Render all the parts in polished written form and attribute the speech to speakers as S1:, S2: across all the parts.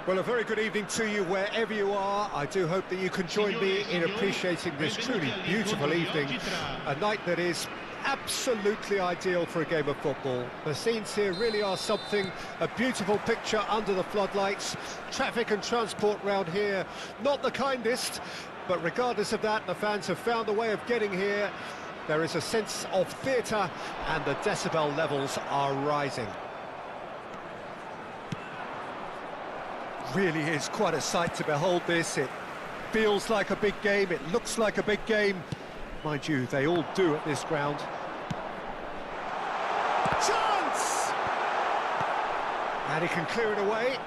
S1: Well, a very good evening to you wherever you are. I do hope that you can join me in appreciating this truly beautiful evening. A night that is absolutely ideal for a game of football. The scenes here really are something, a beautiful picture under the floodlights. Traffic and transport round here, not the kindest, but regardless of that, the fans have found a way of getting here. There is a sense of theatre and the decibel levels are rising. Really is quite a sight to behold this. It feels like a big game, it looks like a big game. Mind you, they all do at this ground. Chance! And he can clear it away.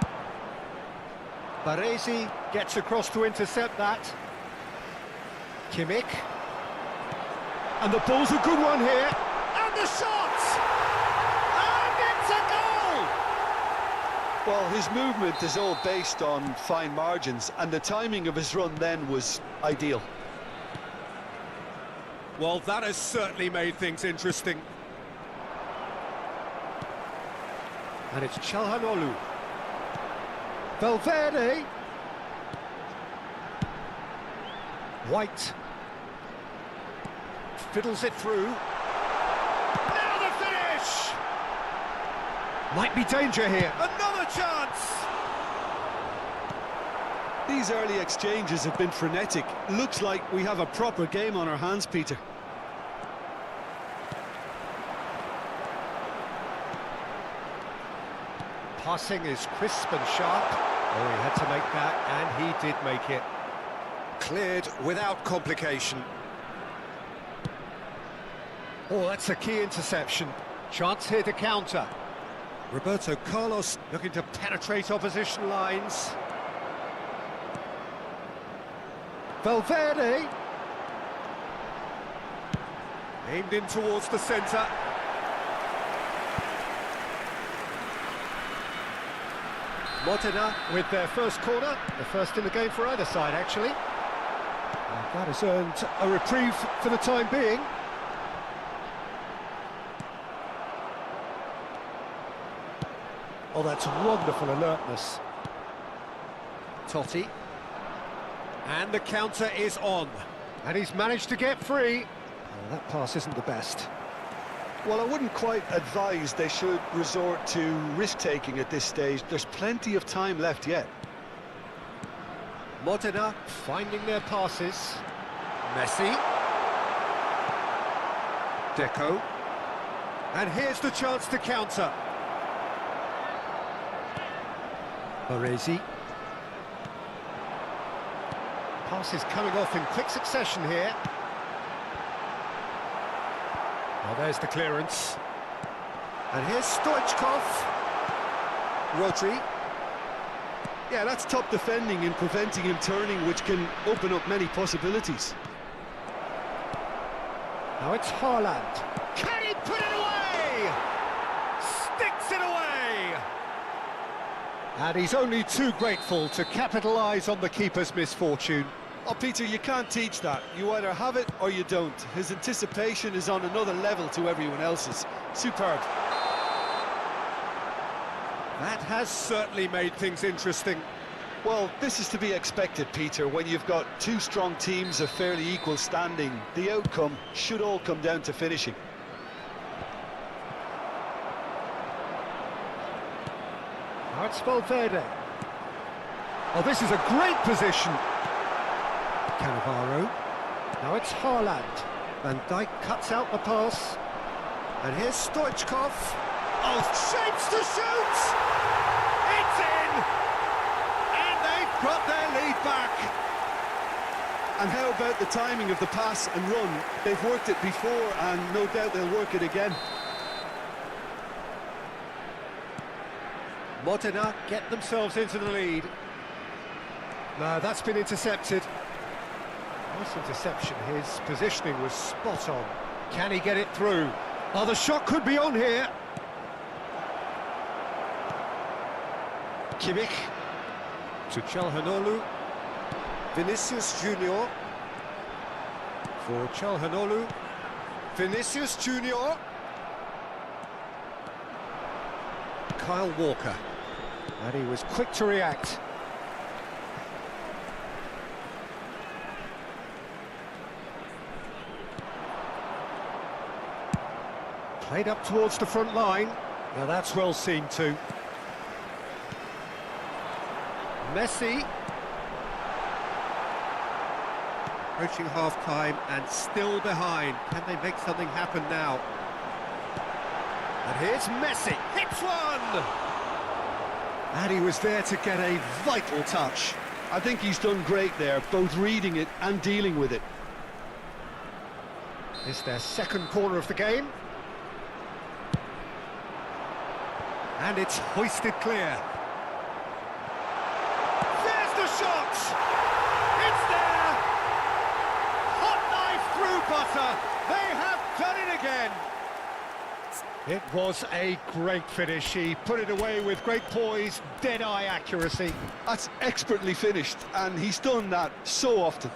S1: Baresi gets across to intercept that. Kimmich. And the ball's a good one here. And the shot! And it's a goal!
S2: Well, his movement is all based on fine margins, and the timing of his run then was ideal.
S1: Well, that has certainly made things interesting. And it's Çalhanoğlu. Valverde. White. Fiddles it through. Now the finish! Might be danger here. Another chance!
S2: These early exchanges have been frenetic. Looks like we have a proper game on our hands, Peter.
S1: Passing is crisp and sharp. Oh, he had to make that, and he did make it. Cleared without complication. Oh, that's a key interception. Chance here to counter. Roberto Carlos looking to penetrate opposition lines. Valverde. Aimed in towards the centre. Modena with their first corner, the first in the game for either side, actually. And that has earned a reprieve for the time being. Oh, that's wonderful alertness. Totti. And the counter is on. And he's managed to get free. Oh, that pass isn't the best.
S2: Well, I wouldn't quite advise they should resort to risk-taking at this stage. There's plenty of time left yet.
S1: Modena finding their passes. Messi. Deco. And here's the chance to counter. Baresi. Passes coming off in quick succession here. Well, there's the clearance. And here's Stoichkov. Rodri.
S2: Yeah, that's top defending and preventing him turning, which can open up many possibilities.
S1: Now it's Haaland. Can he put it away? Sticks it away! And he's only too grateful to capitalise on the keeper's misfortune.
S2: Oh, Peter, you can't teach that. You either have it or you don't. His anticipation is on another level to everyone else's. Superb.
S1: That has certainly made things interesting.
S2: Well, this is to be expected, Peter, when you've got two strong teams of fairly equal standing. The outcome should all come down to finishing.
S1: Now it's Valverde. Oh, this is a great position. Cannavaro. Now it's Haaland. Van Dijk cuts out the pass. And here's Stoichkov. Oh, shapes to shoot! It's in! And they've got their lead back.
S2: And how about the timing of the pass and run? They've worked it before, and no doubt they'll work it again.
S1: Modena get themselves into the lead. No, that's been intercepted. Nice interception, his positioning was spot on. Can he get it through? Oh, the shot could be on here. Kimmich to Çalhanoğlu. Vinicius Junior. For Çalhanoğlu. Vinicius Junior. Kyle Walker. And he was quick to react. Played up towards the front line. Now that's well seen too. Messi. Approaching half-time and still behind. Can they make something happen now? And here's Messi. Hits one! And he was there to get a vital touch.
S2: I think he's done great there, both reading it and dealing with it.
S1: It's their second corner of the game. And it's hoisted clear. There's the shot! It's there! Hot knife through butter. They have done it again. It was a great finish. He put it away with great poise, dead-eye accuracy.
S2: That's expertly finished, and he's done that so often.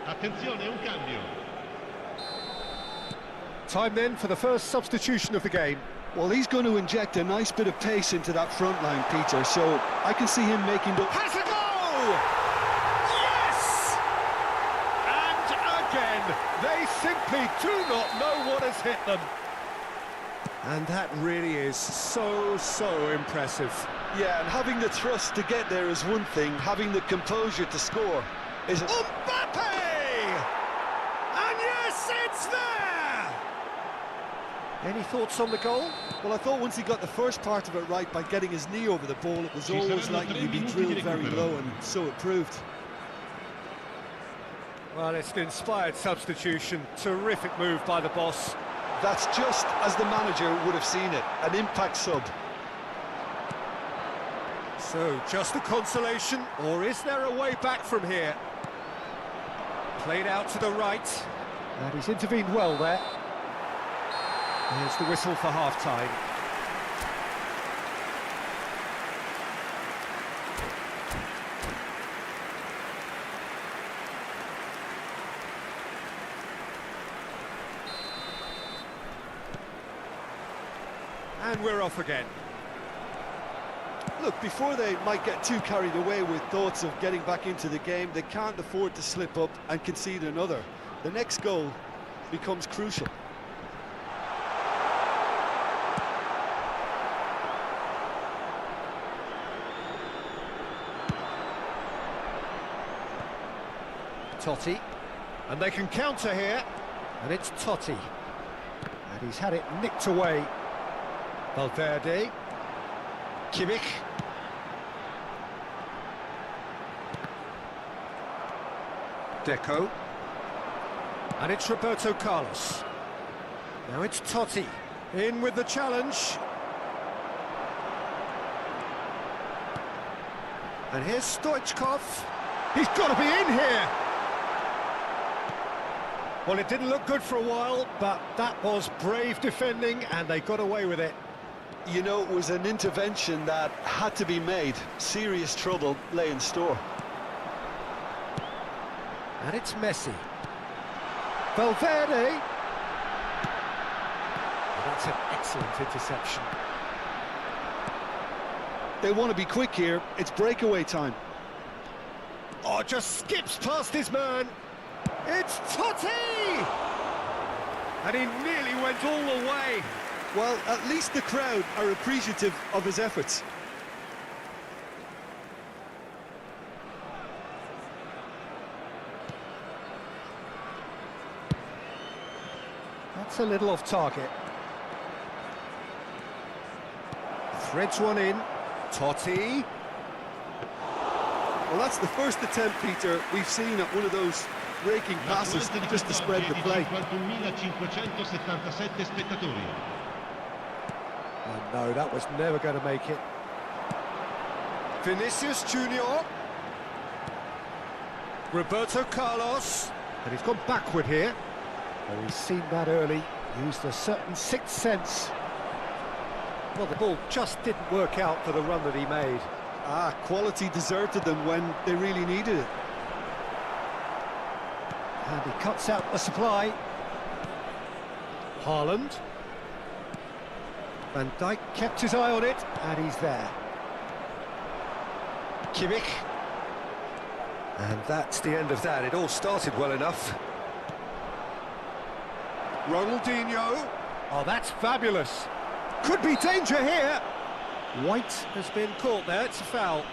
S3: Attenzione, un cambio.
S1: Time then for the first substitution of the game.
S2: Well, he's going to inject a nice bit of pace into that front line, Peter, so I can see him making the...
S1: Has a goal! Yes! And again, they simply do not know what has hit them. And that really is so impressive.
S2: Yeah, and having the thrust to get there is one thing, having the composure to score is...
S1: Mbappe! And yes, it's there! Any thoughts on the goal?
S2: Well, I thought once he got the first part of it right by getting his knee over the ball, it was always likely to be drilled very low, and so it proved.
S1: Well, it's an inspired substitution. Terrific move by the boss.
S2: That's just as the manager would have seen it, an impact sub.
S1: So, just a consolation, or is there a way back from here? Played out to the right, and he's intervened well there. There's the whistle for half-time. And we're off again.
S2: Look, before they might get too carried away with thoughts of getting back into the game, they can't afford to slip up and concede another. The next goal becomes crucial.
S1: Totti, and they can counter here, and it's Totti, and he's had it nicked away. Valverde, Kimmich, Deco, and it's Roberto Carlos. Now it's Totti, in with the challenge. And here's Stoichkov. He's got to be in here. Well, it didn't look good for a while, but that was brave defending, and they got away with it.
S2: You know, it was an intervention that had to be made. Serious trouble lay in store.
S1: And it's Messi. Valverde. That's an excellent interception.
S2: They want to be quick here. It's breakaway time.
S1: Oh, just skips past his man. It's Totti! And he nearly went all the way.
S2: Well, at least the crowd are appreciative of his efforts.
S1: That's a little off target. Threads one in. Totti.
S2: Well, that's the first attempt, Peter, we've seen at one of those breaking passes just to spread the play.
S3: 51.577 spettatori.
S1: Oh, no, that was never going to make it. Vinicius Junior. Roberto Carlos. And he's gone backward here. Oh, he's seen that early. Used a certain sixth sense. Well, the ball just didn't work out for the run that he made.
S2: Quality deserted them when they really needed it.
S1: And he cuts out the supply. Haaland. Van Dijk kept his eye on it, and he's there. Kimmich. And that's the end of that. It all started well enough. Ronaldinho. Oh, that's fabulous. Could be danger here. White has been caught there. It's a foul.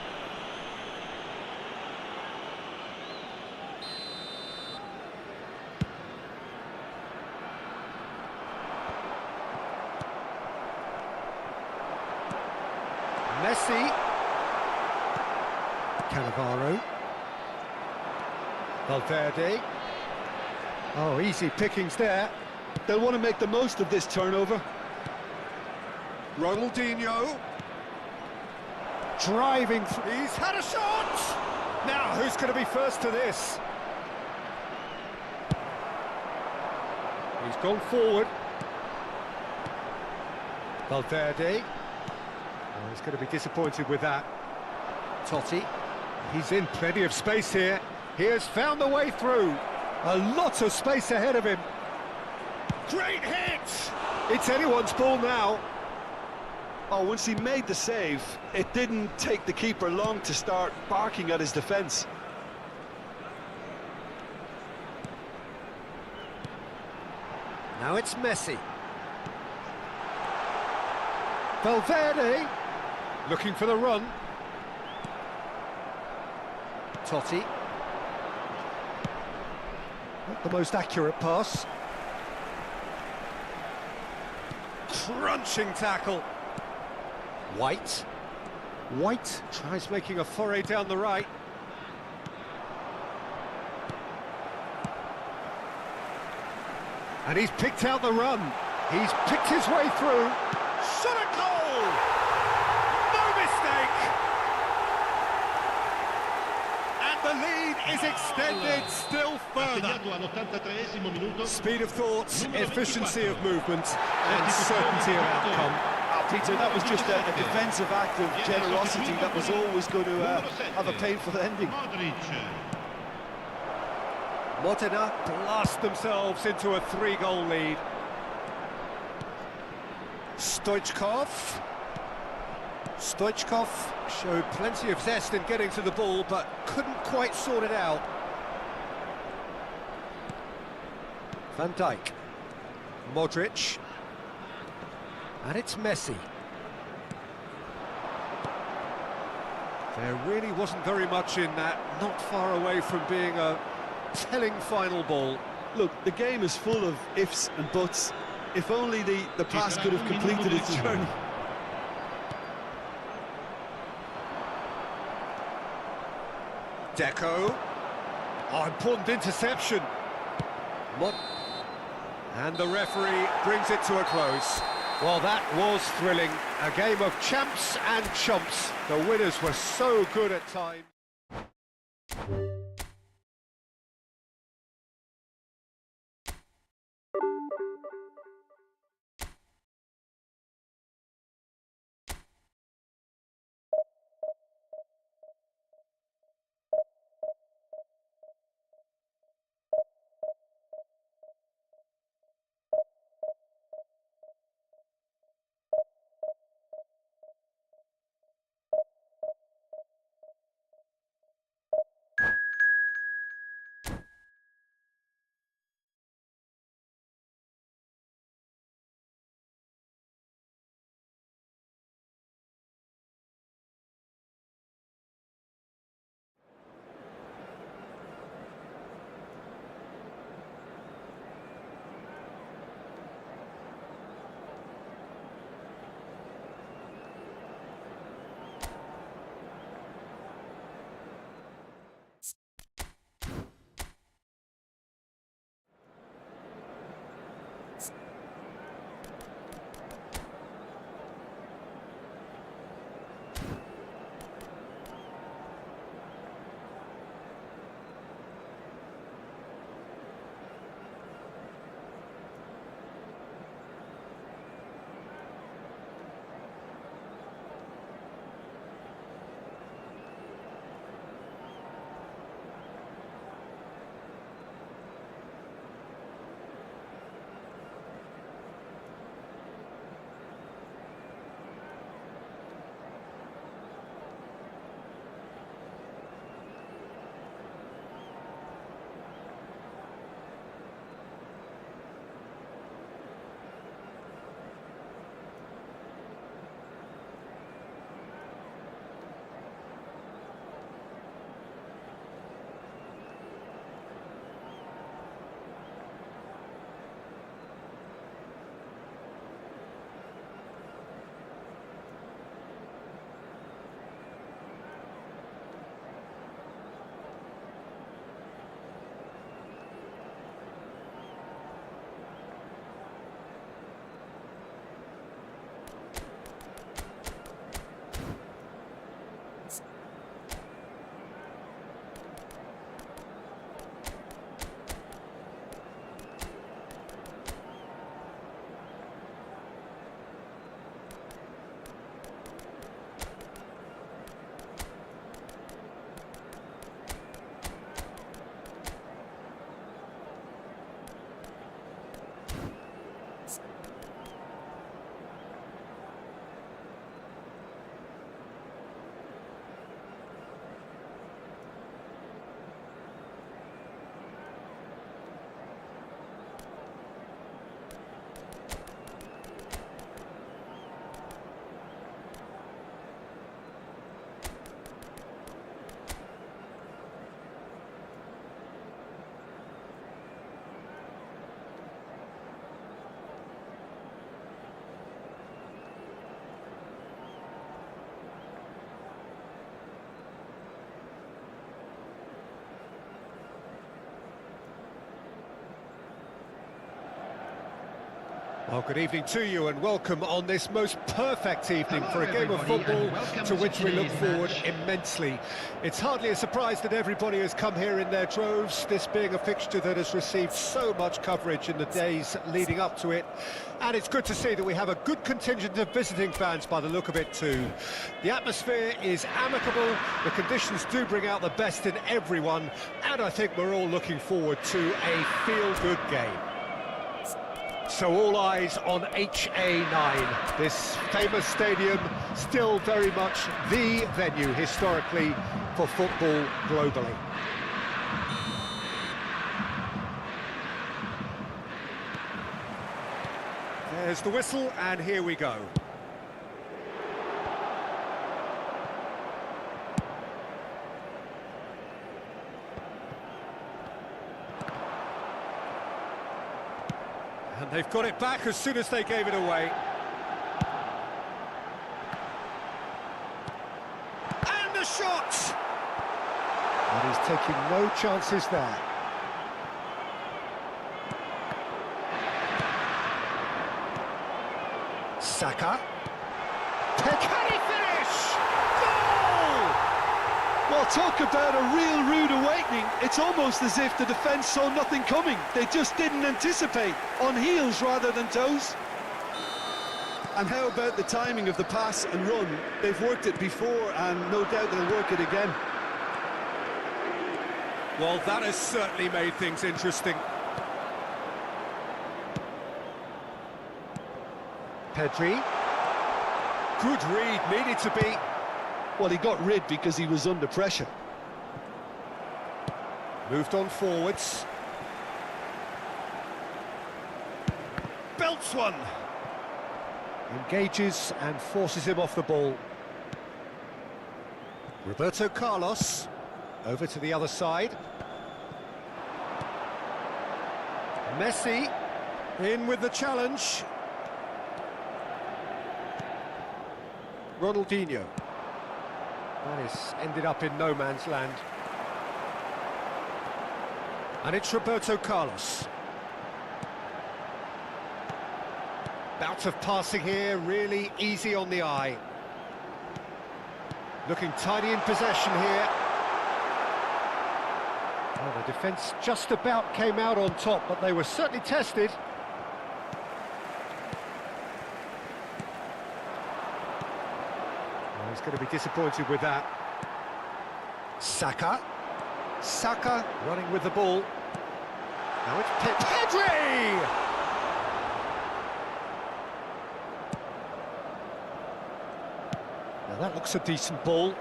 S1: Messi. Cannavaro. Valverde. Oh, easy pickings there.
S2: They'll want to make the most of this turnover.
S1: Ronaldinho. Driving through. He's had a shot! Now, who's going to be first to this? He's gone forward. Valverde. Oh, he's going to be disappointed with that. Totti. He's in plenty of space here. He has found the way through. A lot of space ahead of him. Great hit! It's anyone's ball now.
S2: Oh, once he made the save, it didn't take the keeper long to start barking at his defence.
S1: Now it's Messi. Valverde, looking for the run. Totti. Not the most accurate pass. Crunching tackle. White. White tries making a foray down the right. And he's picked out the run. He's picked his way through. Shot a goal! No mistake! And the lead is extended still further. Speed of thought, efficiency of movement, and certainty of outcome.
S2: Peter, that was just a defensive act of generosity that was always going to have a painful ending.
S1: Modena blast themselves into a 3-goal lead. Stoichkov. Stoichkov showed plenty of zest in getting to the ball, but couldn't quite sort it out. Van Dijk. Modric. And it's Messi. There really wasn't very much in that, not far away from being a telling final ball.
S2: Look, the game is full of ifs and buts. If only the pass could have completed its journey.
S1: Deco. Oh, important interception. And the referee brings it to a close. Well, that was thrilling. A game of champs and chumps. The winners were so good at times. Well, good evening to you and welcome on this most perfect evening for a game of football to which we look forward immensely. It's hardly a surprise that everybody has come here in their droves, this being a fixture that has received so much coverage in the days leading up to it. And it's good to see that we have a good contingent of visiting fans by the look of it too. The atmosphere is amicable, the conditions do bring out the best in everyone, and I think we're all looking forward to a feel-good game. So all eyes on HA9, this famous stadium, still very much the venue historically for football globally. There's the whistle, and here we go. And they've got it back as soon as they gave it away. And the shot! And he's taking no chances there. Saka. Can he finish? Goal!
S2: Well, talk about a real rude awakening. It's almost as if the defence saw nothing coming. They just didn't anticipate, on heels rather than toes. And how about the timing of the pass and run? They've worked it before and no doubt they'll work it again.
S1: Well, that has certainly made things interesting. Pedri. Good read, needed to be.
S2: Well, he got rid because he was under pressure.
S1: Moved on forwards. Belts one. Engages and forces him off the ball. Roberto Carlos. Over to the other side. Messi. In with the challenge. Ronaldinho. That is ended up in no man's land. And it's Roberto Carlos. Bout of passing here, really easy on the eye. Looking tidy in possession here. Well, the defence just about came out on top, but they were certainly tested. He's going to be disappointed with that. Saka. Saka running with the ball. Now it's Pedri! Now that looks a decent ball.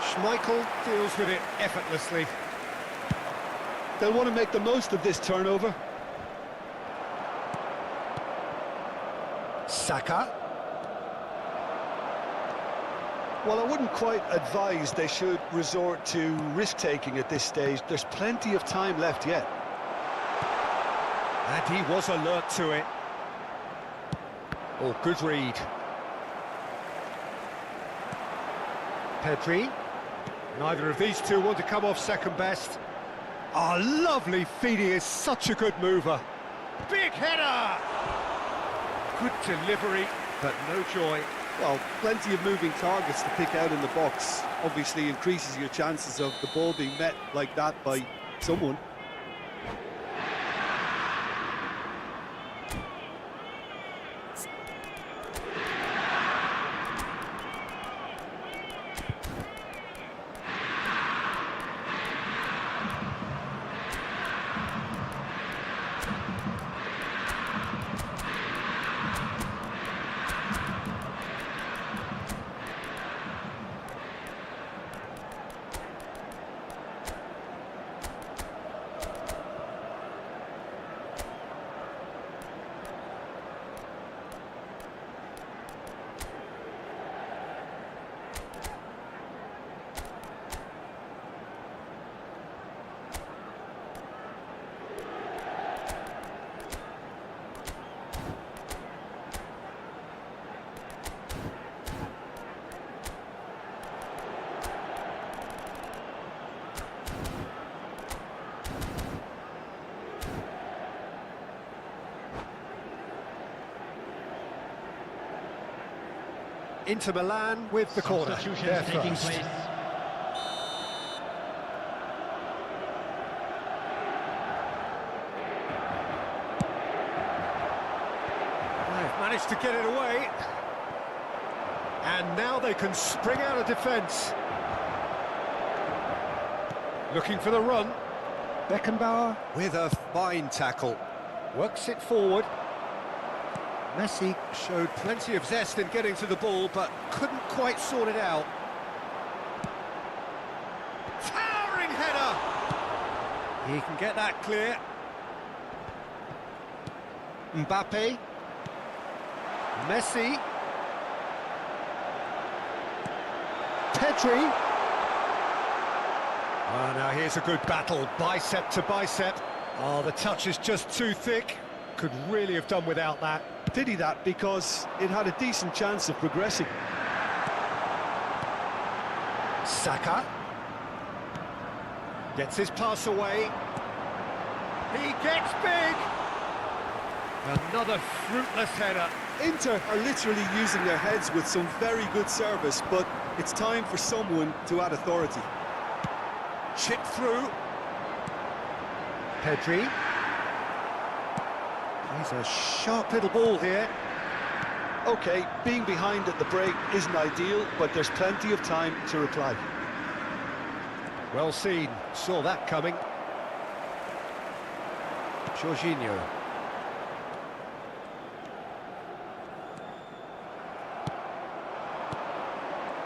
S1: Schmeichel deals with it effortlessly.
S2: They'll want to make the most of this turnover.
S1: Saka.
S2: Well, I wouldn't quite advise they should resort to risk-taking at this stage. There's plenty of time left yet.
S1: And he was alert to it. Oh, good read. Pedri. Neither of these two want to come off second best. Ah, lovely feed. He is such a good mover. Big header! Good delivery, but no joy.
S2: Well, plenty of moving targets to pick out in the box. Obviously increases your chances of the ball being met like that by someone.
S1: Inter Milan with the corner. They're first. They've managed to get it away. And now they can spring out of defence. Looking for the run. Beckenbauer with a fine tackle. Works it forward. Messi showed plenty of zest in getting to the ball, but couldn't quite sort it out. Towering header! He can get that clear. Mbappe. Messi. Pedri. Oh, now here's a good battle, bicep to bicep. Oh, the touch is just too thick. Could really have done without that.
S2: Did he that because it had a decent chance of progressing?
S1: Saka. Gets his pass away. He gets big! Another fruitless header.
S2: Inter are literally using their heads with some very good service, but it's time for someone to add authority.
S1: Chip through. Pedri. He's a sharp little ball here.
S2: OK, being behind at the break isn't ideal, but there's plenty of time to reply.
S1: Well seen. Saw that coming. Jorginho.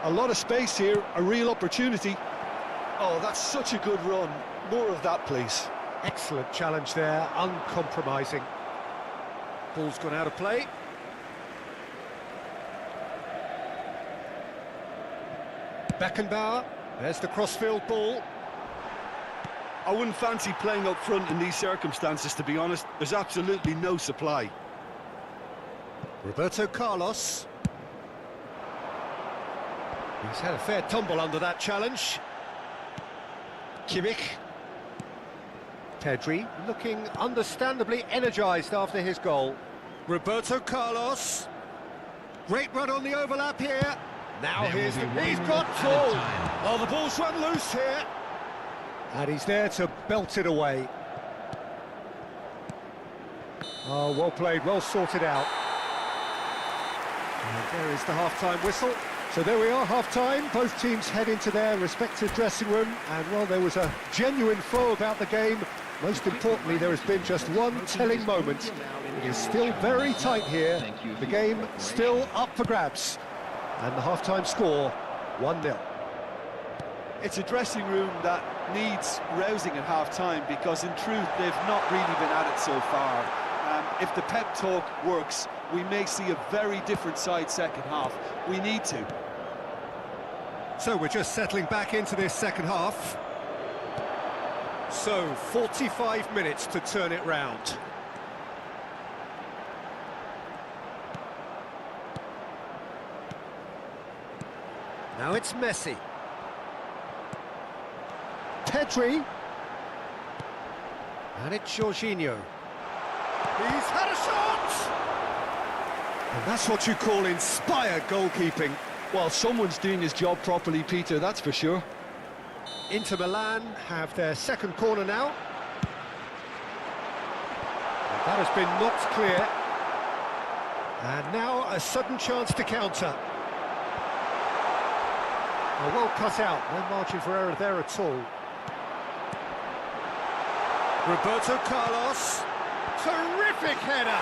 S2: A lot of space here, a real opportunity. Oh, that's such a good run. More of that, please.
S1: Excellent challenge there, uncompromising. Ball's gone out of play. Beckenbauer, there's the crossfield ball.
S2: I wouldn't fancy playing up front in these circumstances, to be honest. There's absolutely no supply.
S1: Roberto Carlos. He's had a fair tumble under that challenge. Kimmich. Pedri looking understandably energised after his goal. Roberto Carlos. Great run on the overlap here. Now he's got full. Oh, the ball's run loose here. And he's there to belt it away. Oh, well played, well sorted out. And there is the half-time whistle. So there we are, half-time. Both teams head into their respective dressing room. And, well, there was a genuine flow about the game. Most importantly, there has been just one telling moment. It is still very tight here. The game still up for grabs. And the half-time score, 1-0.
S2: It's a dressing room that needs rousing at half-time because, in truth, they've not really been at it so far. If the pep talk works, we may see a very different side second half. We need to.
S1: So we're just settling back into this second half. So 45 minutes to turn it round. Now it's Messi. Pedri. And it's Jorginho. He's had a shot! And that's what you call inspired goalkeeping.
S2: Well, someone's doing his job properly, Peter, that's for sure.
S1: Inter Milan have their second corner now. And that has been knocked clear. And now a sudden chance to counter. Oh, well cut out, no margin for error there at all. Roberto Carlos. Terrific header.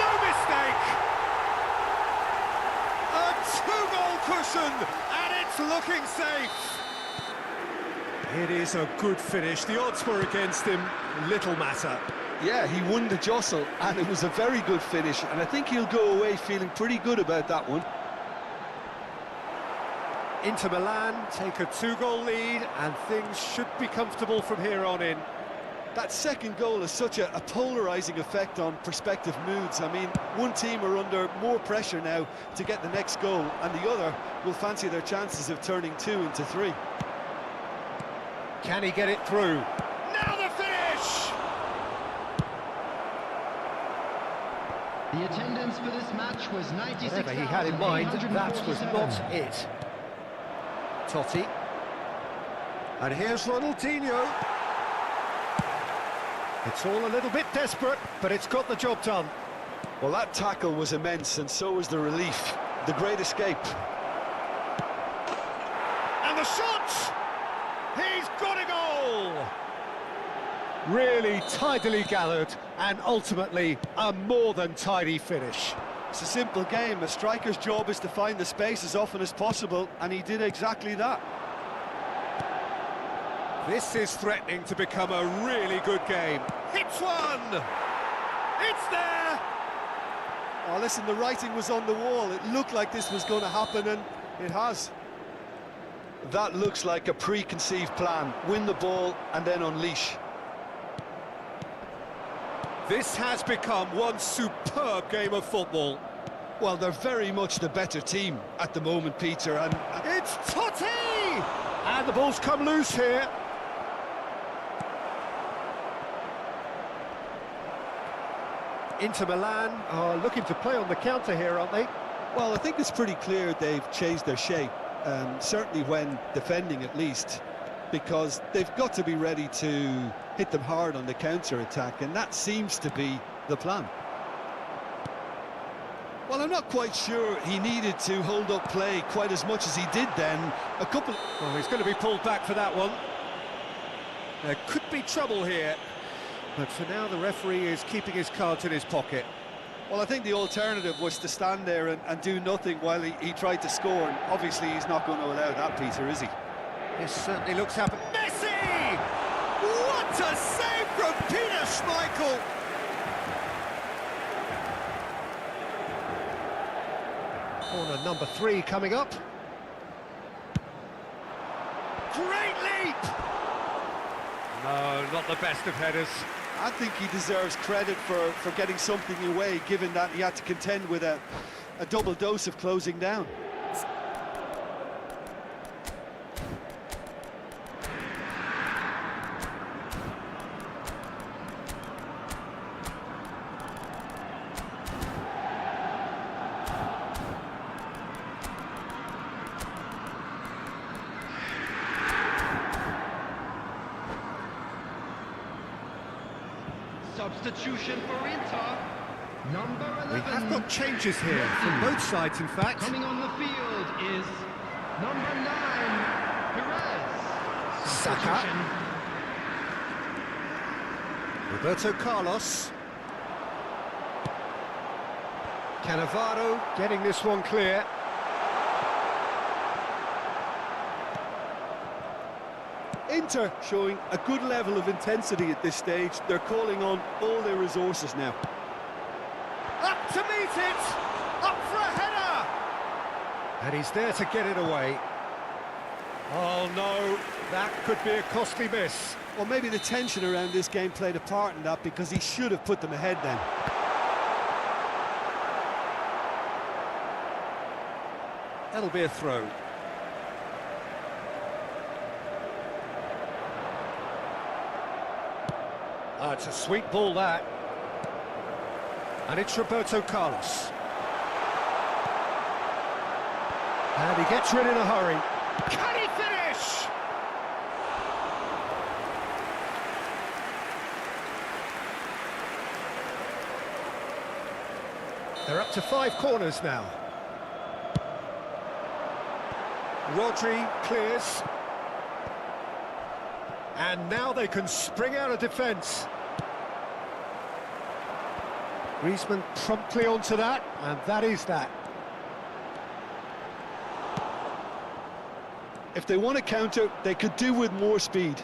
S1: No mistake. A two-goal cushion, and it's looking safe. It is a good finish. The odds were against him. Little matter.
S2: Yeah, he won the jostle, and it was a very good finish, and I think he'll go away feeling pretty good about that one.
S1: Inter Milan take a two-goal lead, and things should be comfortable from here on in.
S2: That second goal has such a polarising effect on prospective moods. I mean, one team are under more pressure now to get the next goal, and the other will fancy their chances of turning 2 into 3.
S1: Can he get it through? Now the finish!
S4: The attendance for this match was 96,887.
S1: Whatever he had in mind, that was not it. Totti. And here's Ronaldinho. It's all a little bit desperate, but it's got the job done.
S2: Well, that tackle was immense, and so was the relief. The great escape.
S1: And the shot! He's got a goal! Really tidily gathered, and ultimately a more than tidy finish.
S2: It's a simple game. A striker's job is to find the space as often as possible, and he did exactly that.
S1: This is threatening to become a really good game. Hits one! It's there!
S2: Oh, listen, the writing was on the wall. It looked like this was going to happen, and it has. That looks like a preconceived plan. Win the ball and then unleash.
S1: This has become one superb game of football.
S2: Well, they're very much the better team at the moment, Peter, and...
S1: It's Totti! And the ball's come loose here. Inter Milan are looking to play on the counter here, aren't they?
S2: Well, I think it's pretty clear they've changed their shape, certainly when defending at least, because they've got to be ready to hit them hard on the counter-attack, and that seems to be the plan. Well, I'm not quite sure he needed to hold up play quite as much as he did then.
S1: Well, he's going to be pulled back for that one. There could be trouble here, but for now the referee is keeping his cards in his pocket.
S2: Well, I think the alternative was to stand there and do nothing while he tried to score, and obviously he's not going to allow that, Peter, is he?
S1: This certainly looks happen. Messi! What a save from Peter Schmeichel! Corner number 3 coming up. Great leap! No, not the best of headers.
S2: I think he deserves credit for getting something away, given that he had to contend with a double dose of closing down.
S4: Substitution for Inter. Number 11.
S1: We have got changes here from both sides, in fact.
S4: Coming on the field is number 9, Perez.
S1: Saka. Roberto Carlos. Cannavaro getting this one clear.
S2: Inter showing a good level of intensity at this stage. They're calling on all their resources now.
S1: Up to meet it! Up for a header! And he's there to get it away. Oh no, that could be a costly miss.
S2: Well, maybe the tension around this game played a part in that, because he should have put them ahead then.
S1: That'll be a throw. Ah, it's a sweet ball, that. And it's Roberto Carlos. And he gets rid in a hurry. Can he finish? They're up to 5 corners now. Rodri clears. And now they can spring out of defence. Griezmann promptly onto that, and that is that.
S2: If they want to counter, they could do with more speed.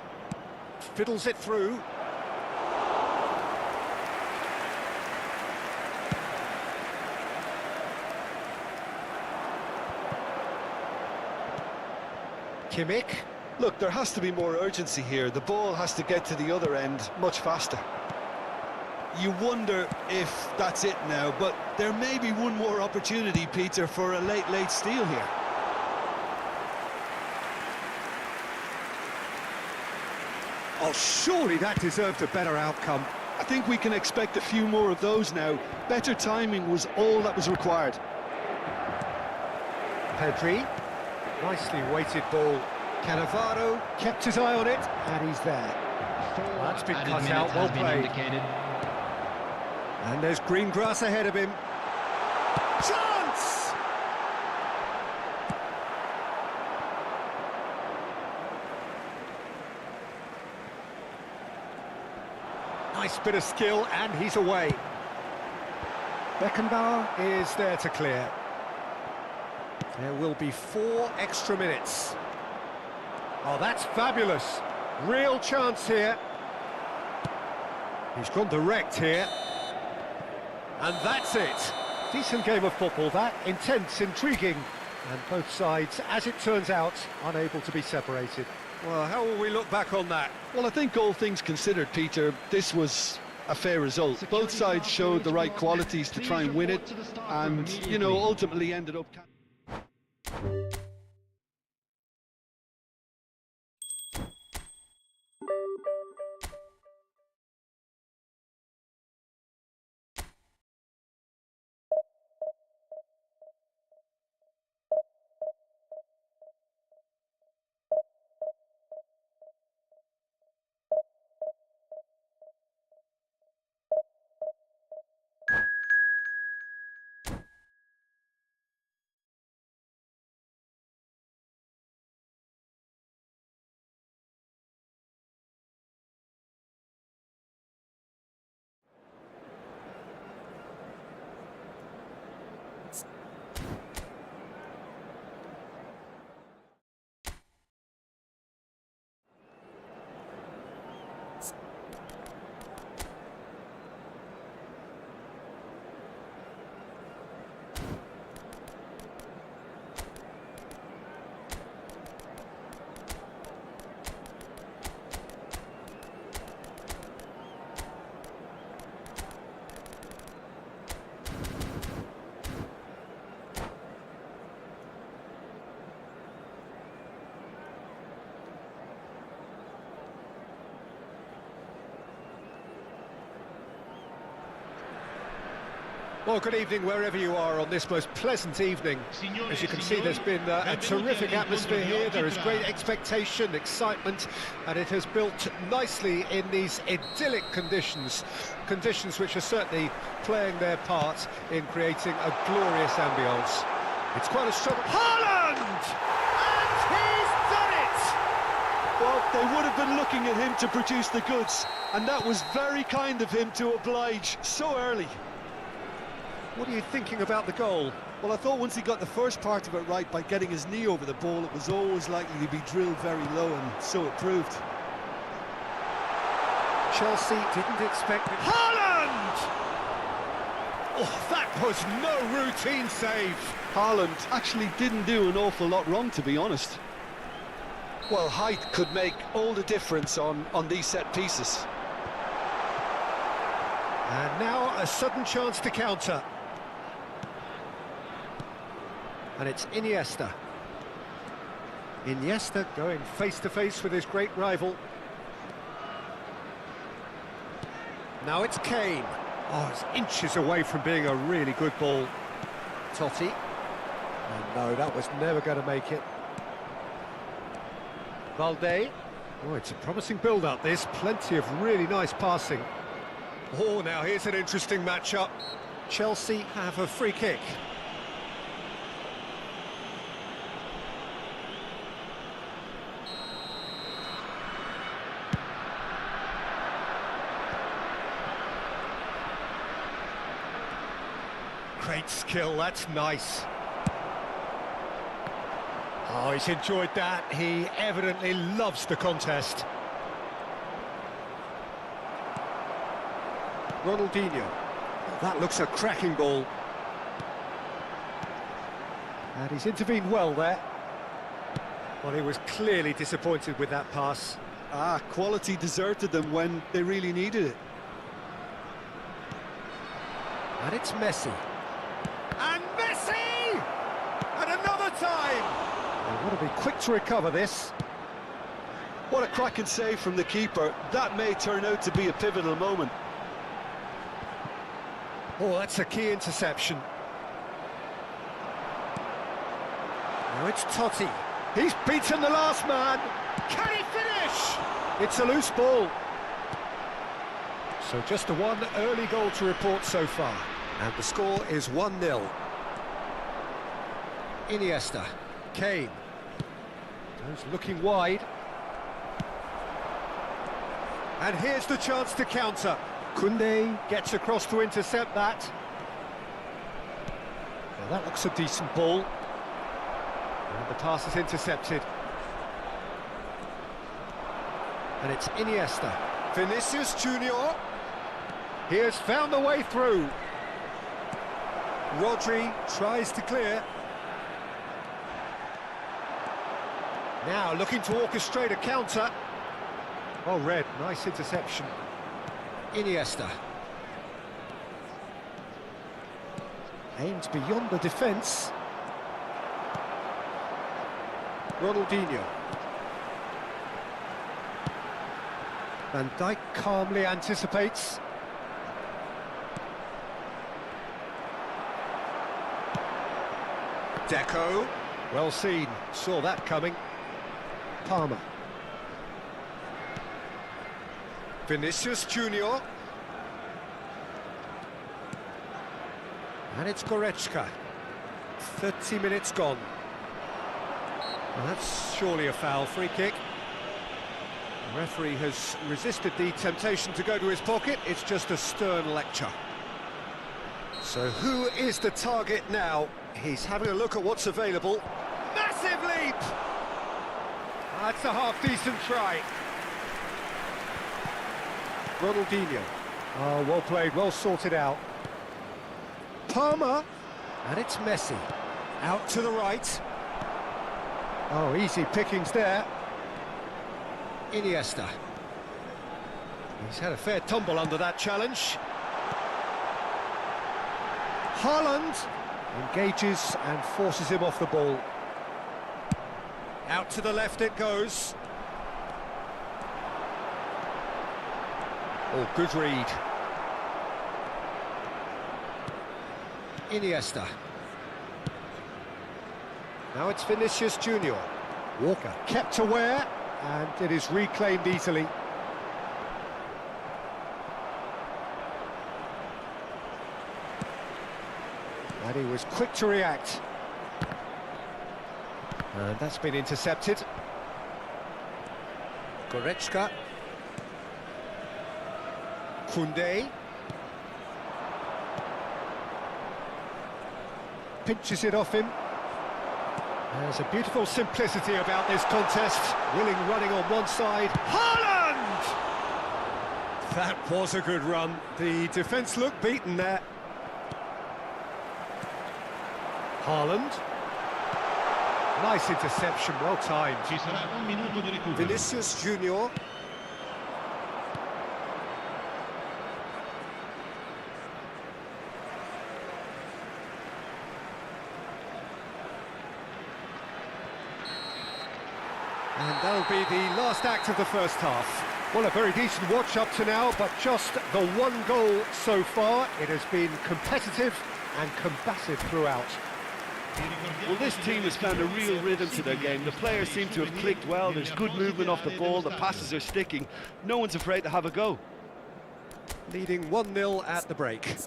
S1: Fiddles it through. Kimmich.
S2: Look, there has to be more urgency here. The ball has to get to the other end much faster. You wonder if that's it now, but there may be one more opportunity, Peter, for a late steal here.
S1: Oh, surely that deserved a better outcome.
S2: I think we can expect a few more of those now. Better timing was all that was required.
S1: Pedri, nicely weighted ball. Cannavaro kept his eye on it, and he's there. That's been cut out, well played. And there's green grass ahead of him. Chance! Nice bit of skill, and he's away. Beckenbauer is there to clear. There will be 4 extra minutes. Oh, that's fabulous. Real chance here. He's gone direct here. And that's it. Decent game of football, that. Intense, intriguing. And both sides, as it turns out, unable to be separated. Well, how will we look back on that?
S2: Well, I think all things considered, Peter, this was a fair result. Both sides showed the right qualities to try and win it, and, you know, ultimately ended up...
S1: Well, good evening wherever you are on this most pleasant evening. As you can see, there's been a terrific atmosphere here. There is great expectation, excitement, and it has built nicely in these idyllic conditions. Conditions which are certainly playing their part in creating a glorious ambience. It's quite a struggle. Haaland! And he's done it!
S2: Well, they would have been looking at him to produce the goods, and that was very kind of him to oblige so early.
S1: What are you thinking about the goal?
S2: Well, I thought once he got the first part of it right by getting his knee over the ball, it was always likely to be drilled very low, and so it proved.
S1: Chelsea didn't expect it. Haaland! Oh, that was no routine save.
S2: Haaland actually didn't do an awful lot wrong, to be honest. Well, height could make all the difference on these set pieces.
S1: And now a sudden chance to counter. And it's Iniesta. Iniesta going face-to-face with his great rival. Now it's Kane. Oh, it's inches away from being a really good ball. Totti. And no, that was never going to make it. Valde. Oh, it's a promising build-up, this. Plenty of really nice passing. Oh, now here's an interesting matchup. Chelsea have a free kick. Great skill, that's nice. Oh, he's enjoyed that. He evidently loves the contest. Ronaldinho. That looks a cracking ball. And he's intervened well there. Well, he was clearly disappointed with that pass.
S2: Quality deserted them when they really needed it.
S1: And it's Messi. And Messi! And another time! They want to be quick to recover this.
S2: What a cracking save from the keeper. That may turn out to be a pivotal moment.
S1: Oh, that's a key interception. Now it's Totti. He's beaten the last man. Can he finish? It's a loose ball. So just the one early goal to report so far. And the score is 1-0. Iniesta. Kane. Goes looking wide. And here's the chance to counter. Koundé gets across to intercept that. Well, that looks a decent ball. And the pass is intercepted. And it's Iniesta. Vinicius Junior. He has found a way through. Rodri tries to clear. Now looking to orchestrate a counter. Well read, nice interception. Iniesta. Aims beyond the defence. Ronaldinho. Van Dijk calmly anticipates. Deco. Well seen, saw that coming. Palmer. Vinicius Junior. And it's Goretzka. 30 minutes gone. Well, that's surely a foul. Free kick. The referee has resisted the temptation to go to his pocket. It's just a stern lecture. So who is the target now? He's having a look at what's available. Massive leap! That's a half-decent try. Ronaldinho. Oh, well played, well sorted out. Palmer. And it's Messi. Out to the right. Oh, easy pickings there. Iniesta. He's had a fair tumble under that challenge. Haaland engages and forces him off the ball. Out to the left it goes. Oh, good read. Iniesta. Now it's Vinicius Junior. Walker kept aware, and it is reclaimed easily. And he was quick to react. And that's been intercepted. Goretzka. Koundé. Pinches it off him. There's a beautiful simplicity about this contest. Willing running on one side. Haaland! That was a good run. The defence looked beaten there. Haaland. Nice interception, well timed.
S3: Ci sarà un minuto di recupero.
S1: Vinicius Junior. And that'll be the last act of the first half. Well, a very decent watch up to now, but just the one goal so far. It has been competitive and combative throughout.
S2: Well, this team has found a real rhythm to their game. The players seem to have clicked well. There's good movement off the ball. The passes are sticking. No one's afraid to have a go.
S1: Leading 1-0 at the break.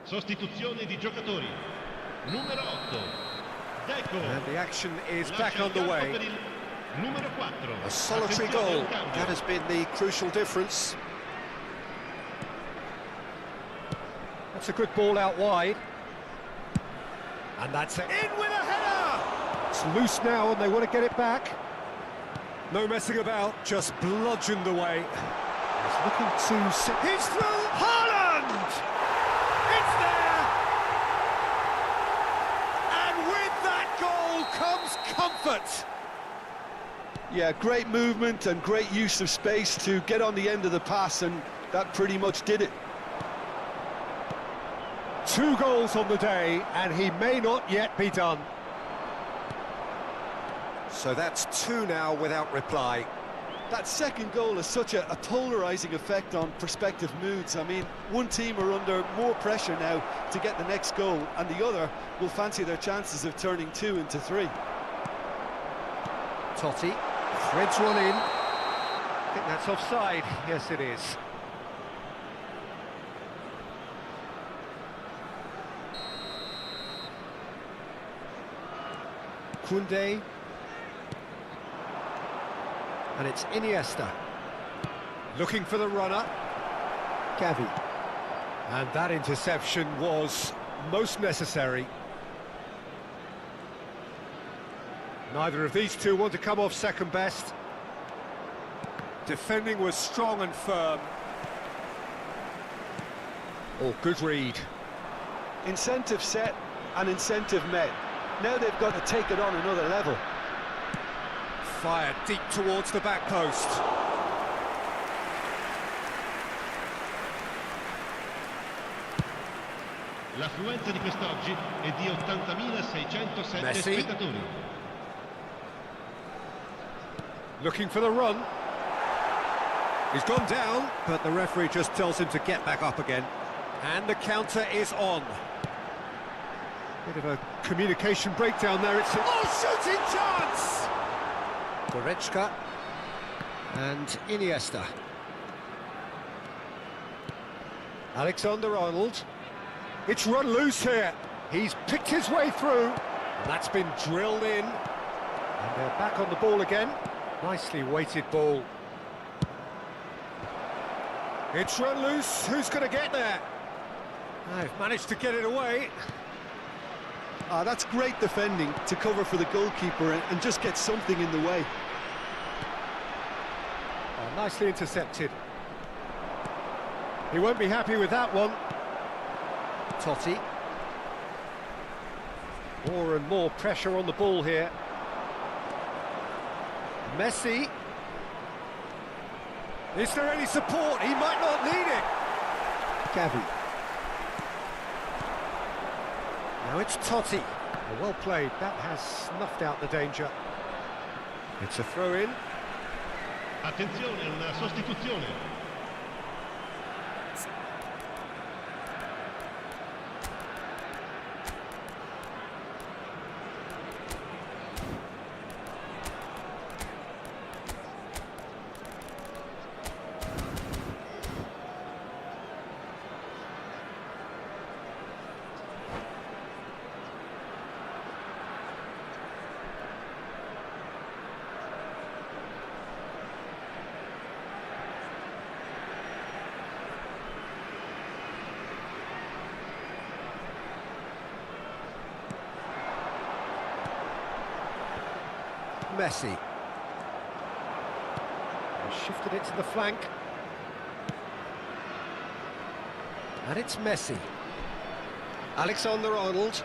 S3: Sostituzione di giocatori. Numero 8. Deco.
S1: And the action is back underway.
S3: Numero 4.
S1: A solitary goal. That has been the crucial difference. That's a good ball out wide. And that's it. In with a header! It's loose now and they want to get it back. No messing about, just bludgeoned away. He's looking to... He's through! Haaland! it.
S2: Yeah, great movement and great use of space to get on the end of the pass, and that pretty much did it.
S1: 2 goals on the day, and he may not yet be done. So that's 2 now without reply.
S2: That second goal has such a polarising effect on prospective moods. I mean, one team are under more pressure now to get the next goal, and the other will fancy their chances of turning 2 into 3.
S1: Totti threads one in. I think that's offside. Yes, it is. Koundé. And it's Iniesta. Looking for the runner. Gavi. And that interception was most necessary. Neither of these two want to come off second best. Defending was strong and firm. Oh, good read.
S2: Incentive set and incentive met. Now they've got to take it on another level.
S1: Fired deep towards the back post.
S3: L'affluenza di quest'oggi è di 80.607
S1: Messi.
S3: spettatori.
S1: Looking for the run. He's gone down, but the referee just tells him to get back up again. And the counter is on. Bit of a communication breakdown there. It's shooting chance! Goretzka and Iniesta. Alexander-Arnold. It's run loose here. He's picked his way through. And that's been drilled in. And they're back on the ball again. Nicely weighted ball. It's run loose. Who's going to get there? They've managed to get it away.
S2: That's great defending to cover for the goalkeeper and just get something in the way.
S1: Oh, nicely intercepted. He won't be happy with that one. Totti. More and more pressure on the ball here. Messi. Is there any support? He might not need it. Gavi. Now it's Totti. Oh, well played. That has snuffed out the danger. It's a throw-in.
S3: Attenzione, una sostituzione.
S1: Messi. Shifted it to the flank. And it's Messi. Alexander-Arnold.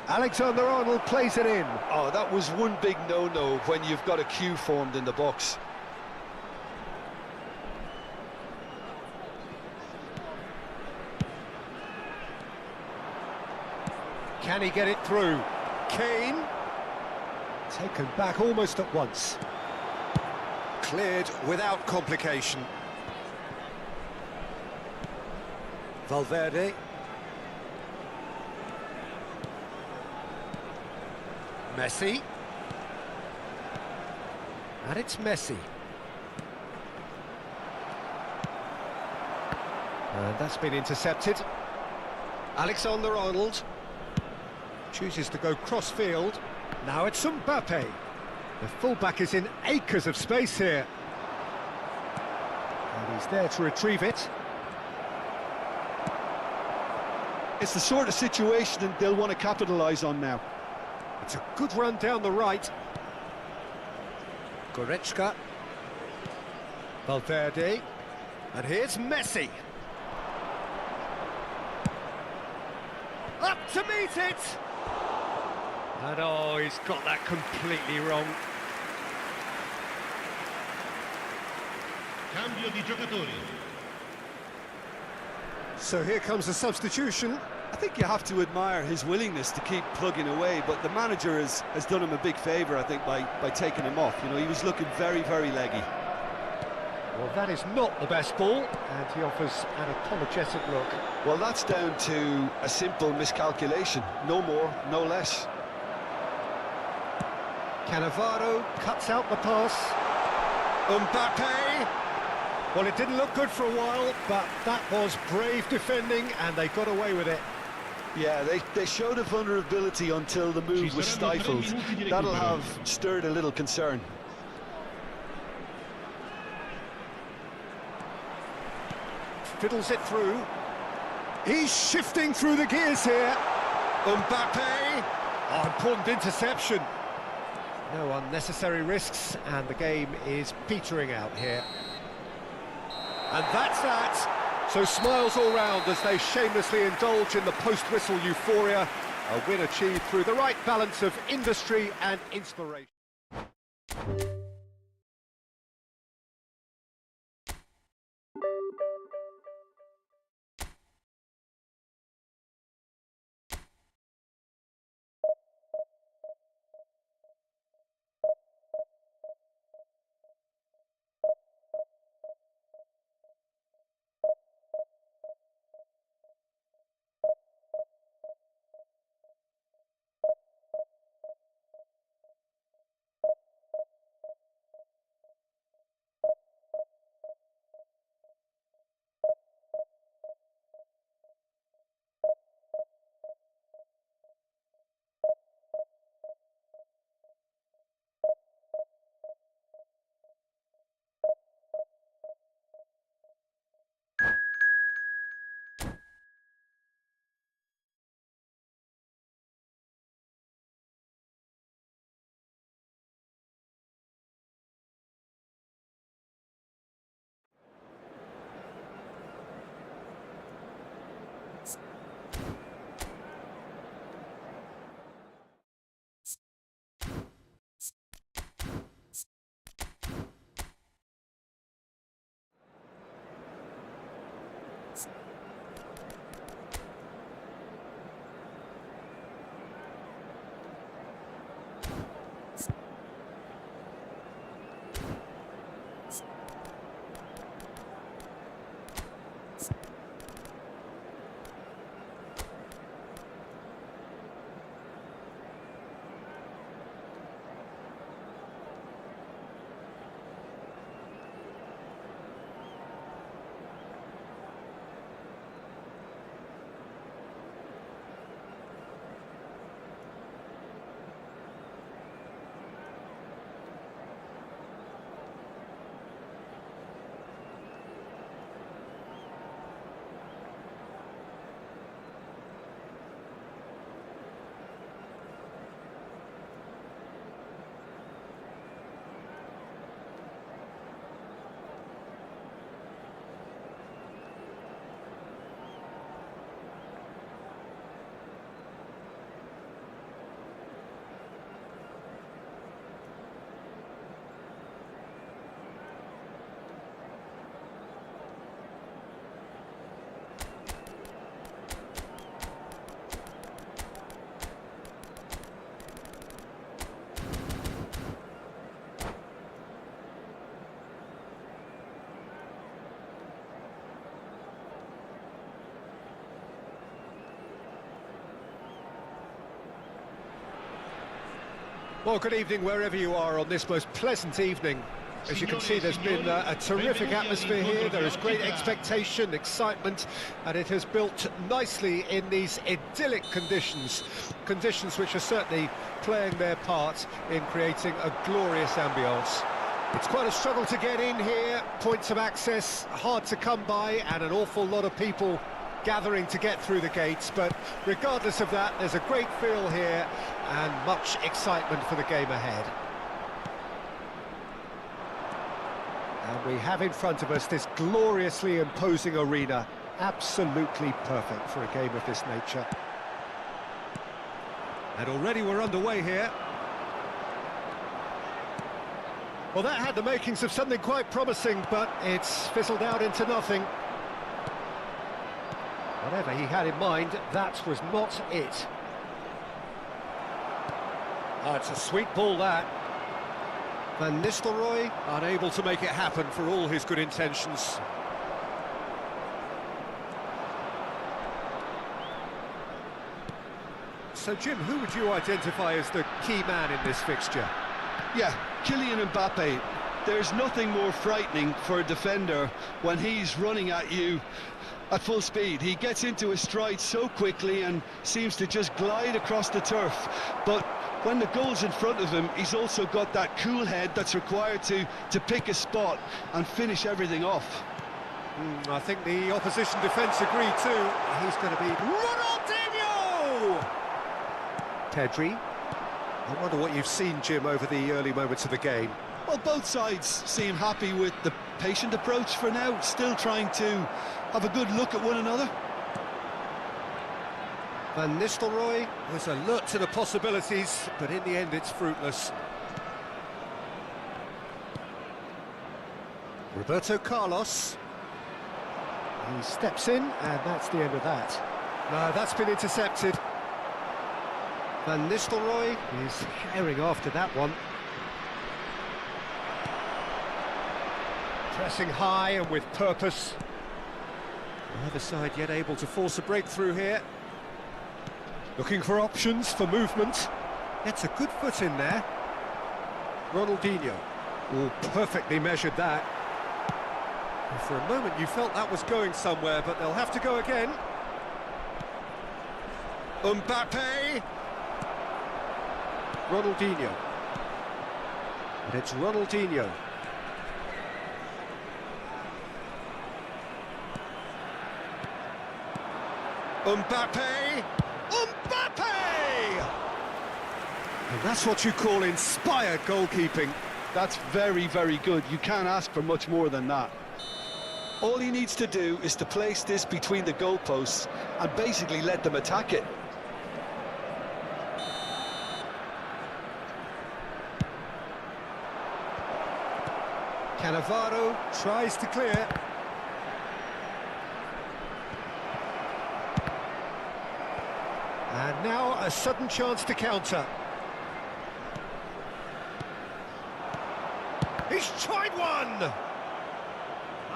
S1: Alexander-Arnold plays it in.
S2: Oh, that was one big no-no when you've got a queue formed in the box.
S1: Can he get it through? Kane. Taken back almost at once. Cleared without complication. Valverde. Messi. And it's Messi. And that's been intercepted. Alexander-Arnold chooses to go cross-field. Now it's Mbappe. The fullback is in acres of space here. And he's there to retrieve it.
S2: It's the sort of situation that they'll want to capitalise on now.
S1: It's a good run down the right. Goretzka. Valverde. And here's Messi. Up to meet it! And oh, he's got that completely wrong.
S3: Cambio di giocatori.
S1: So here comes a substitution.
S2: I think you have to admire his willingness to keep plugging away, but the manager has done him a big favour, I think, by taking him off. You know, he was looking very, very leggy.
S1: Well, that is not the best ball, and he offers an apologetic look.
S2: Well, that's down to a simple miscalculation. No more, no less.
S1: Cannavaro cuts out the pass. Mbappe! Well, it didn't look good for a while, but that was brave defending, and they got away with it.
S2: Yeah, they showed a vulnerability until the move was stifled. That'll have stirred a little concern.
S1: Fiddles it through. He's shifting through the gears here. Mbappe! Oh, important interception. No unnecessary risks, and the game is petering out here. And that's that. So smiles all round as they shamelessly indulge in the post-whistle euphoria. A win achieved through the right balance of industry and inspiration. Well, good evening wherever you are on this most pleasant evening. As you can see, there's been a terrific atmosphere here. There is great expectation, excitement, and it has built nicely in these idyllic conditions. Conditions which are certainly playing their part in creating a glorious ambience. It's quite a struggle to get in here, points of access hard to come by, and an awful lot of people gathering to get through the gates, but regardless of that, there's a great feel here and much excitement for the game ahead. And we have in front of us this gloriously imposing arena, absolutely perfect for a game of this nature. And already we're underway here. Well, that had the makings of something quite promising, but it's fizzled out into nothing. Whatever he had in mind, that was not it. Oh, it's a sweet ball, that. Van Nistelrooy, unable to make it happen for all his good intentions. So, Jim, who would you identify as the key man in this fixture?
S2: Yeah, Kylian Mbappe. There's nothing more frightening for a defender when he's running at you at full speed. He gets into his stride so quickly and seems to just glide across the turf. But when the goal's in front of him, he's also got that cool head that's required to pick a spot and finish everything off.
S1: I think the opposition defence agree too. He's going to be Ronaldinho! Pedri. I wonder what you've seen, Jim, over the early moments of the game.
S2: Well, both sides seem happy with the patient approach for now, still trying to have a good look at one another.
S1: Van Nistelrooy was alert to the possibilities, but in the end it's fruitless. Roberto Carlos. He steps in, and that's the end of that. No, that's been intercepted. Van Nistelrooy is carrying after that one. Pressing high and with purpose. The other side yet able to force a breakthrough here. Looking for options for movement. Gets a good foot in there. Ronaldinho. Oh, perfectly measured that. And for a moment you felt that was going somewhere, but they'll have to go again. Mbappe. Ronaldinho. And it's Ronaldinho. Mbappe! Mbappe! And that's what you call inspired goalkeeping.
S2: That's very, very good. You can't ask for much more than that. All he needs to do is to place this between the goalposts and basically let them attack it.
S1: Cannavaro tries to clear. And now a sudden chance to counter. He's tried one!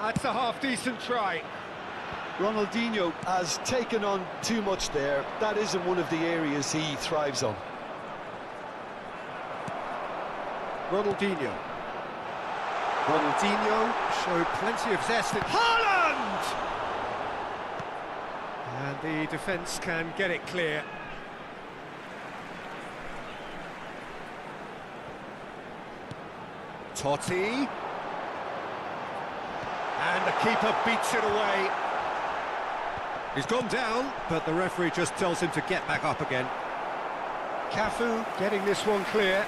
S1: That's a half-decent try.
S2: Ronaldinho has taken on too much there. That isn't one of the areas he thrives on.
S1: Ronaldinho. Ronaldinho showed plenty of zest in Haaland! And the defence can get it clear. Totti. And the keeper beats it away. He's gone down, but the referee just tells him to get back up again. Cafu getting this one clear.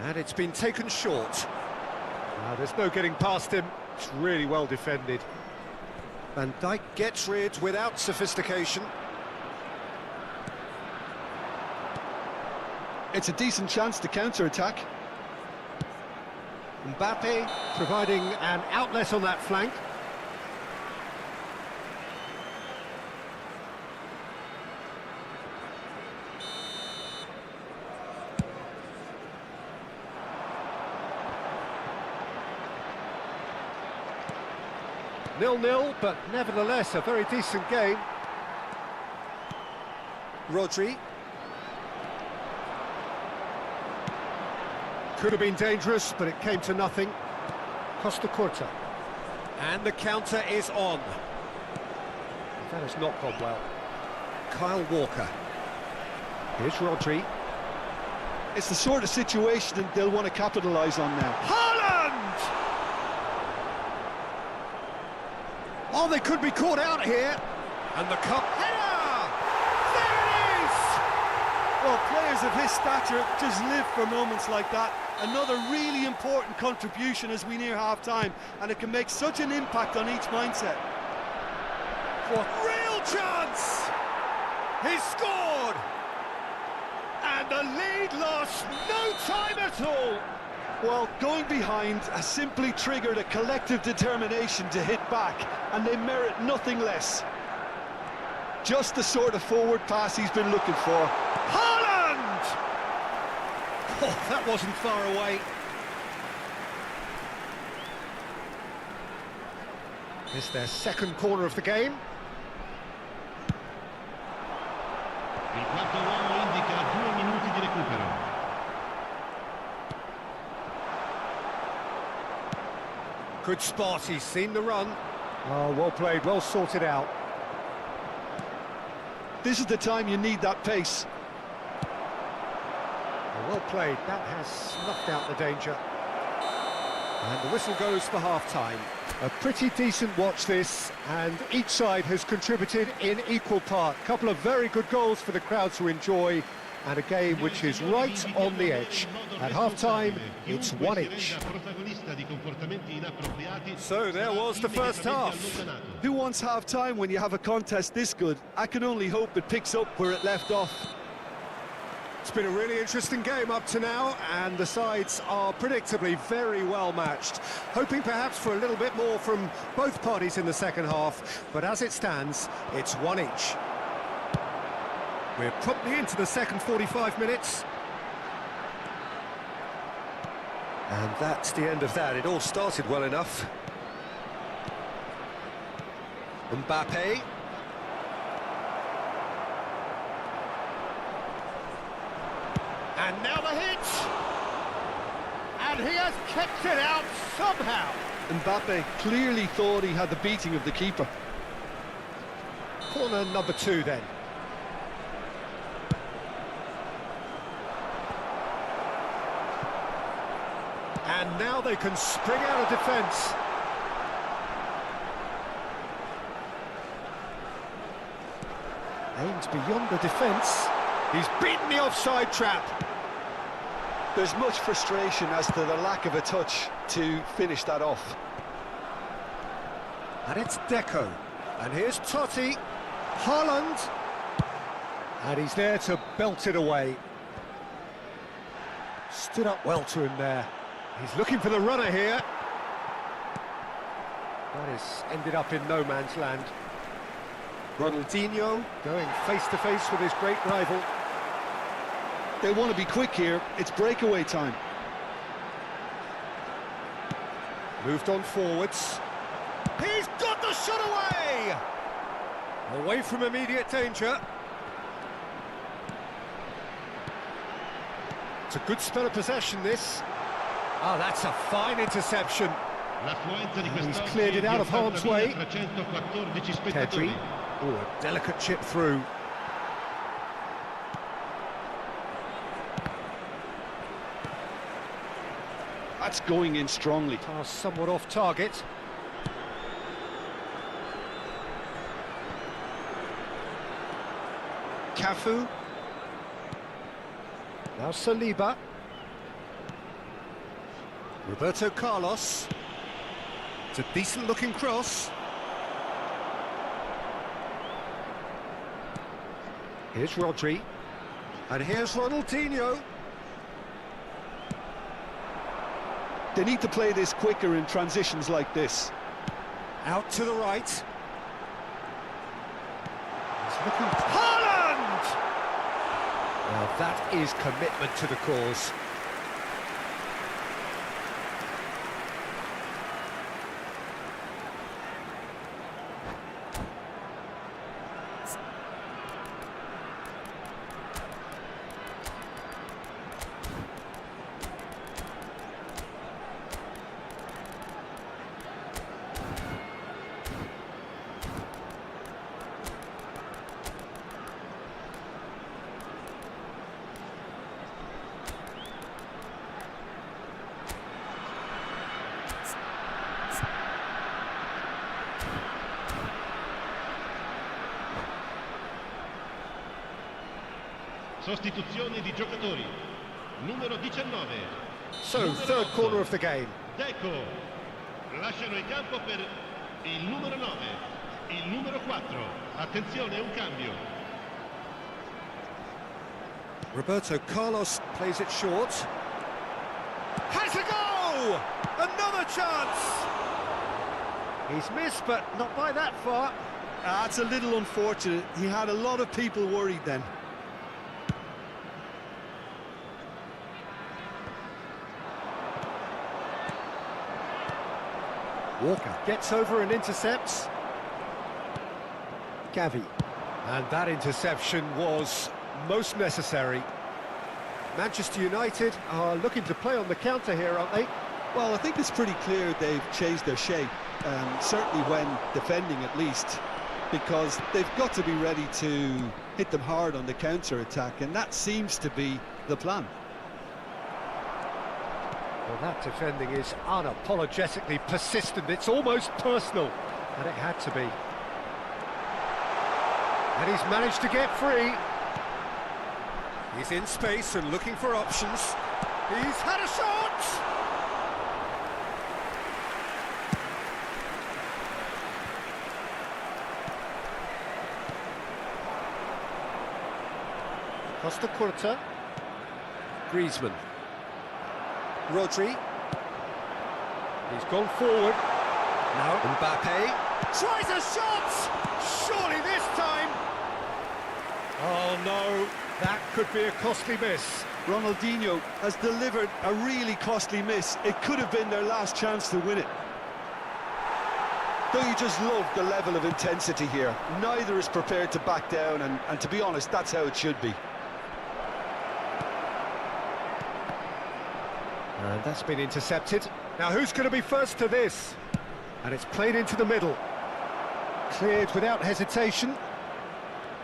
S1: And it's been taken short. There's no getting past him. It's really well defended. Van Dijk gets rid without sophistication.
S2: It's a decent chance to counter-attack.
S1: Mbappe providing an outlet on that flank. 0-0, but nevertheless a very decent game. Rodri. Could have been dangerous, but it came to nothing. Costa Curta. And the counter is on. That has not gone well. Kyle Walker. Here's Rodri.
S2: It's the sort of situation they'll want to capitalise on now.
S1: Haaland! Oh, they could be caught out here. And the cup header! There it is!
S2: Well, players of his stature just live for moments like that. Another really important contribution as we near half-time, and it can make such an impact on each mindset.
S1: What real chance! He's scored! And the lead lost no time at all!
S2: Well, going behind has simply triggered a collective determination to hit back, and they merit nothing less. Just the sort of forward pass he's been looking for.
S1: Haaland! Oh, that wasn't far away. It's their second corner of the game.
S3: Il quarto uomo indica 2 minuti di recupero.
S1: Good spot, he's seen the run. Oh, well played, well sorted out.
S2: This is the time you need that pace.
S1: Oh, well played, that has snuffed out the danger. And the whistle goes for half-time. A pretty decent watch this, and each side has contributed in equal part. A couple of very good goals for the crowd to enjoy, and a game which is right on the edge. At half-time, it's 1 each. So there was the first half.
S2: Who wants half-time when you have a contest this good? I can only hope it picks up where it left off.
S1: It's been a really interesting game up to now, and the sides are predictably very well matched. Hoping perhaps for a little bit more from both parties in the second half, but as it stands, it's 1 each. We're promptly into the second 45 minutes. And that's the end of that. It all started well enough. Mbappe. And now the hit! And he has kept it out somehow!
S2: Mbappe clearly thought he had the beating of the keeper.
S1: Corner number 2 then. And now they can spring out of defence. Aims beyond the defence. He's beaten the offside trap.
S2: There's much frustration as to the lack of a touch to finish that off.
S1: And it's Deco. And here's Totti. Haaland. And he's there to belt it away. Stood up well to him there. He's looking for the runner here. That has ended up in no man's land. Ronaldinho going face-to-face with his great rival.
S2: They want to be quick here. It's breakaway time.
S1: Moved on forwards. He's got the shot away! Away from immediate danger. It's a good spell of possession, this. Oh, that's a fine interception. He's cleared it out of harm's way. Pedri. Oh, a delicate chip through.
S2: That's going in strongly.
S1: Pass somewhat off target. Cafu. Now Saliba. Roberto Carlos. It's a decent-looking cross. Here's Rodri. And here's Ronaldinho.
S2: They need to play this quicker in transitions like this.
S1: Out to the right. He's looking... Haaland! Well, that is commitment to the cause.
S3: Sostituzione di giocatori. Numero 19.
S1: So,
S3: Numero
S1: third
S3: 8.
S1: corner of the game.
S3: Deco. Lasciano il campo per il numero 9. Il numero 4. Attenzione, un cambio.
S1: Roberto Carlos plays it short. Has a goal! Another chance! He's missed, but not by that far.
S2: That's a little unfortunate. He had a lot of people worried then.
S1: Walker gets over and intercepts. Gavi. And that interception was most necessary. Manchester United are looking to play on the counter here, aren't they?
S2: Well, I think it's pretty clear they've changed their shape, certainly when defending at least, because they've got to be ready to hit them hard on the counter-attack, and that seems to be the plan.
S1: Well, that defending is unapologetically persistent. It's almost personal, and it had to be. And he's managed to get free. He's in space and looking for options. He's had a shot! Costa Curta. Griezmann. Rodri. He's gone forward. Now Mbappe. Tries a shot! Surely this time! Oh no, that could be a costly miss.
S2: Ronaldinho has delivered a really costly miss. It could have been their last chance to win it. Don't you just love the level of intensity here? Neither is prepared to back down, and to be honest, that's how it should be.
S1: And that's been intercepted. Now who's going to be first to this? And it's played into the middle. Cleared without hesitation.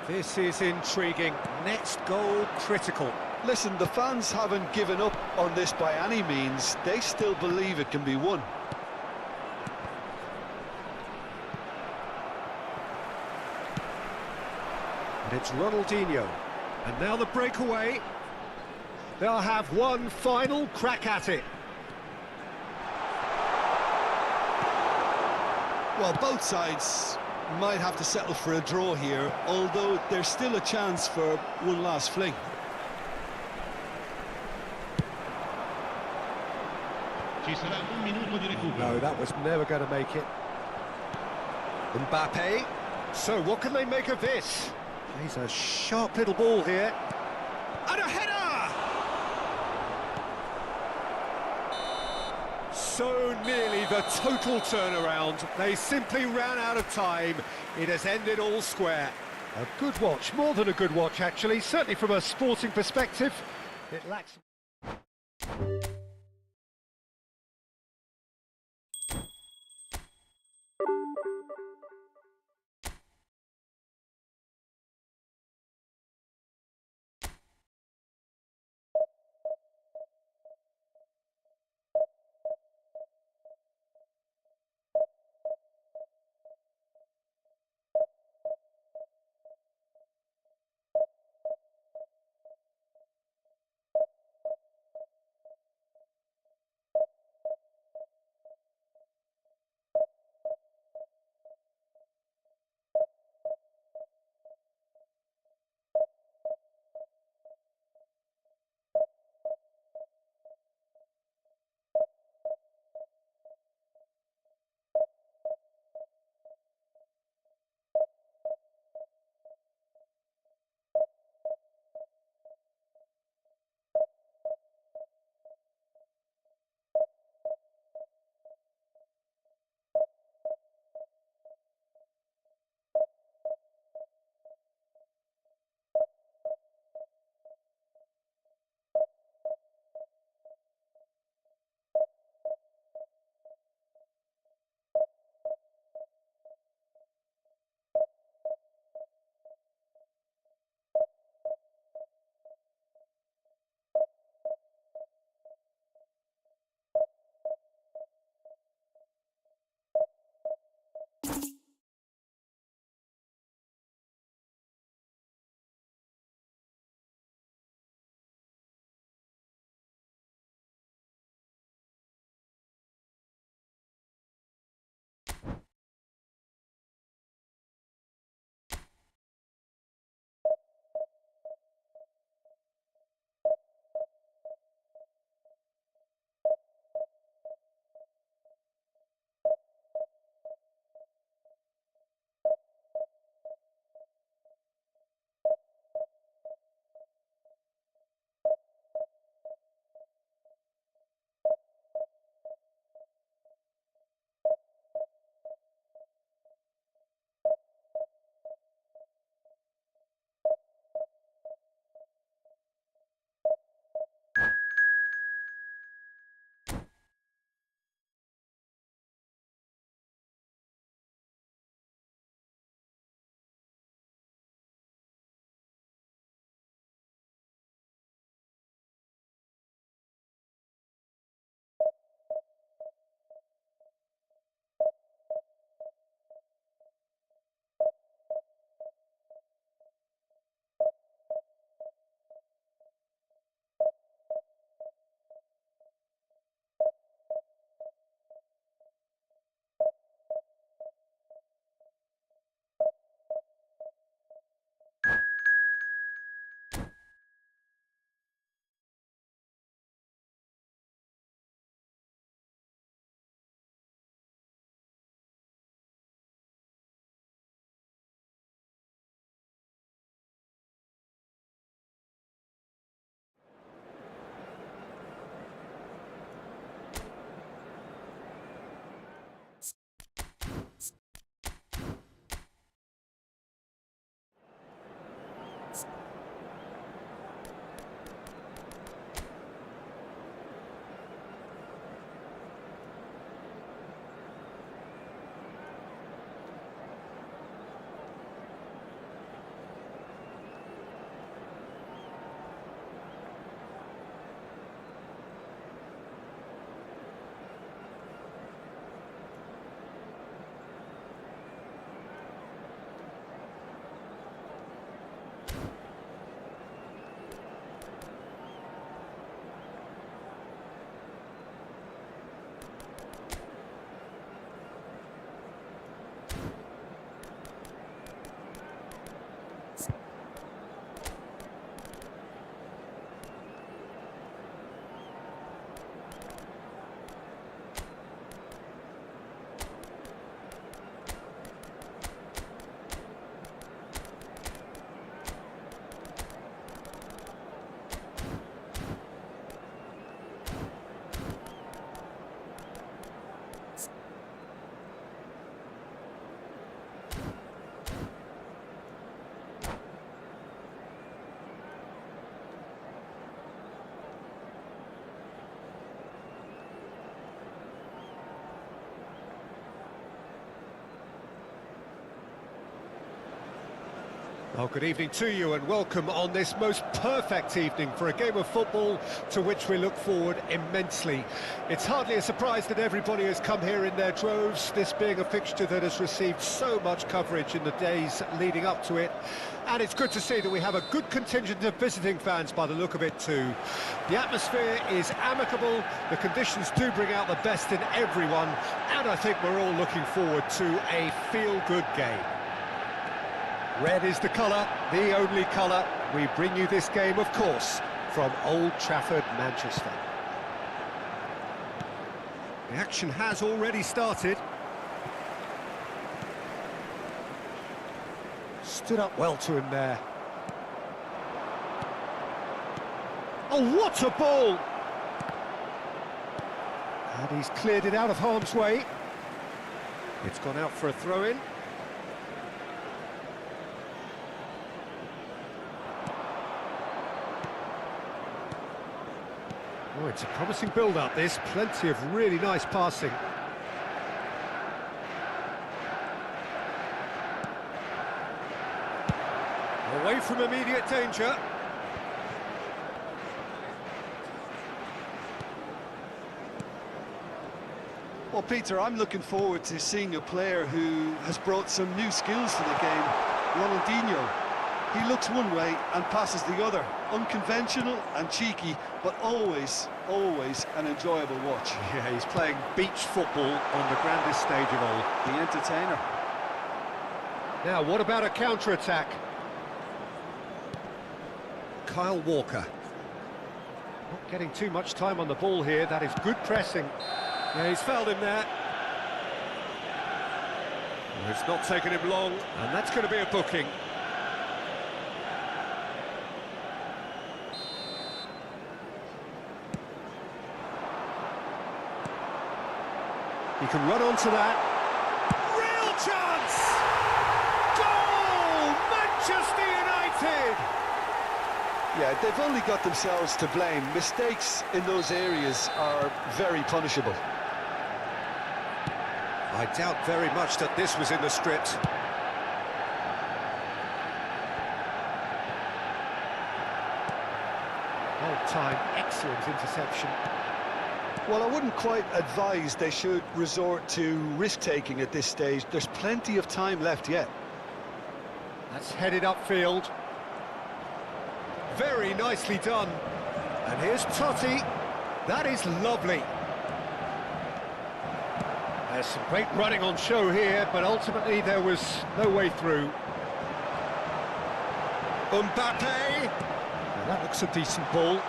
S1: This is intriguing. Next goal critical.
S2: Listen, the fans haven't given up on this by any means. They still believe it can be won.
S1: And it's Ronaldinho. And now the breakaway. They'll have one final crack at it.
S2: Well, both sides might have to settle for a draw here, although there's still a chance for one last fling.
S3: Ci sarà un minuto di recupero.
S1: No, that was never going to make it. Mbappe. So what can they make of this? He's a sharp little ball here. And a header! So nearly the total turnaround. They simply ran out of time. It has ended all square. A good watch, more than a good watch actually, certainly from a sporting perspective. It lacks... Oh, good evening to you and welcome on this most perfect evening for a game of football to which we look forward immensely. It's hardly a surprise that everybody has come here in their droves, this being a fixture that has received so much coverage in the days leading up to it. And it's good to see that we have a good contingent of visiting fans by the look of it too. The atmosphere is amicable, the conditions do bring out the best in everyone, and I think we're all looking forward to a feel-good game. Red is the colour, the only colour. We bring you this game, of course, from Old Trafford, Manchester. The action has already started. Stood up well to him there. Oh, what a ball! And he's cleared it out of harm's way. It's gone out for a throw-in. Oh, it's a promising build-up, this. Plenty of really nice passing. Away from immediate danger.
S2: Well, Peter, I'm looking forward to seeing a player who has brought some new skills to the game, Ronaldinho. He looks one way and passes the other. Unconventional and cheeky, but always an enjoyable watch.
S1: Yeah, he's playing beach football on the grandest stage of all.
S2: The entertainer.
S1: Now, what about a counter-attack? Kyle Walker. Not getting too much time on the ball here. That is good pressing. Yeah, he's fouled him there. Well, it's not taken him long, and that's going to be a booking. He can run onto that. Real chance! Goal! Manchester United!
S2: Yeah, they've only got themselves to blame. Mistakes in those areas are very punishable.
S1: I doubt very much that this was in the script. Hold time, excellent interception.
S2: Well, I wouldn't quite advise they should resort to risk-taking at this stage. There's plenty of time left yet.
S1: That's headed upfield. Very nicely done. And here's Totti. That is lovely. There's some great running on show here, but ultimately there was no way through. Mbappe. Now that looks a decent ball.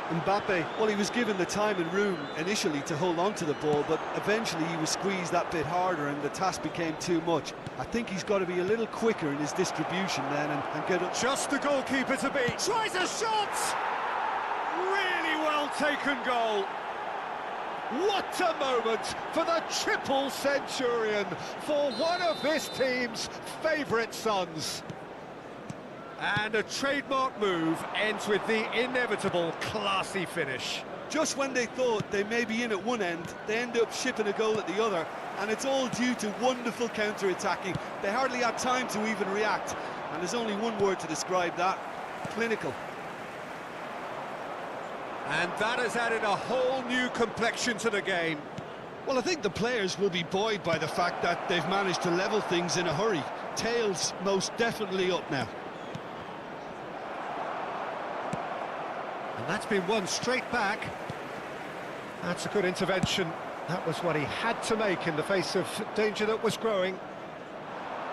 S2: Mbappe, well, he was given the time and room initially to hold on to the ball, but eventually he was squeezed that bit harder and the task became too much. I think he's got to be a little quicker in his distribution then and get up.
S1: Just the goalkeeper to beat. Tries a shot! Really well taken goal. What a moment for the triple centurion, for one of this team's favourite sons. And a trademark move ends with the inevitable classy finish.
S2: Just when they thought they may be in at one end, they end up shipping a goal at the other, and it's all due to wonderful counter-attacking. They hardly had time to even react, and there's only one word to describe that: clinical.
S1: And that has added a whole new complexion to the game.
S2: Well, I think the players will be buoyed by the fact that they've managed to level things in a hurry. Tails most definitely up now.
S1: And that's been won straight back. That's a good intervention. That was what he had to make in the face of danger that was growing.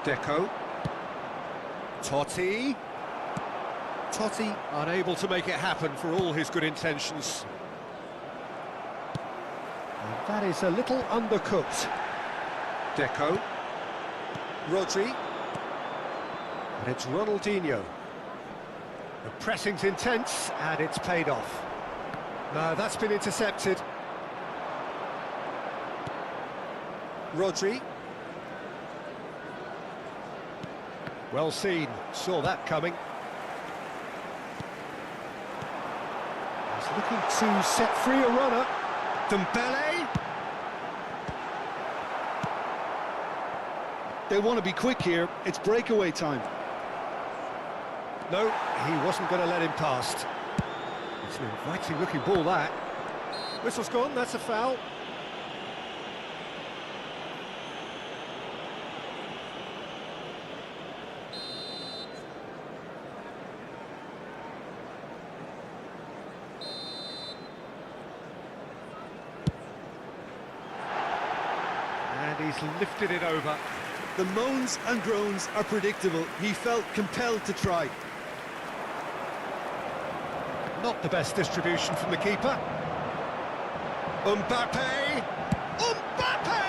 S1: Deco. Totti. Totti unable to make it happen for all his good intentions. And that is a little undercooked. Deco. Rodri. And it's Ronaldinho. The pressing's intense, and it's paid off. No, that's been intercepted. Rodri. Well seen, saw that coming. He's looking to set free a runner. Dembele.
S2: They want to be quick here, it's breakaway time.
S1: No, he wasn't going to let him past. It's an inviting looking ball, that. Whistle's gone, that's a foul. And he's lifted it over.
S2: The moans and groans are predictable. He felt compelled to try.
S1: Not the best distribution from the keeper. Mbappe! Mbappe!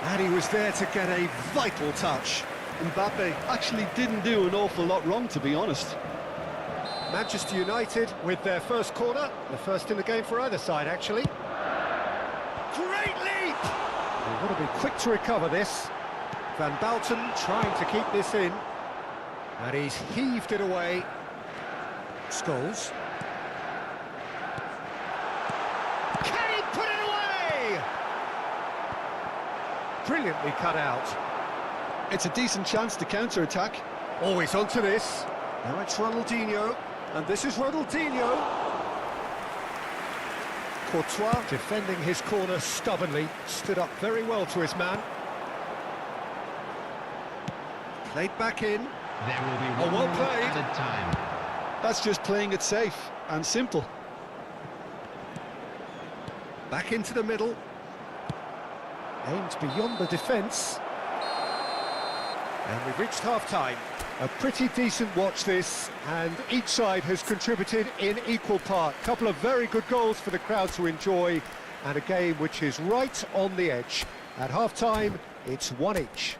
S1: And he was there to get a vital touch.
S2: Mbappe actually didn't do an awful lot wrong, to be honest.
S1: Manchester United with their first corner, the first in the game for either side, actually. Great leap! They've got to be quick to recover this. Van Bouten trying to keep this in. And he's heaved it away. Scholes. Can he put it away? Brilliantly cut out.
S2: It's a decent chance to counter-attack.
S1: Always onto this. Now it's Ronaldinho. And this is Ronaldinho. Courtois defending his corner stubbornly. Stood up very well to his man. Played back in.
S4: There will be
S1: Oh, well
S4: one
S1: played.
S4: added time.
S2: That's just playing it safe and simple.
S1: Back into the middle. Aimed beyond the defence. And we've reached half-time. A pretty decent watch this, and each side has contributed in equal part. A couple of very good goals for the crowd to enjoy, and a game which is right on the edge. At half-time, it's one each.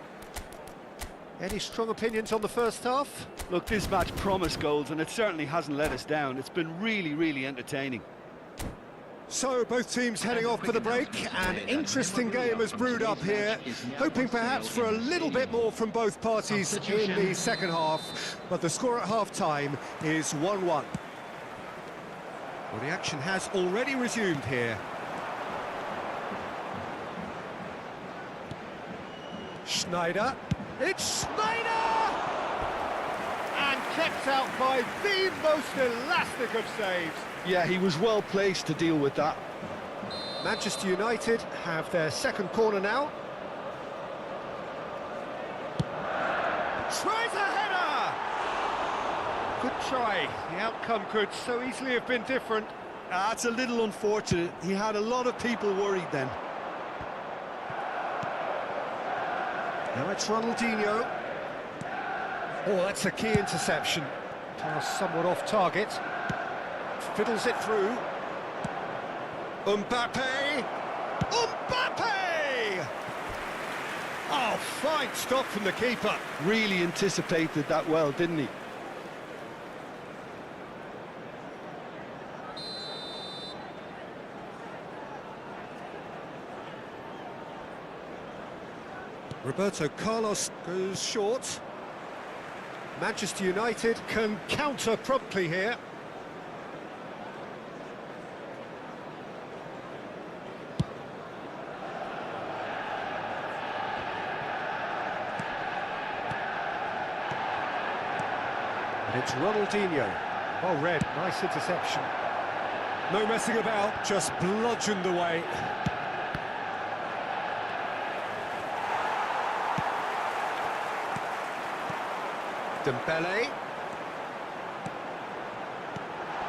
S1: Any strong opinions on the first half?
S2: Look, this match promised goals, and it certainly hasn't let us down. It's been really, really entertaining.
S1: So, both teams heading off for the break. An interesting game has brewed up here, hoping perhaps for a little bit more from both parties in the second half, but the score at half-time is 1-1. Well, the action has already resumed here. Schneider. It's Schneider! And kept out by the most elastic of saves.
S2: Yeah, he was well placed to deal with that.
S1: Manchester United have their second corner now. Tries a header! Good try. The outcome could so easily have been different.
S2: That's a little unfortunate. He had a lot of people worried then.
S1: Now it's Ronaldinho. Oh, that's a key interception. Pass somewhat off target. Fiddles it through. Mbappe! Mbappe! Oh, fine stop from the keeper.
S2: Really anticipated that well, didn't he?
S1: Roberto Carlos goes short. Manchester United can counter promptly here. And it's Ronaldinho. Well read, nice interception. No messing about, just bludgeoned away. Dembele.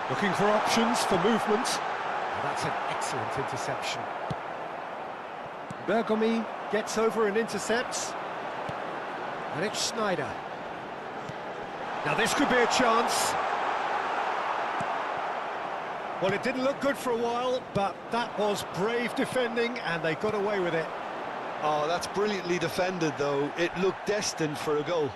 S1: Looking for options for movement. That's an excellent interception. Bergomi gets over and intercepts. And it's Schneider. Now this could be a chance. Well, it didn't look good for a while, but that was brave defending and they got away with it.
S2: Oh, that's brilliantly defended, though. It looked destined for a goal.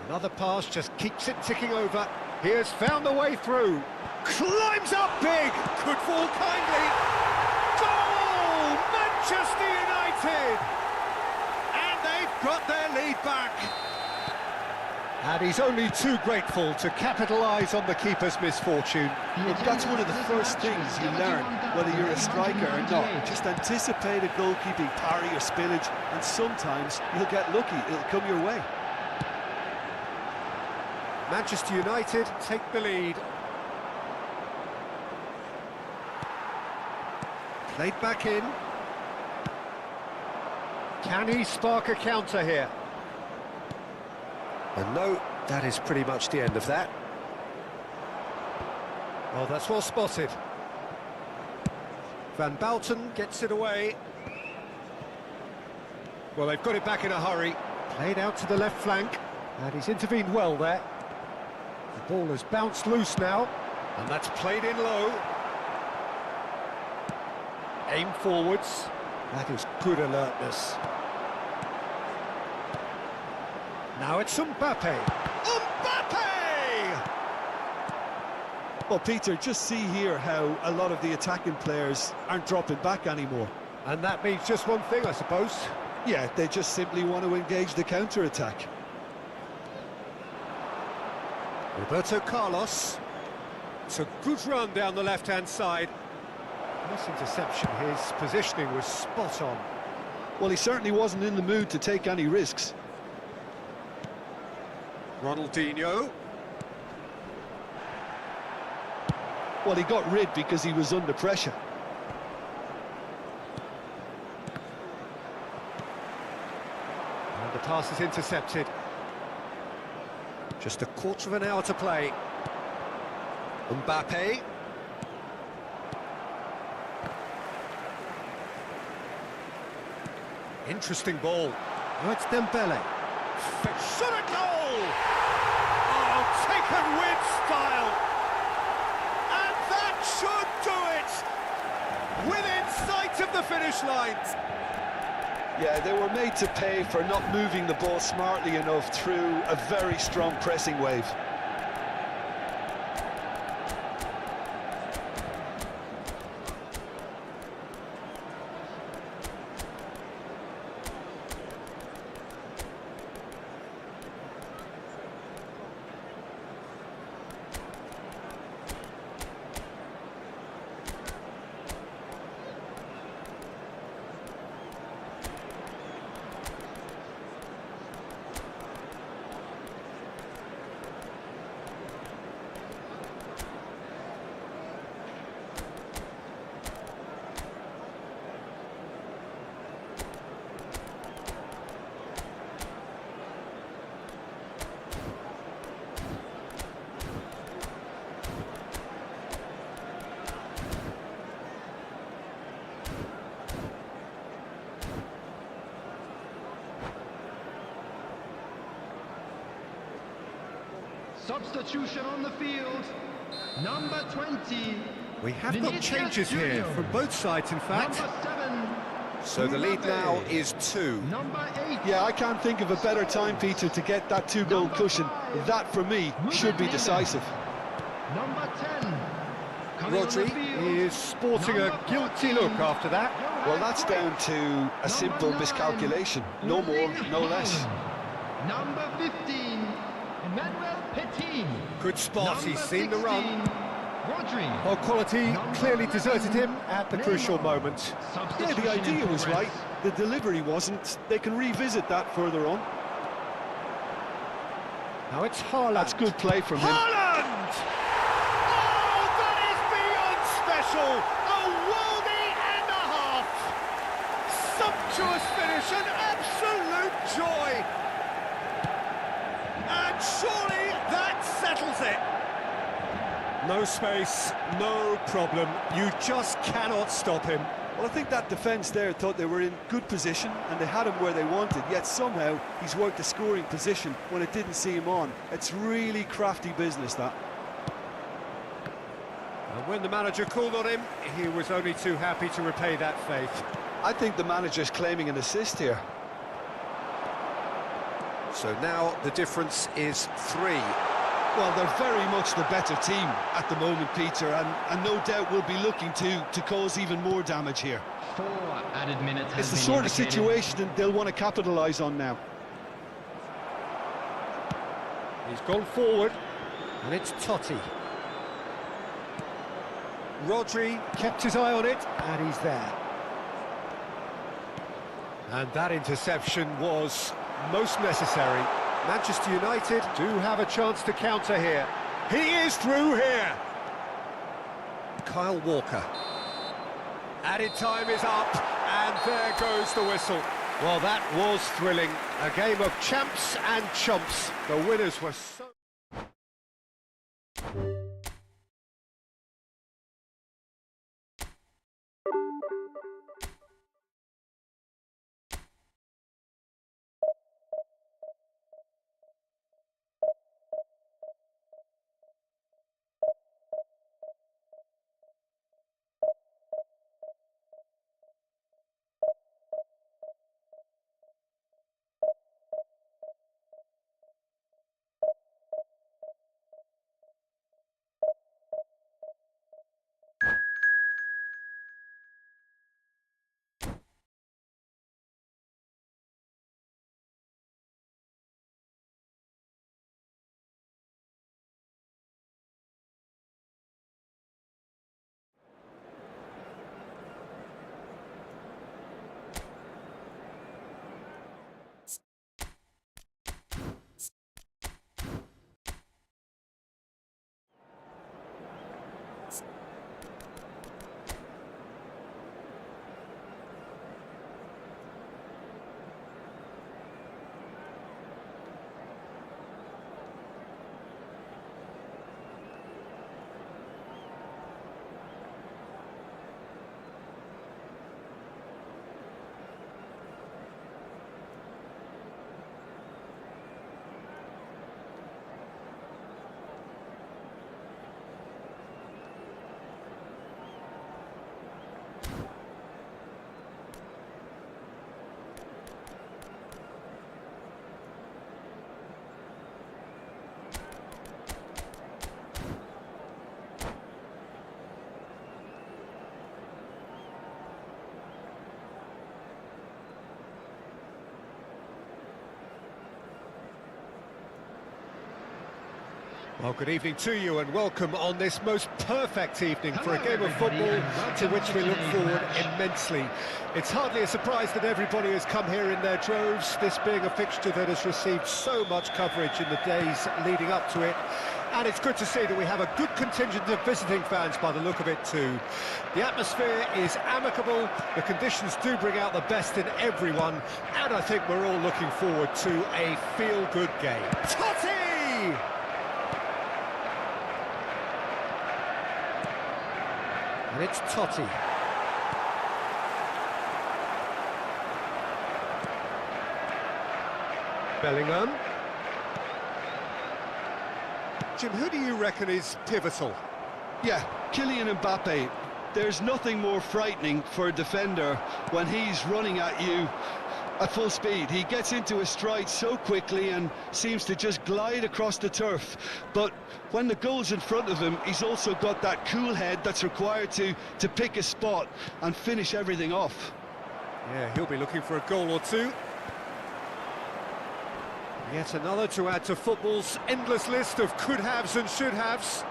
S1: Another pass just keeps it ticking over. He has found a way through. Climbs up big. Could fall kindly. Goal! Manchester United! And they've got their lead back. And he's only too grateful to capitalise on the keeper's misfortune.
S2: Well, that's one of the first things you learn, whether you're a striker or not. Just anticipate a goalkeeping parry or spillage, and sometimes you'll get lucky, it'll come your way.
S1: Manchester United take the lead. Played back in. Can he spark a counter here? And no, that is pretty much the end of that. Oh, that's well spotted. Van Bouten gets it away. Well, they've got it back in a hurry. Played out to the left flank, and he's intervened well there. The ball has bounced loose now, and that's played in low. Aim forwards. That is good alertness. Now it's Mbappe. Mbappe!
S2: Well, Peter, just see here how a lot of the attacking players aren't dropping back anymore.
S1: And that means just one thing, I suppose.
S2: Yeah, they just simply want to engage the counter-attack.
S1: Roberto Carlos. It's a good run down the left-hand side. This interception, his positioning was spot on.
S2: Well, he certainly wasn't in the mood to take any risks.
S1: Ronaldinho.
S2: Well, he got rid because he was under pressure.
S1: And the pass is intercepted. Just a quarter of an hour to play. Mbappe. Interesting ball. Oh, it's Dembele. Shot a goal! Oh, taken with style. And that should do it! Within sight of the finish line.
S2: Yeah, they were made to pay for not moving the ball smartly enough through a very strong pressing wave.
S4: Substitution on the field, number 20.
S1: We have got changes here from both sides, in fact.
S4: Number 7.
S1: So the lead now is 2.
S4: Number 8.
S2: Yeah, I can't think of a better time, Peter, to get that two-goal cushion. That, for me, should be decisive.
S4: Number 10. Coming on the
S1: Rodri
S4: field,
S1: is sporting a
S4: number
S1: guilty
S4: 14.
S1: look after that.
S2: Well, that's down to a simple miscalculation. No more, no less.
S4: Number 15. Emmanuel Petit.
S1: Good spot, he's seen the run.
S4: Rodri.
S1: Well, quality clearly deserted him at the crucial moment.
S2: Yeah, the idea was right. The delivery wasn't. They can revisit that further on.
S1: Now it's Haaland.
S2: That's good play from him.
S1: Haaland! Oh, that is beyond special! A worldie and a half! Sumptuous finish, an absolute joy! And surely that settles it! No space, no problem. You just cannot stop him.
S2: Well, I think that defence there thought they were in good position and they had him where they wanted, yet somehow he's worked a scoring position when it didn't see him on. It's really crafty business, that.
S1: And when the manager called on him, he was only too happy to repay that faith.
S2: I think the manager's claiming an assist here.
S1: So now the difference is 3.
S2: Well, they're very much the better team at the moment, Peter, and no doubt will be looking to cause even more damage here.
S4: 4 added minutes.
S2: It's the sort of situation that they'll want to capitalise on now.
S1: He's gone forward, and it's Totti. Rodri kept his eye on it, and he's there. And that interception was most necessary. Manchester United do have a chance to counter here. He is through here. Kyle Walker. Added time is up, and there goes the whistle. Well, that was thrilling. A game of champs and chumps. The winners were so... Well, good evening to you and welcome on this most perfect evening for a game of football to which we look forward immensely. It's hardly a surprise that everybody has come here in their droves, this being a fixture that has received so much coverage in the days leading up to it. And it's good to see that we have a good contingent of visiting fans by the look of it too. The atmosphere is amicable, the conditions do bring out the best in everyone, and I think we're all looking forward to a feel-good game. Totti! And it's Totti. Bellingham. Jim, who do you reckon is pivotal?
S2: Yeah, Kylian Mbappe. There's nothing more frightening for a defender when he's running at you at full speed. He gets into his stride so quickly and seems to just glide across the turf. But when the goal's in front of him, he's also got that cool head that's required to pick a spot and finish everything off.
S1: Yeah, he'll be looking for a goal or two. Yet another to add to football's endless list of could-haves and should-haves.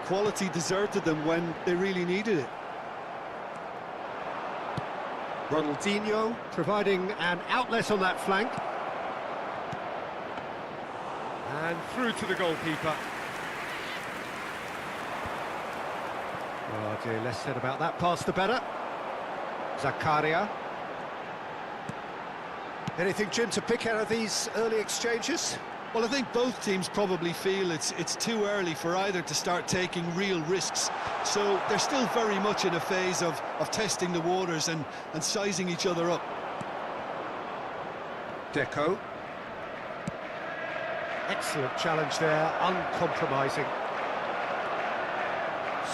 S2: Quality deserted them when they really needed it.
S1: Ronaldinho providing an outlet on that flank. And through to the goalkeeper. Oh dear, less said about that pass the better. Zakaria. Anything, Jim, to pick out of these early exchanges?
S2: Well, I think both teams probably feel it's too early for either to start taking real risks. So they're still very much in a phase of testing the waters and sizing each other up.
S1: Deco. Excellent challenge there, uncompromising.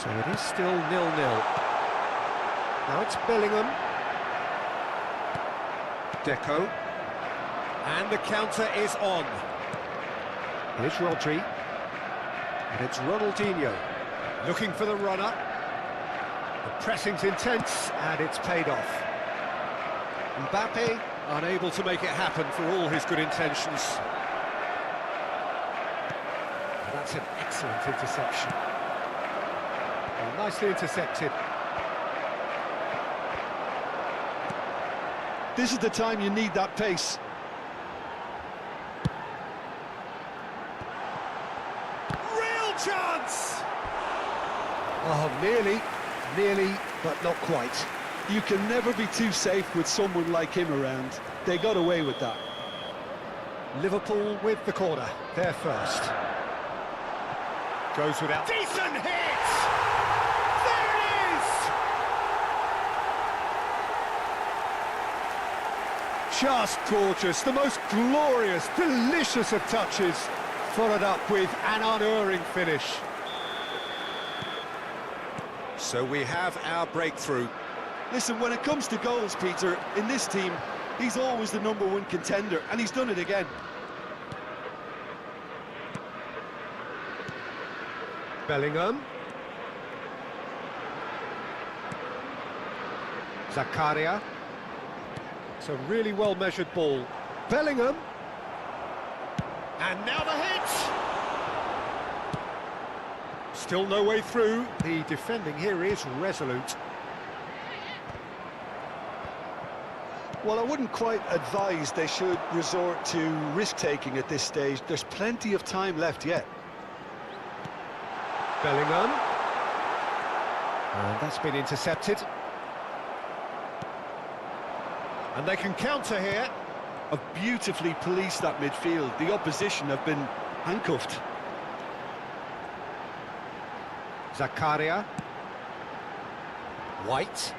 S1: So it is still 0-0. Now it's Bellingham. Deco. And the counter is on. Here's Rodri. And it's Ronaldinho. Looking for the runner. The pressing's intense, and it's paid off. Mbappe unable to make it happen for all his good intentions. That's an excellent interception. Well, nicely intercepted.
S2: This is the time you need that pace.
S1: Real chance! Oh, nearly, but not quite.
S2: You can never be too safe with someone like him around. They got away with that.
S1: Liverpool with the corner. They're first. Goes without... Decent hit! There it is! Just gorgeous. The most glorious, delicious of touches. Followed up with an unerring finish. So we have our breakthrough.
S2: Listen, when it comes to goals, Peter, in this team, he's always the #1 contender, and he's done it again.
S1: Bellingham. Zakaria. It's a really well-measured ball. Bellingham. And now the hit! Still no way through. The defending here is resolute.
S2: Well, I wouldn't quite advise they should resort to risk-taking at this stage. There's plenty of time left yet.
S1: Bellingham. And that's been intercepted. And they can counter here.
S2: Have beautifully policed that midfield. The opposition have been handcuffed.
S1: Zakaria. White.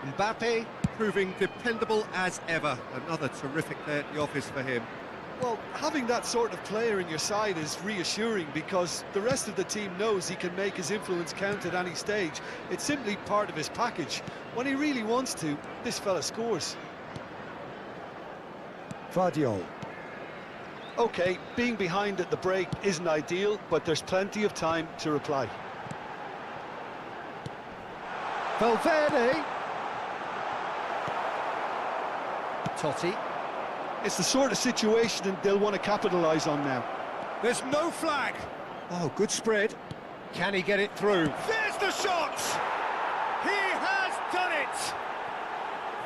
S1: Mbappe proving dependable as ever. Another terrific day at the office for him.
S2: Well, having that sort of player in your side is reassuring because the rest of the team knows he can make his influence count at any stage. It's simply part of his package. When he really wants to, this fella scores.
S1: Vardiol.
S2: OK, being behind at the break isn't ideal, but there's plenty of time to reply.
S1: Valverde. Totti.
S2: It's the sort of situation they'll want to capitalise on now.
S1: There's no flag. Oh, good spread. Can he get it through? There's the shot! He has done it!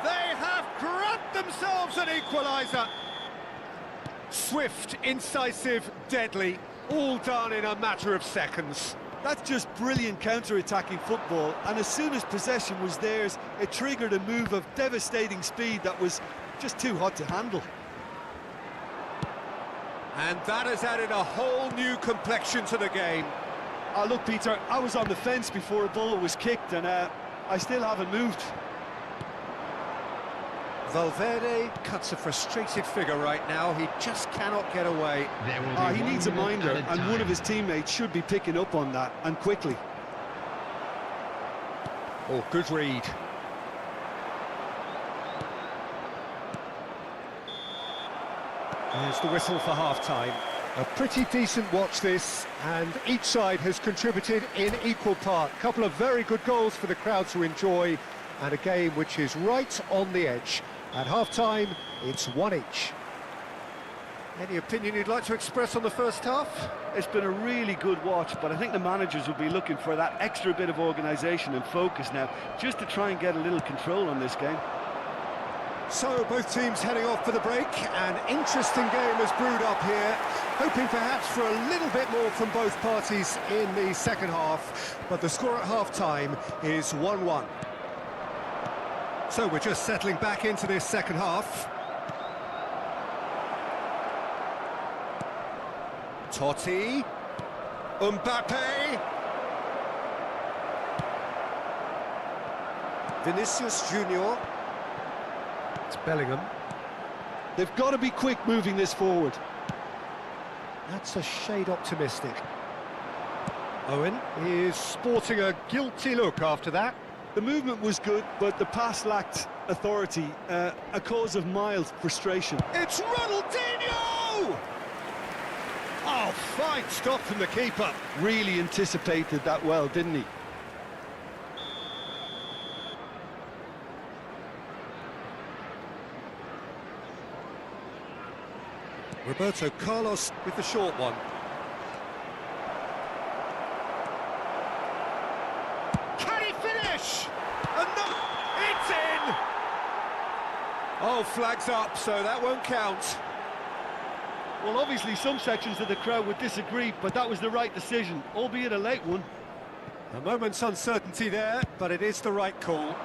S1: They have grabbed themselves an equaliser. Swift, incisive, deadly, all done in a matter of seconds.
S2: That's just brilliant counter-attacking football, and as soon as possession was theirs, it triggered a move of devastating speed that was just too hot to handle.
S1: And that has added a whole new complexion to the game.
S2: Look, Peter, I was on the fence before a ball was kicked, and I still haven't moved.
S1: Valverde cuts a frustrated figure right now. He just cannot get away.
S2: He needs a minder, and one of his teammates should be picking up on that, and quickly.
S1: Oh, good read. There's the whistle for half-time. A pretty decent watch this, and each side has contributed in equal part. A couple of very good goals for the crowd to enjoy, and a game which is right on the edge. At half-time, it's 1 each. Any opinion you'd like to express on the first half?
S2: It's been a really good watch, but I think the managers will be looking for that extra bit of organisation and focus now, just to try and get a little control on this game.
S1: So, both teams heading off for the break. An interesting game has brewed up here, hoping perhaps for a little bit more from both parties in the second half, but the score at half-time is 1-1. So, we're just settling back into this second half. Totti. Mbappe. Vinicius Junior. It's Bellingham.
S2: They've got to be quick moving this forward.
S1: That's a shade optimistic. Owen is sporting a guilty look after that.
S2: The movement was good, but the pass lacked authority, a cause of mild frustration.
S1: It's Ronaldinho! Oh, fine stop from the keeper.
S2: Really anticipated that well, didn't he?
S1: Roberto Carlos with the short one. Can he finish? And no, it's in! Oh, flags up, so that won't count.
S2: Well, obviously some sections of the crowd would disagree, but that was the right decision, albeit a late one.
S1: A moment's uncertainty there, but it is the right call.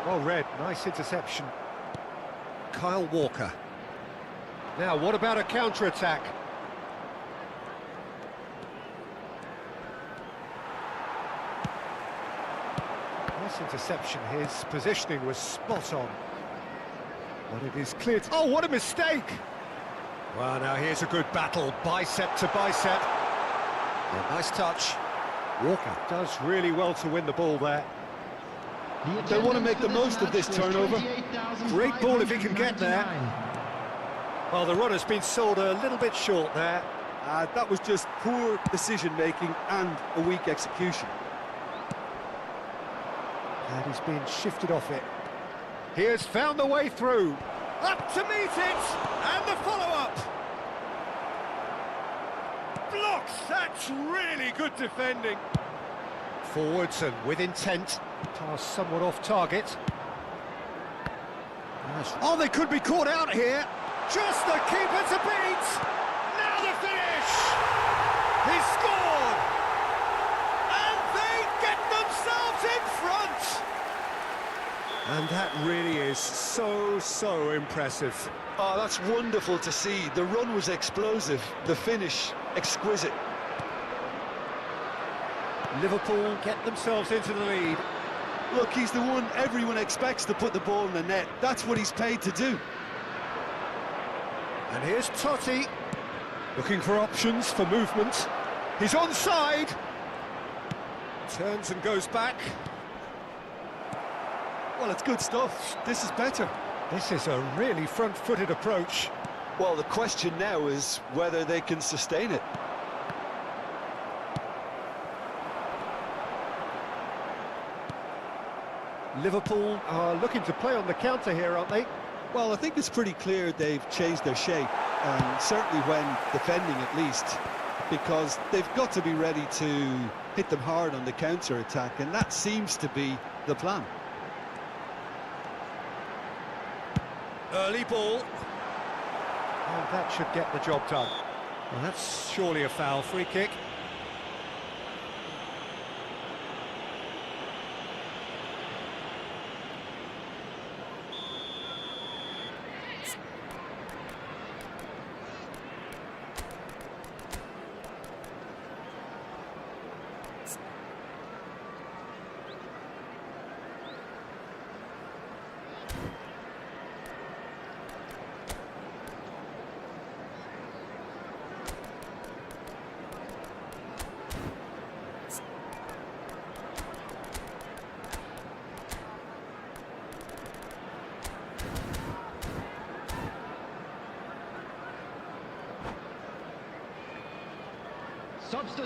S1: Well read, nice interception. Kyle Walker. Now, what about a counter-attack? Nice interception, his positioning was spot on. But it is clear oh, what a mistake! Well, now here's a good battle, bicep to bicep. Yeah, nice touch. Walker does really well to win the ball there.
S2: They want to make the most of this turnover.
S1: Great ball if he can get there. Well, the runner's been sold a little bit short there.
S2: That was just poor decision-making and a weak execution.
S1: And he's been shifted off it. He has found the way through. Up to meet it! And the follow-up! Blocks! That's really good defending. Forwards and with intent. Pass somewhat off target. Nice. Oh, they could be caught out here. Just the keeper to beat. Now the finish. He scored. And they get themselves in front. And that really is so impressive.
S2: Oh, that's wonderful to see. The run was explosive, the finish exquisite.
S1: Liverpool get themselves into the lead.
S2: Look, he's the one everyone expects to put the ball in the net. That's what he's paid to do.
S1: And here's Totti, looking for options for movement. He's onside. Turns and goes back.
S2: Well, it's good stuff. This is better.
S1: This is a really front-footed approach.
S2: Well, the question now is whether they can sustain it.
S1: Liverpool are looking to play on the counter here, aren't they?
S2: Well, I think it's pretty clear they've changed their shape, and certainly when defending at least, because they've got to be ready to hit them hard on the counter-attack, and that seems to be the plan.
S1: Early ball. And that should get the job done. Well, that's surely a foul. Free kick.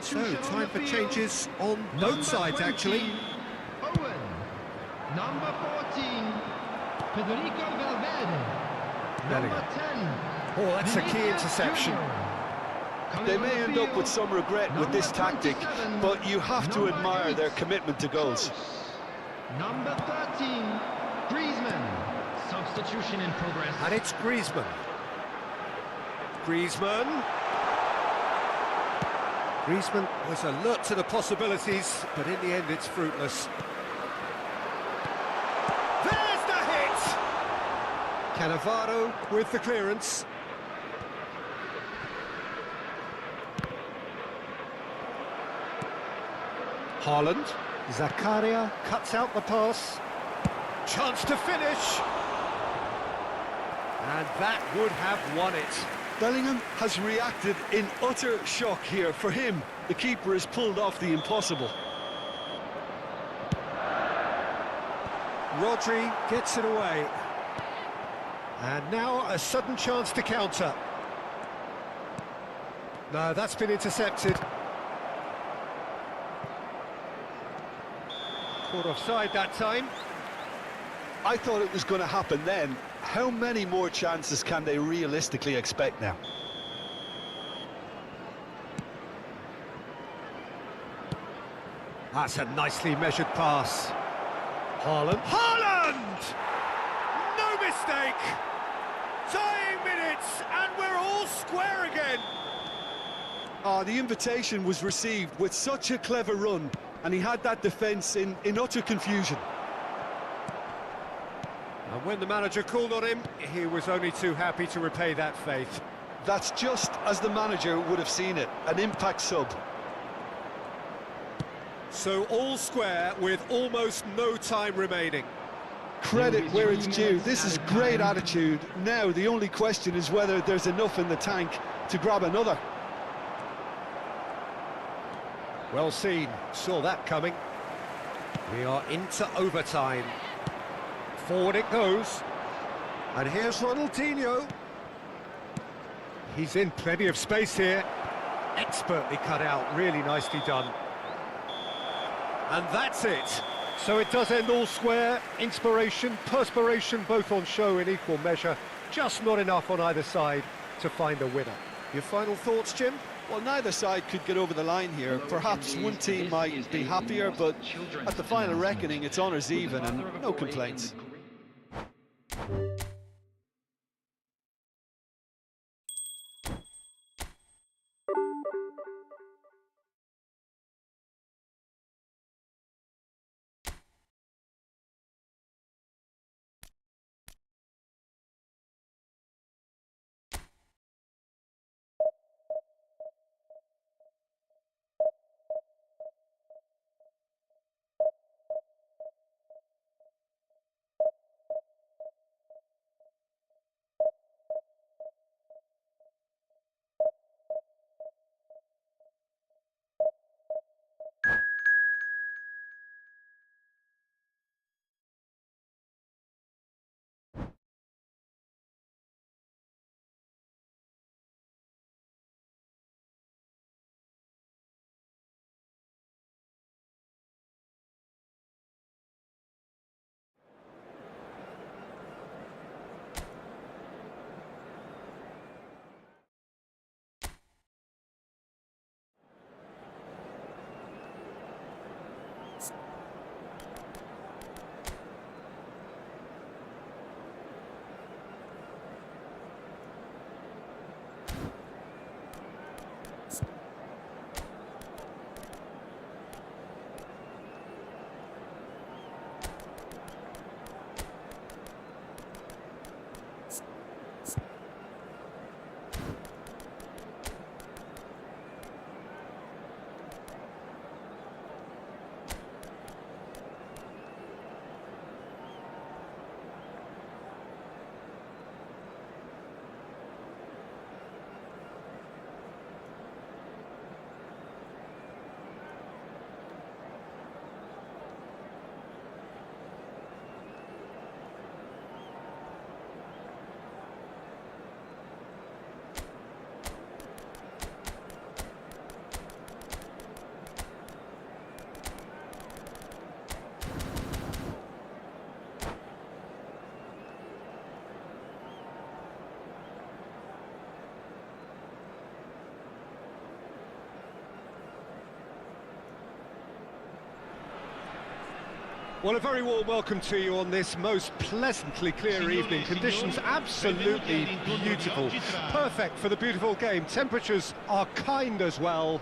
S1: So, time for changes on both sides, actually.
S4: Owen. Number 14, Federico Valverde. Number 10.
S1: Oh, that's a key interception.
S2: They may end up with some regret with this tactic, but you have to admire their commitment to goals.
S4: Number 13, Griezmann. Substitution in progress.
S1: And it's Griezmann. Griezmann was alert to the possibilities, but in the end it's fruitless. There's the hit! Cannavaro with the clearance. Haaland. Zakaria cuts out the pass. Chance to finish. And that would have won it.
S2: Bellingham has reacted in utter shock here. For him, the keeper has pulled off the impossible.
S1: Rodri gets it away. And now a sudden chance to counter. No, that's been intercepted. Caught offside that time.
S2: I thought it was going to happen then, How many more chances can they realistically expect now?
S1: That's a nicely measured pass. Haaland. Haaland! No mistake! Tying minutes, and we're all square again.
S2: The invitation was received with such a clever run, and he had that defence in utter confusion.
S1: And when the manager called on him, he was only too happy to repay that faith.
S2: That's just as the manager would have seen it, an impact sub.
S1: So all square with almost no time remaining.
S2: Credit where it's due. This is great attitude. Now the only question is whether there's enough in the tank to grab another.
S1: Well seen, saw that coming. We are into overtime. Forward it goes. And here's Ronaldinho. He's in plenty of space here. Expertly cut out, really nicely done. And that's it. So it does end all square. Inspiration, perspiration, both on show in equal measure. Just not enough on either side to find a winner. Your final thoughts, Jim?
S2: Well, neither side could get over the line here. Perhaps one team might be happier, but at the final reckoning, it's honours even and no complaints.
S1: Well, a very warm welcome to you on this most pleasantly clear evening. Conditions absolutely beautiful. Perfect for the beautiful game. Temperatures are kind as well.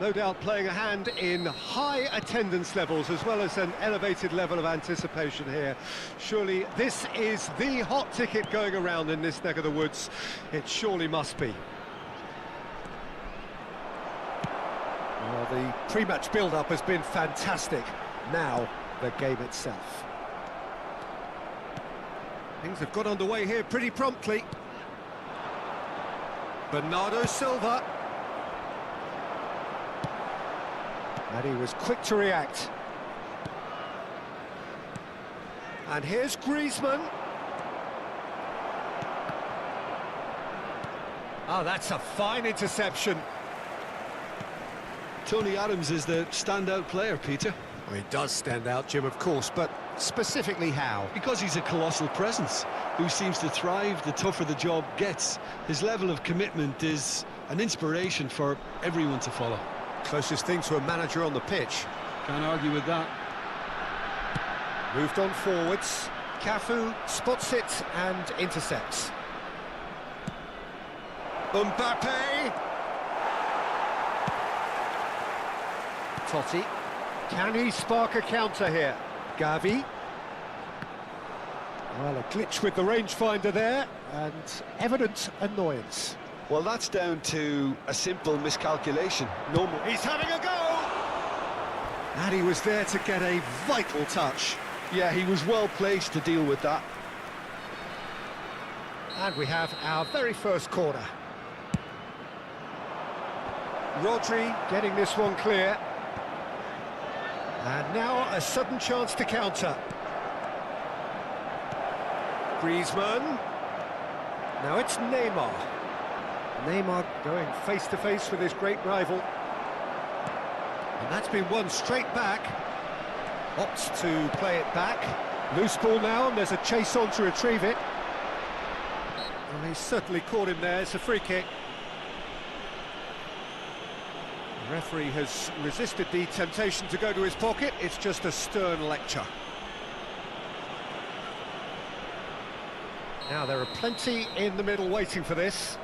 S1: No doubt playing a hand in high attendance levels as well as an elevated level of anticipation here. Surely this is the hot ticket going around in this neck of the woods. It surely must be. Well, the pre-match build-up has been fantastic. Now, the game itself. Things have got underway here pretty promptly. Bernardo Silva. And he was quick to react. And here's Griezmann. Oh, that's a fine interception.
S2: Tony Adams is the standout player, Peter.
S1: Well, he does stand out, Jim, of course, but specifically how?
S2: Because he's a colossal presence who seems to thrive the tougher the job gets. His level of commitment is an inspiration for everyone to follow.
S1: Closest thing to a manager on the pitch.
S2: Can't argue with that.
S1: Moved on forwards. Cafu spots it and intercepts. Mbappe. Totti. Can he spark a counter here? Gavi. Well, a glitch with the rangefinder there, and evident annoyance.
S2: Well, that's down to a simple miscalculation. No more.
S1: He's having a go! And he was there to get a vital touch.
S2: Yeah, he was well placed to deal with that.
S1: And we have our very first corner. Rodri getting this one clear. And now a sudden chance to counter. Griezmann. Now it's Neymar. Neymar going face-to-face with his great rival. And that's been won straight back. Opts to play it back. Loose ball now, and there's a chase on to retrieve it. And he's certainly caught him there. It's a free kick. The referee has resisted the temptation to go to his pocket. It's just a stern lecture. Now there are plenty in the middle waiting for this.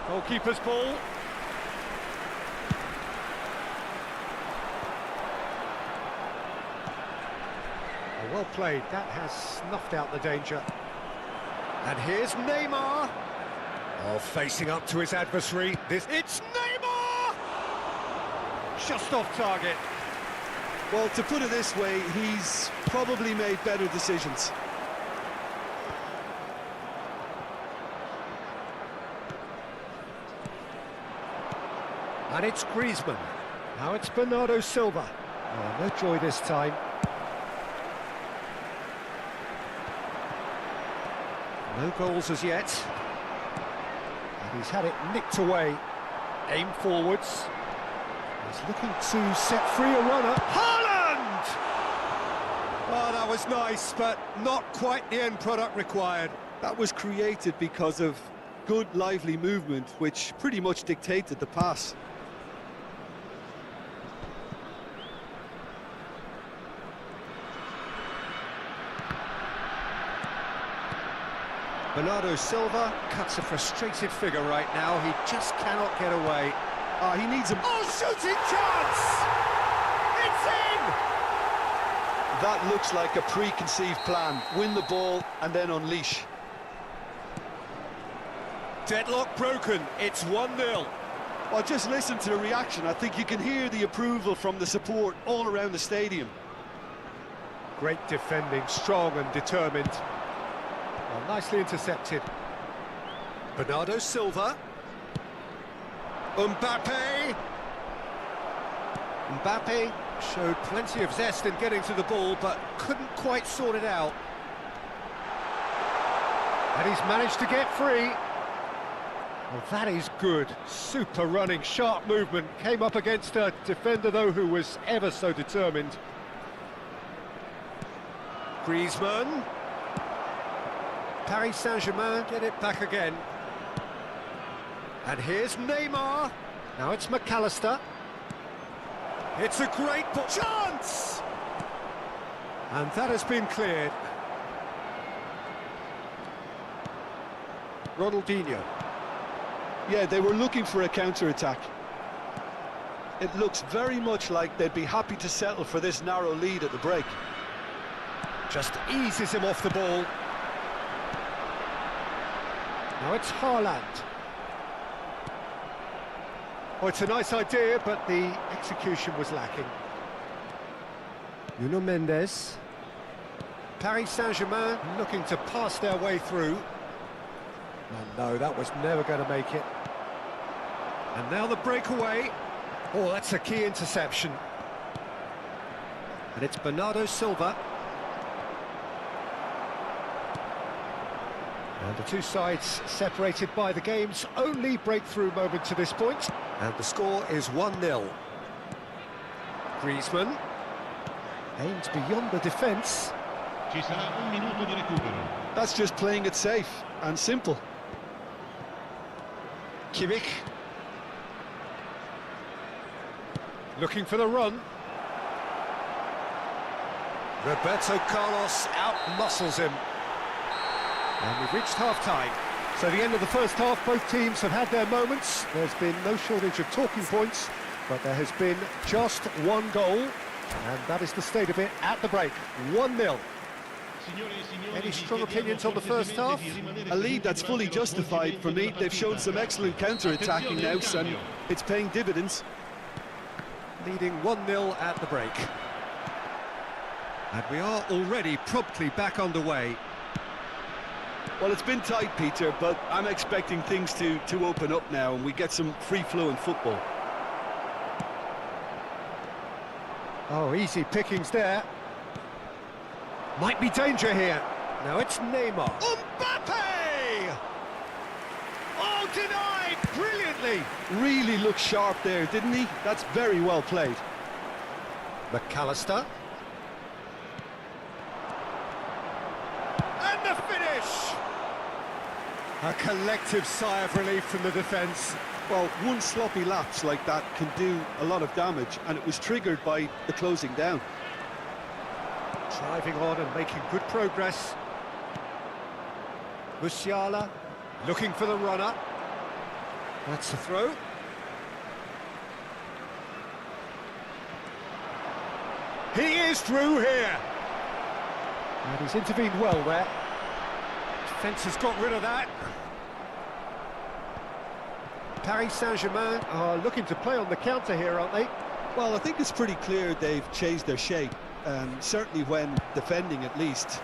S1: Goalkeeper's ball. Oh, well played. That has snuffed out the danger. And here's Neymar. Oh, facing up to his adversary. It's Neymar! Just off target.
S2: Well, to put it this way, he's probably made better decisions.
S1: And it's Griezmann. Now it's Bernardo Silva. Oh, no joy this time. No goals as yet. And he's had it nicked away. Aim forwards. He's looking to set free a runner. Haaland! Oh, that was nice, but not quite the end product required.
S2: That was created because of good, lively movement, which pretty much dictated the pass.
S1: Bernardo Silva cuts a frustrated figure right now. He just cannot get away.
S2: He needs a...
S1: Oh, shooting chance! It's in!
S2: That looks like a preconceived plan. Win the ball and then unleash.
S1: Deadlock broken. It's 1-0.
S2: Well, just listen to the reaction. I think you can hear the approval from the support all around the stadium.
S1: Great defending, strong and determined. Well, nicely intercepted. Bernardo Silva. Mbappe. Mbappe showed plenty of zest in getting to the ball, but couldn't quite sort it out. And he's managed to get free. Well, that is good. Super running, sharp movement. Came up against a defender, though, who was ever so determined. Griezmann. Paris Saint-Germain get it back again. And here's Neymar. Now it's McAllister. It's a great chance! And that has been cleared. Ronaldinho.
S2: Yeah, they were looking for a counter-attack. It looks very much like they'd be happy to settle for this narrow lead at the break.
S1: Just eases him off the ball. Now it's Haaland. Oh, it's a nice idea, but the execution was lacking. Nuno Mendes. Paris Saint-Germain looking to pass their way through. Oh, no, that was never going to make it. And now the breakaway. Oh, that's a key interception. And it's Bernardo Silva. And the two sides separated by the game's only breakthrough moment to this point. And the score is 1-0. Griezmann aimed beyond the defence.
S3: Ci sarà un minuto di recupero.
S2: That's just playing it safe and simple.
S1: Kimmich. Looking for the run. Roberto Carlos out-muscles him. And we've reached half-time. So the end of the first half, both teams have had their moments. There's been no shortage of talking points, but there has been just one goal, and that is the state of it at the break. 1-0. Any strong opinions on the first half?
S2: A lead that's fully justified for me. They've shown some excellent counter-attacking now, and it's paying dividends.
S1: Leading 1-0 at the break. And we are already promptly back underway.
S2: Well, it's been tight, Peter, but I'm expecting things to open up now and we get some free-flowing football.
S1: Oh, easy pickings there. Might be danger here. Now it's Neymar. Mbappe! Oh, denied brilliantly.
S2: Really looked sharp there, didn't he? That's very well played.
S1: McAllister. And the finish! A collective sigh of relief from the defence.
S2: Well, one sloppy lapse like that can do a lot of damage, and it was triggered by the closing down.
S1: Driving on and making good progress. Musiala looking for the runner. That's the throw. He is through here. And he's intervened well there. Defence has got rid of that. Paris Saint-Germain are looking to play on the counter here, aren't they?
S2: Well, I think it's pretty clear they've changed their shape, certainly when defending at least,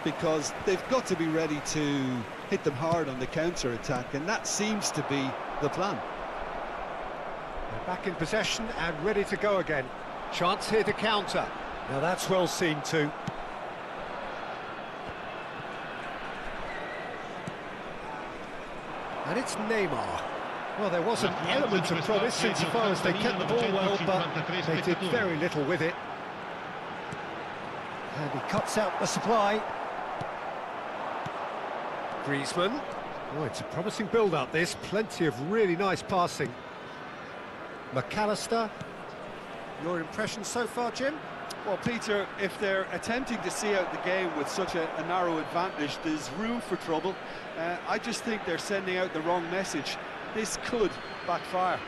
S2: because they've got to be ready to hit them hard on the counter-attack, and that seems to be the plan.
S1: They're back in possession and ready to go again. Chance here to counter. Now that's well seen too. And it's Neymar. Well, there was an element of promise insofar as they kept the ball well, but they did very little with it. And he cuts out the supply. Griezmann. Oh, it's a promising build-up, this. Plenty of really nice passing. McAllister. Your impression so far, Jim?
S2: Well, Peter, if they're attempting to see out the game with such a narrow advantage, there's room for trouble. I just think they're sending out the wrong message. This could backfire.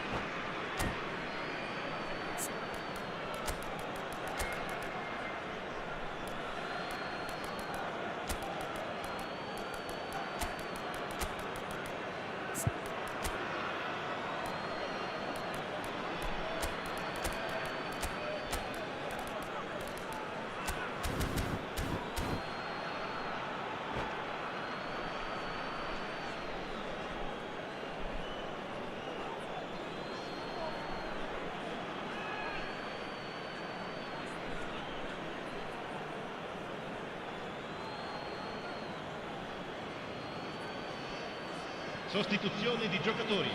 S3: Sostituzione di giocatori.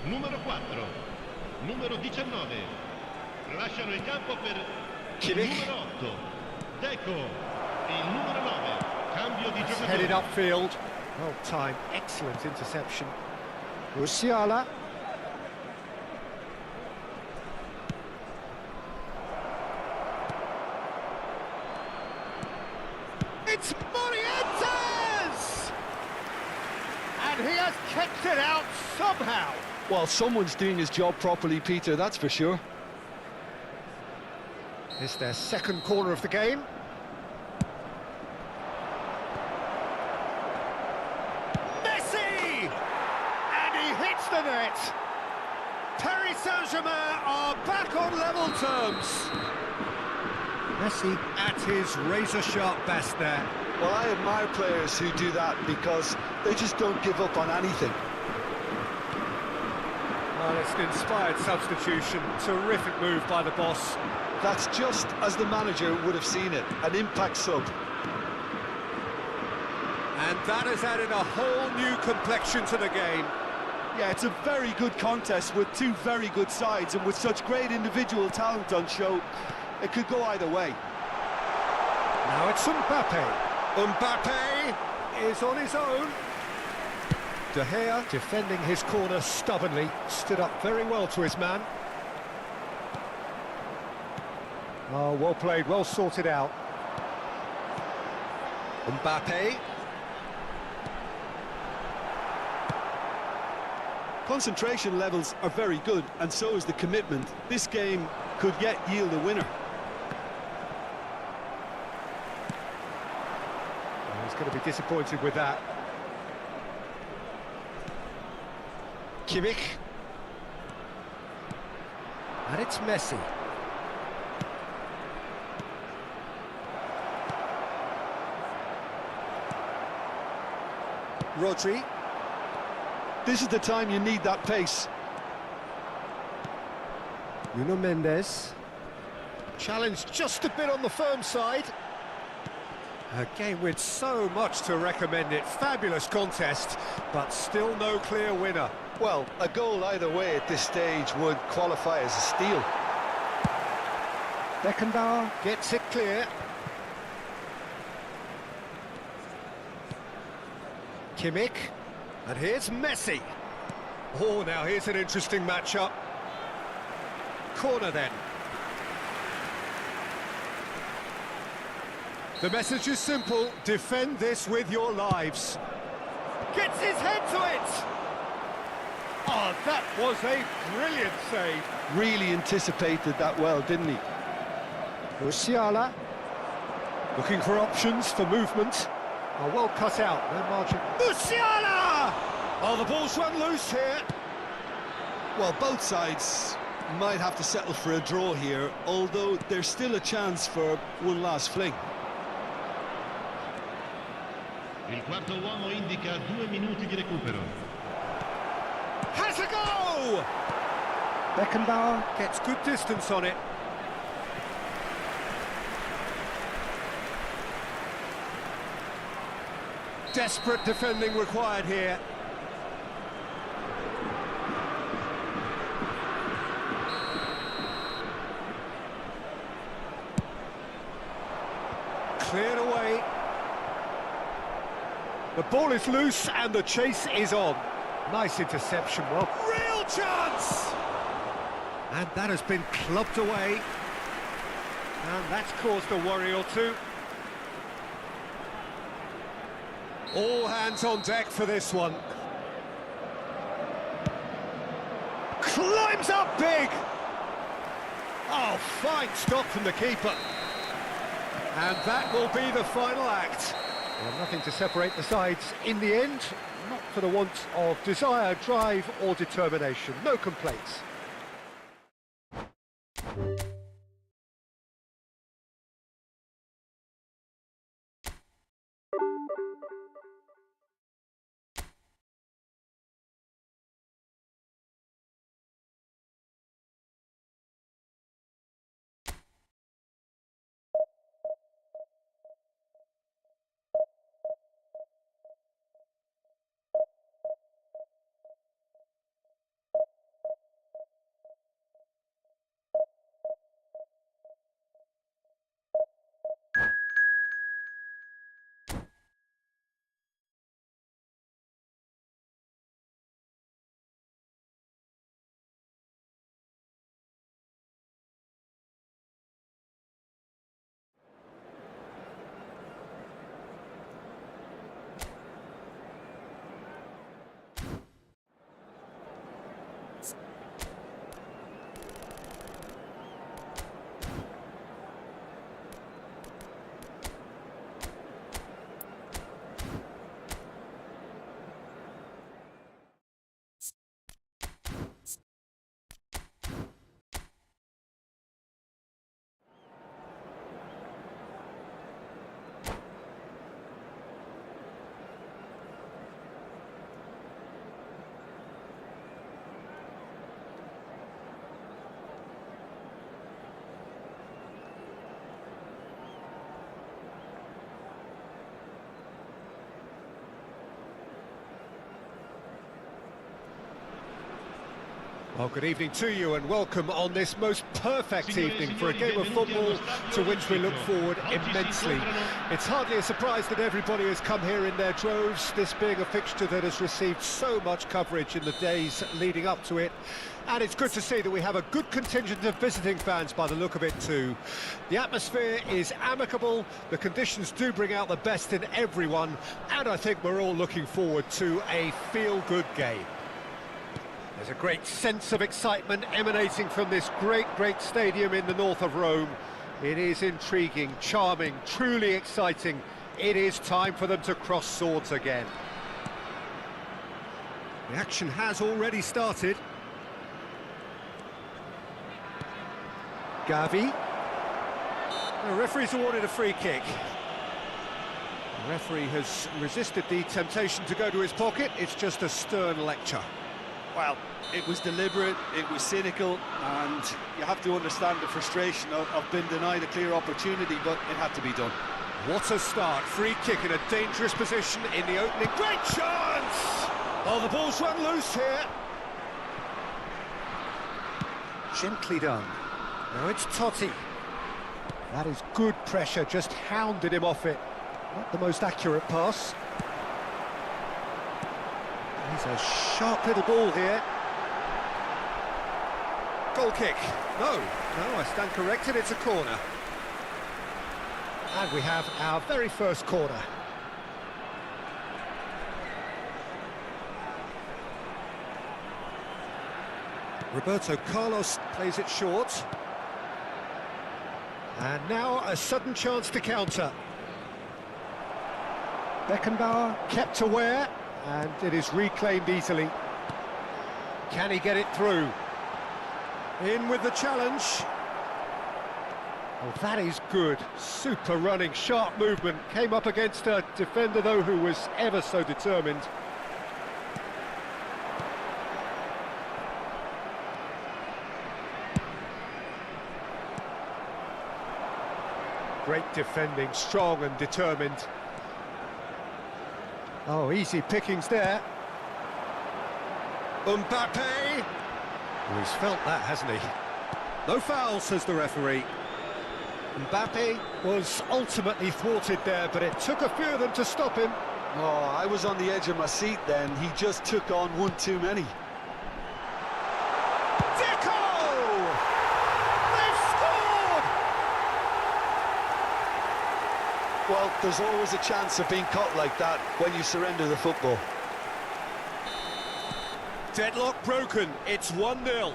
S3: Numero 4, numero 19. Lasciano il campo per il numero 8. Deco, il numero 9. Cambio di giocatori.
S1: Headed upfield. Well timed, excellent interception. Musiala. It's Morientes! And he has kept it out somehow.
S2: Well, someone's doing his job properly, Peter, that's for sure.
S1: It's their second corner of the game. Messi! And he hits the net. Paris Saint-Germain are back on level terms. Messi at his razor-sharp best there.
S2: Well, I admire players who do that because they just don't give up on anything.
S1: Well, it's an inspired substitution. Terrific move by the boss.
S2: That's just as the manager would have seen it, an impact sub.
S1: And That has added a whole new complexion to the game.
S2: Yeah, it's a very good contest with two very good sides, and with such great individual talent on show, it could go either way.
S1: Now it's Mbappe. Mbappe is on his own. De Gea, defending his corner stubbornly, stood up very well to his man. Oh, well played, well sorted out. Mbappe.
S2: Concentration levels are very good, and so is the commitment. This game could yet yield a winner.
S1: He's going to be disappointed with that. Kimmich. And it's Messi. Rodri.
S2: This is the time you need that pace.
S1: Nuno Mendes. Challenged just a bit on the firm side. A game with so much to recommend it. Fabulous contest, but still no clear winner.
S2: Well, a goal either way at this stage would qualify as a steal.
S1: Beckenbauer gets it clear. Kimmich. And here's Messi. Oh, now here's an interesting matchup. Corner then. The message is simple, defend this with your lives. Gets his head to it! Oh, that was a brilliant save.
S2: Really anticipated that well, didn't he?
S1: Musiala, looking for options for movement. Oh, well cut out, no margin. Musiala! Oh, the ball's run loose here.
S2: Well, both sides might have to settle for a draw here, although there's still a chance for one last fling.
S3: Il quarto uomo indica 2 minuti di recupero.
S1: Has a go! Beckenbauer gets good distance on it. Desperate defending required here. Cleared away. The ball is loose and the chase is on. Nice interception, well, real chance! And that has been clubbed away. And that's caused a worry or two. All hands on deck for this one. Climbs up big! Oh, fine stop from the keeper. And that will be the final act. Well, nothing to separate the sides in the end, not for the want of desire, drive or determination. No complaints. Well, good evening to you and welcome on this most perfect evening for a game of football to which we look forward immensely. It's hardly a surprise that everybody has come here in their droves, this being a fixture that has received so much coverage in the days leading up to it. And it's good to see that we have a good contingent of visiting fans by the look of it too. The atmosphere is amicable, the conditions do bring out the best in everyone, and I think we're all looking forward to a feel-good game. There's a great sense of excitement emanating from this great stadium in the north of Rome. It is intriguing, charming, truly exciting. It is time for them to cross swords again. The action has already started. Gavi. The referee's awarded a free kick. The referee has resisted the temptation to go to his pocket. It's just a stern lecture.
S2: Well, it was deliberate, it was cynical, and you have to understand the frustration of being denied a clear opportunity, but it had to be done.
S1: What a start. Free kick in a dangerous position in the opening. Great chance! Oh, the ball's run loose here. Gently done. Now it's Totti. That is good pressure, just hounded him off it. Not the most accurate pass. He's a sharp little ball here. Goal kick. No, I stand corrected, it's a corner. And we have our very first corner. Roberto Carlos plays it short. And now a sudden chance to counter. Beckenbauer kept aware, and it is reclaimed easily. Can he get it through? In with the challenge. Oh, that is good. Super running, sharp movement. Came up against a defender, though, who was ever so determined. Great defending, strong and determined. Oh, easy pickings there. Mbappe! Oh, he's felt that, hasn't he? No foul, says the referee. Mbappe was ultimately thwarted there, but it took a few of them to stop him.
S2: Oh, I was on the edge of my seat then. He just took on one too many. Well, there's always a chance of being caught like that when you surrender the football.
S1: Deadlock broken, it's 1-0.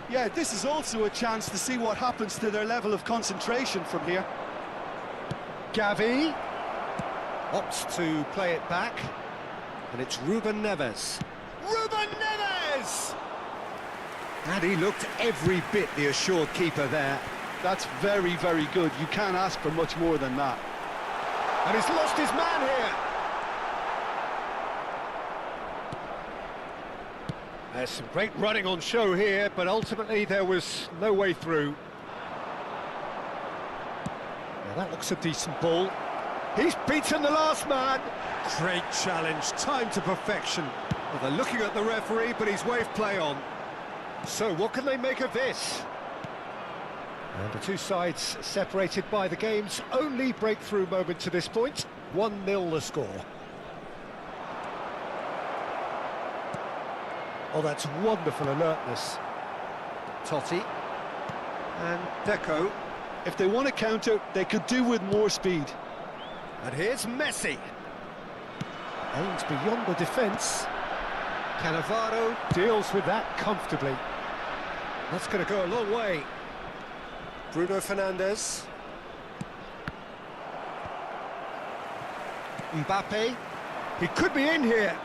S2: Yeah, this is also a chance to see what happens to their level of concentration from here.
S1: Gavi opts to play it back, and it's Ruben Neves. Ruben Neves! And he looked every bit the assured keeper there.
S2: That's very good. You can't ask for much more than that.
S1: And he's lost his man here. There's some great running on show here, but ultimately there was no way through. Now that looks a decent ball. He's beaten the last man. Great challenge, time to perfection. Well, they're looking at the referee, but he's waved play on. So what can they make of this? And the two sides separated by the game's only breakthrough moment to this point. 1-0 the score. Oh, that's wonderful alertness. Totti. And Deco.
S2: If they want to counter, they could do with more speed.
S1: And here's Messi. Aims beyond the defence. Cannavaro deals with that comfortably. That's going to go a long way. Bruno Fernandes. Mbappe. He could be in here.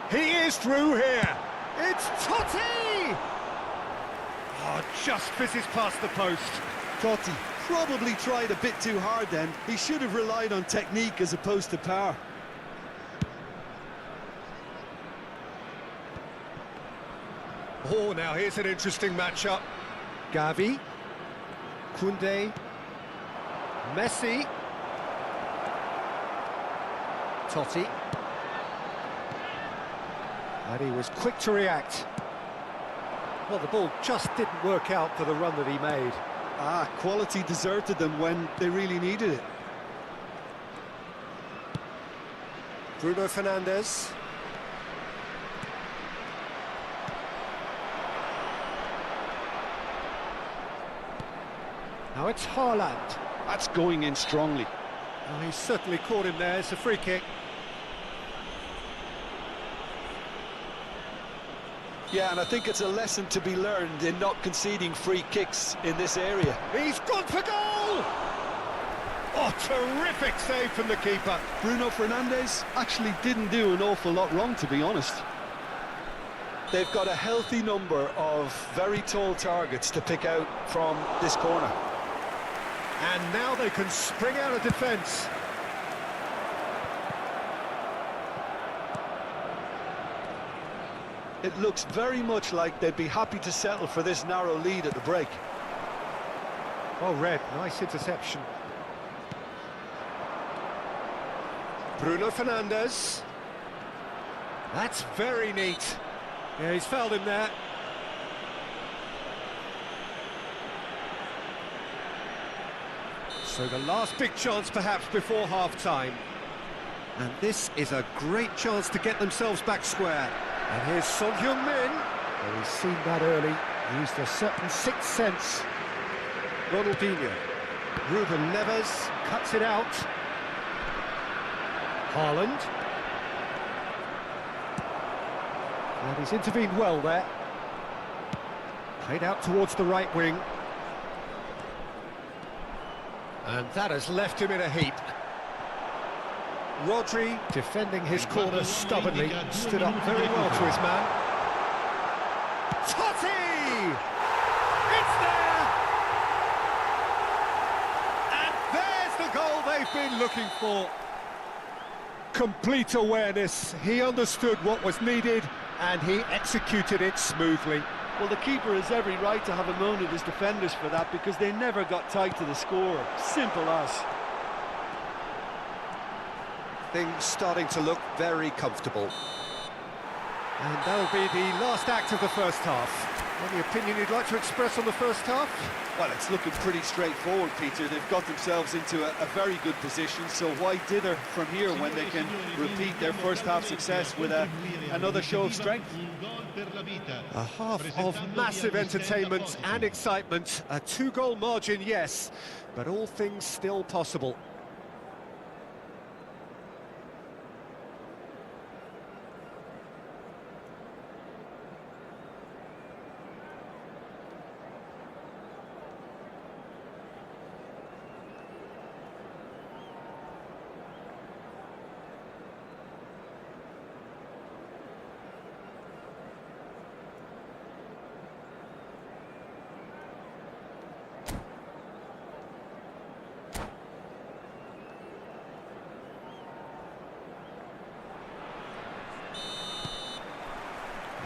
S1: He is through here. It's Totti! Oh, just fizzes past the post.
S2: Totti probably tried a bit too hard then. He should have relied on technique as opposed to power.
S1: Oh, now here's an interesting matchup. Gavi. Koundé, Messi, Totti, and he was quick to react. Well, the ball just didn't work out for the run that he made.
S2: Quality deserted them when they really needed it.
S1: Bruno Fernandes. Now it's Haaland.
S2: That's going in strongly.
S1: Oh, he's certainly caught him there. It's a free kick.
S2: Yeah, and I think it's a lesson to be learned in not conceding free kicks in this area.
S1: He's gone for goal! Oh, terrific save from the keeper.
S2: Bruno Fernandes actually didn't do an awful lot wrong, to be honest. They've got a healthy number of very tall targets to pick out from this corner.
S1: And now they can spring out of defence.
S2: It looks very much like they'd be happy to settle for this narrow lead at the break.
S1: Oh, Red, nice interception. Bruno Fernandes. That's very neat. Yeah, he's fouled him there. So the last big chance perhaps before half-time. And this is a great chance to get themselves back square. And here's Son Heung-min. Well, he's seen that early, used a certain sixth sense. Ronaldinho. Ruben Neves cuts it out. Haaland. And he's intervened well there. Played out towards the right wing. And that has left him in a heap. Rodri, defending his corner stubbornly, stood up very well to his man. Totti! It's there! And there's the goal they've been looking for. Complete awareness. He understood what was needed and he executed it smoothly.
S2: Well, the keeper has every right to have a moan at his defenders for that because they never got tight to the score. Simple as.
S1: Things starting to look very comfortable. And that'll be the last act of the first half. Any opinion you'd like to express on the first half?
S2: Well, it's looking pretty straightforward, Peter. They've got themselves into a very good position, so why dither from here when they can repeat their first half success with another show of strength?
S1: A half of massive entertainment and excitement. A two-goal margin, yes, but all things still possible.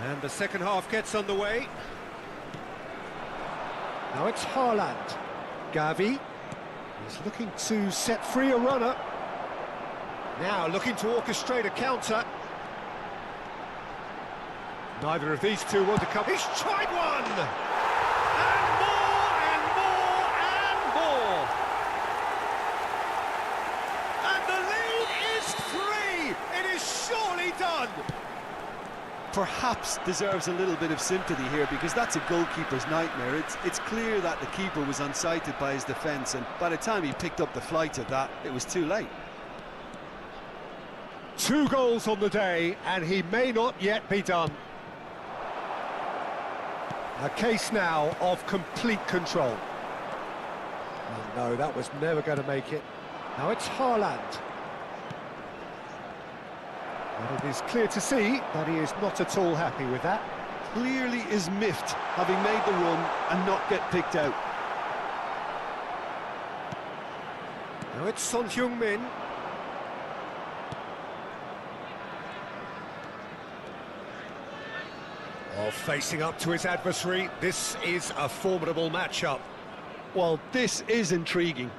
S1: And the second half gets underway. Now it's Haaland. Gavi is looking to set free a runner. Now looking to orchestrate a counter. Neither of these two want to come. He's tried one! And more, and more, and more! And the lead is 3! It is surely done!
S2: Perhaps deserves a little bit of sympathy here because that's a goalkeeper's nightmare. It's clear that the keeper was unsighted by his defence, and by the time he picked up the flight of that, it was too late.
S1: 2 goals on the day, and he may not yet be done. A case now of complete control. Oh, no, that was never going to make it. Now it's Haaland. And it is clear to see that he is not at all happy with that.
S2: Clearly is miffed, having made the run and not get picked out.
S1: Now it's Son Heung-min. Oh, facing up to his adversary, this is a formidable matchup.
S2: Well, this is intriguing.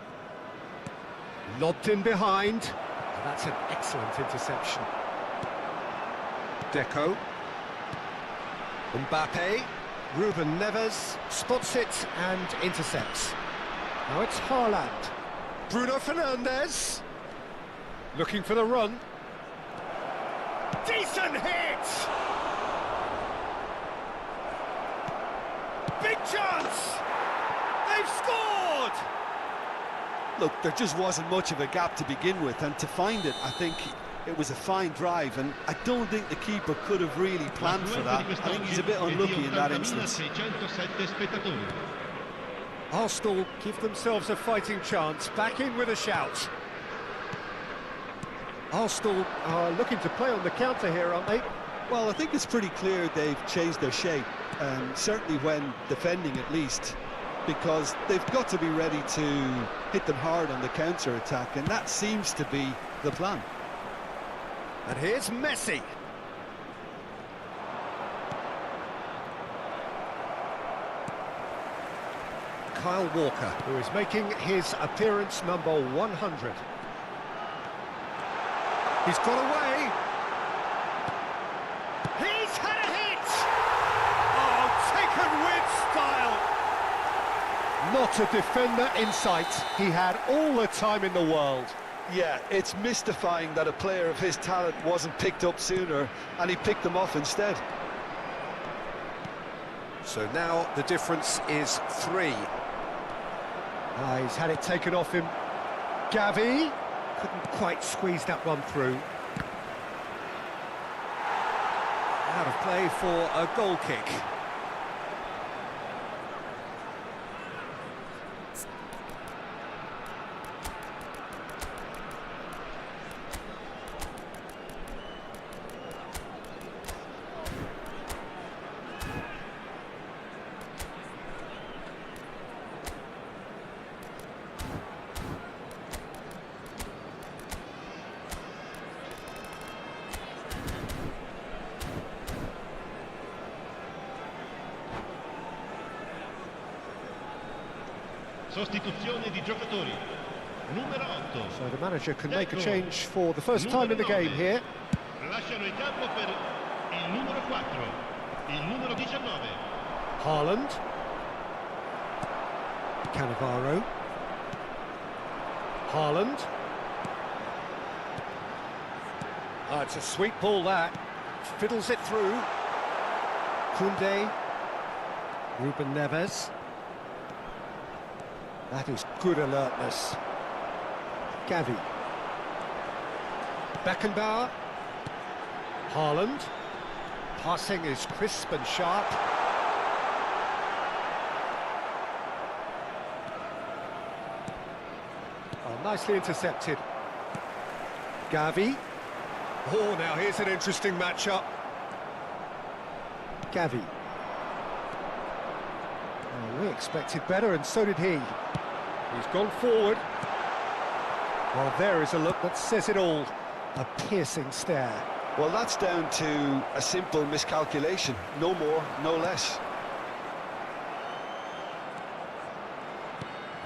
S1: Lobbed in behind. Oh, that's an excellent interception. Deco. Mbappe. Ruben Neves spots it and intercepts. Now it's Haaland. Bruno Fernandes. Looking for the run. Decent hit! Big chance! They've scored!
S2: Look, there just wasn't much of a gap to begin with, and to find it, I think it was a fine drive, and I don't think the keeper could have really planned for that. I think he's a bit unlucky in that instance.
S1: Arsenal give themselves a fighting chance, back in with a shout. Arsenal are looking to play on the counter here, aren't they?
S2: Well, I think it's pretty clear they've changed their shape, certainly when defending at least, because they've got to be ready to hit them hard on the counter-attack, and that seems to be the plan.
S1: And here's Messi. Kyle Walker, who is making his appearance number 100. He's got away. He's had a hit! Oh, taken with style! Not a defender in sight. He had all the time in the world.
S2: Yeah, it's mystifying that a player of his talent wasn't picked up sooner, and he picked them off instead.
S1: So now the difference is 3. He's had it taken off him. Gavi couldn't quite squeeze that one through. Out of play for a goal kick.
S3: Sostituzione di giocatori. Numero 8.
S1: So the manager can make a change for the first time in the game here.
S3: Lasciano il campo per il numero 4, il numero 19.
S1: Haaland. Cannavaro. Haaland. Oh, it's a sweet ball that. Fiddles it through. Koundé. Ruben Neves. That is good alertness. Gavi. Beckenbauer. Haaland. Passing is crisp and sharp. Oh, nicely intercepted. Gavi. Oh, now here's an interesting matchup. Gavi. Oh, we expected better, and so did he. He's gone forward. Well, there is a look that says it all. A piercing stare.
S2: Well, that's down to a simple miscalculation. No more, no less.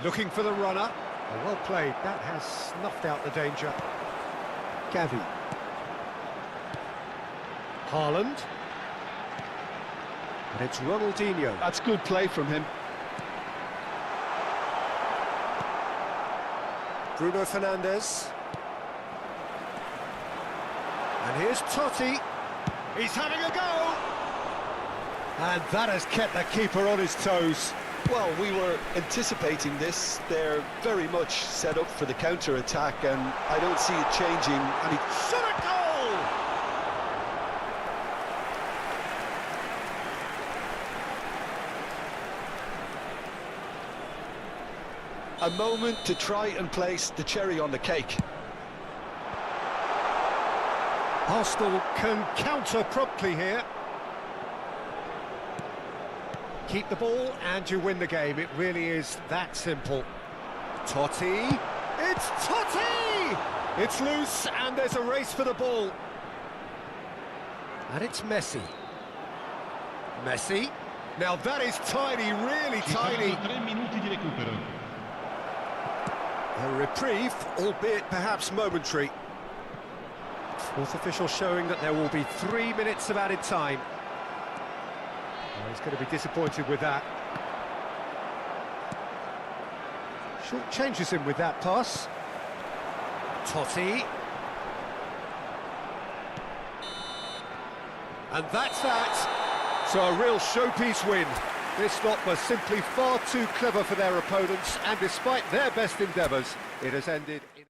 S1: Looking for the runner. Oh, well played. That has snuffed out the danger. Gavi. Haaland. And it's Ronaldinho.
S2: That's good play from him.
S1: Bruno Fernandes. And here's Totti. He's having a go. And that has kept the keeper on his toes.
S2: Well, we were anticipating this. They're very much set up for the counter-attack, and I don't see it changing. And
S1: Shot a goal!
S2: a moment to try and place the cherry on the cake.
S1: Arsenal can counter promptly here. Keep the ball and you win the game. It really is that simple. Totti. It's Totti! It's loose and there's a race for the ball. And it's Messi. Messi. Now that is tiny, really tiny.
S3: 3 minuti di recupero.
S1: A reprieve, albeit perhaps momentary. Fourth official showing that there will be 3 minutes of added time. Oh, he's going to be disappointed with that. Short changes him with that pass. Totti. And that's that. So a real showpiece win. This lot was simply far too clever for their opponents, and despite their best endeavours, it has ended in...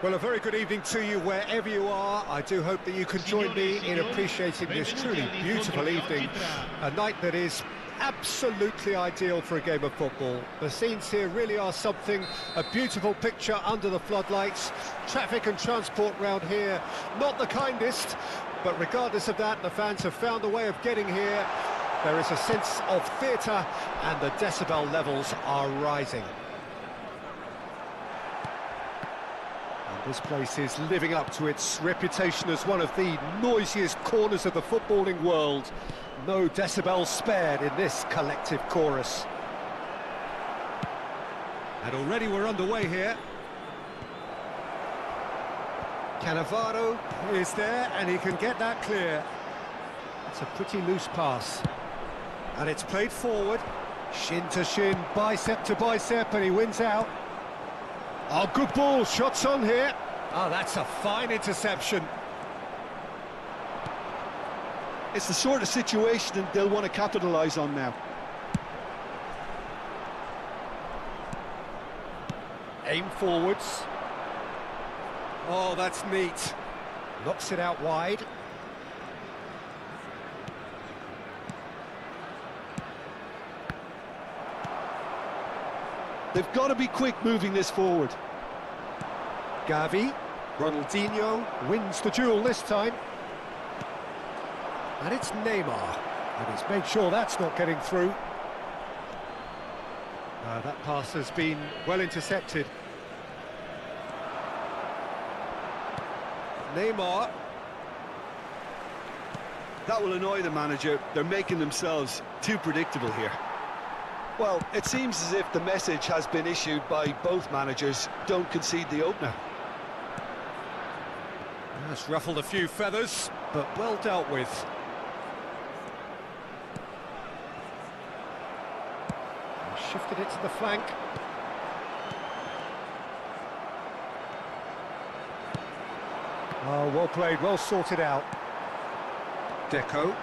S1: Well, a very good evening to you wherever you are. I do hope that you can join me in appreciating this truly beautiful evening. A night that is absolutely ideal for a game of football. The scenes here really are something, a beautiful picture under the floodlights. Traffic and transport round here, not the kindest, but regardless of that, the fans have found a way of getting here. There is a sense of theatre and the decibel levels are rising. This place is living up to its reputation as one of the noisiest corners of the footballing world. No decibels spared in this collective chorus. And already we're underway here. Cannavaro is there and he can get that clear. It's a pretty loose pass. And it's played forward. Shin to shin, bicep to bicep, and he wins out. Oh, good ball, shots on here. Oh, that's a fine interception.
S2: It's the sort of situation they'll want to capitalise on now.
S1: Aim forwards. Oh, that's neat. Knocks it out wide.
S2: They've got to be quick moving this forward.
S1: Gavi, Ronaldinho wins the duel this time. And it's Neymar, and he's made sure that's not getting through. That pass has been well intercepted. Neymar.
S2: That will annoy the manager. They're making themselves too predictable here. Well, it seems as if the message has been issued by both managers: don't concede the opener.
S1: That's ruffled a few feathers, but well dealt with. He shifted it to the flank. Oh, well played, well sorted out. Deco.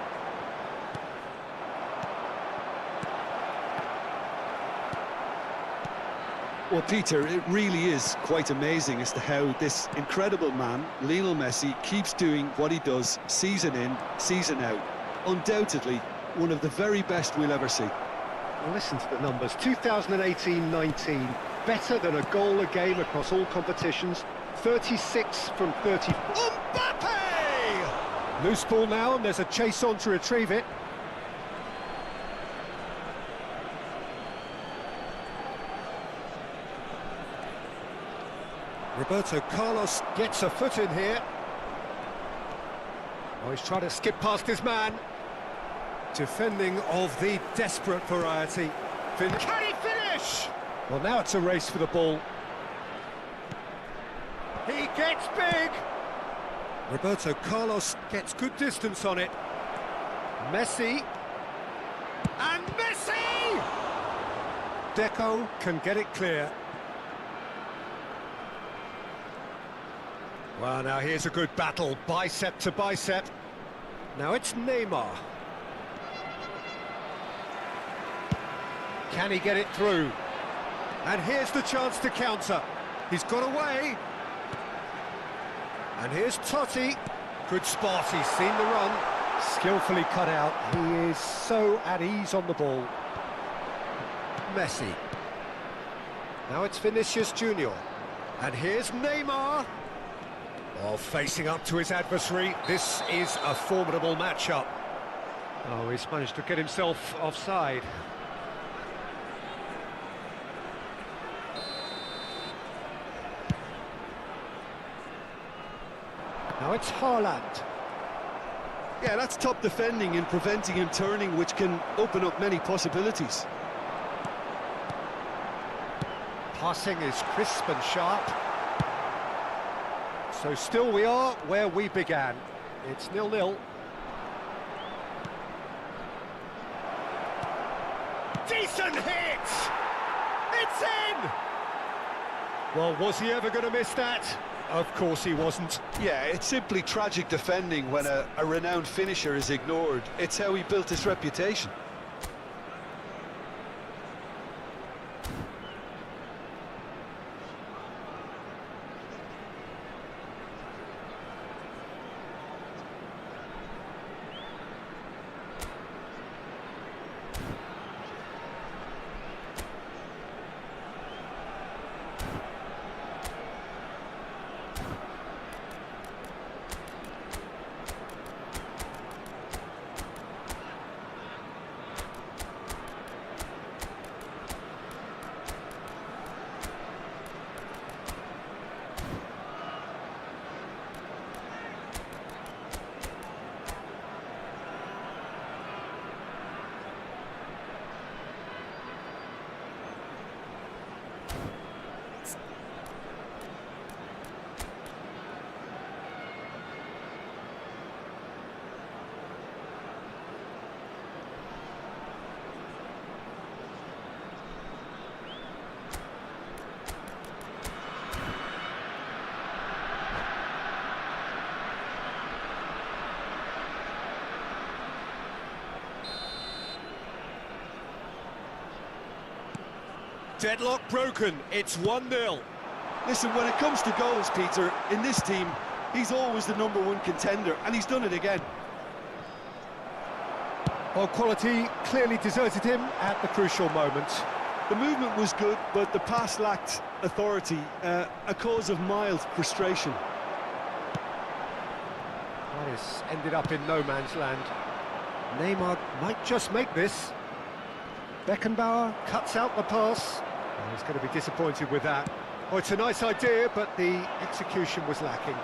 S2: Well, Peter, it really is quite amazing as to how this incredible man, Lionel Messi, keeps doing what he does season in, season out. Undoubtedly, one of the very best we'll ever see.
S1: Well, listen to the numbers. 2018-19, better than a goal a game across all competitions. 36 from 30. Mbappe! Loose ball now, and there's a chase on to retrieve it. Roberto Carlos gets a foot in here. Oh, he's trying to skip past his man. Defending of the desperate variety. Can he finish? Well, now it's a race for the ball. He gets big. Roberto Carlos gets good distance on it. Messi. And Messi! Deco can get it clear. Well, now here's a good battle, bicep to bicep. Now it's Neymar. Can he get it through? And here's the chance to counter. He's got away. And here's Totti. Good spot, he's seen the run. Skillfully cut out. He is so at ease on the ball. Messi. Now it's Vinicius Junior. And here's Neymar. Oh, facing up to his adversary. This is a formidable matchup. Oh, he's managed to get himself offside. Now it's Haaland.
S2: Yeah, that's top defending and preventing him turning, which can open up many possibilities.
S1: Passing is crisp and sharp. So still we are where we began. It's 0-0. Decent hit! It's in! Well, was he ever going to miss that? Of course he wasn't.
S2: Yeah, it's simply tragic defending when a renowned finisher is ignored. It's how he built his reputation.
S1: Deadlock broken, it's 1-0.
S2: Listen, when it comes to goals, Peter, in this team, he's always the #1 contender, and he's done it again.
S1: Well, quality clearly deserted him at the crucial moment.
S2: The movement was good, but the pass lacked authority, a cause of mild frustration.
S1: That has ended up in no man's land. Neymar might just make this. Beckenbauer cuts out the pass. Oh, he's going to be disappointed with that. Oh, it's a nice idea, but the execution was lacking.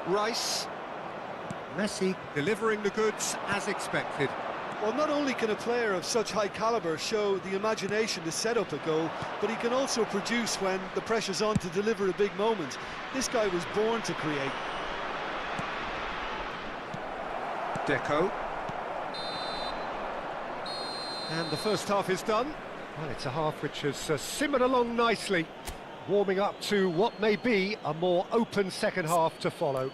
S1: Rice. Messi delivering the goods as expected.
S2: Well, not only can a player of such high calibre show the imagination to set up a goal, but he can also produce when the pressure's on to deliver a big moment. This guy was born to create.
S1: Deco. And the first half is done. Well, it's a half which has simmered along nicely, warming up to what may be a more open second half to follow.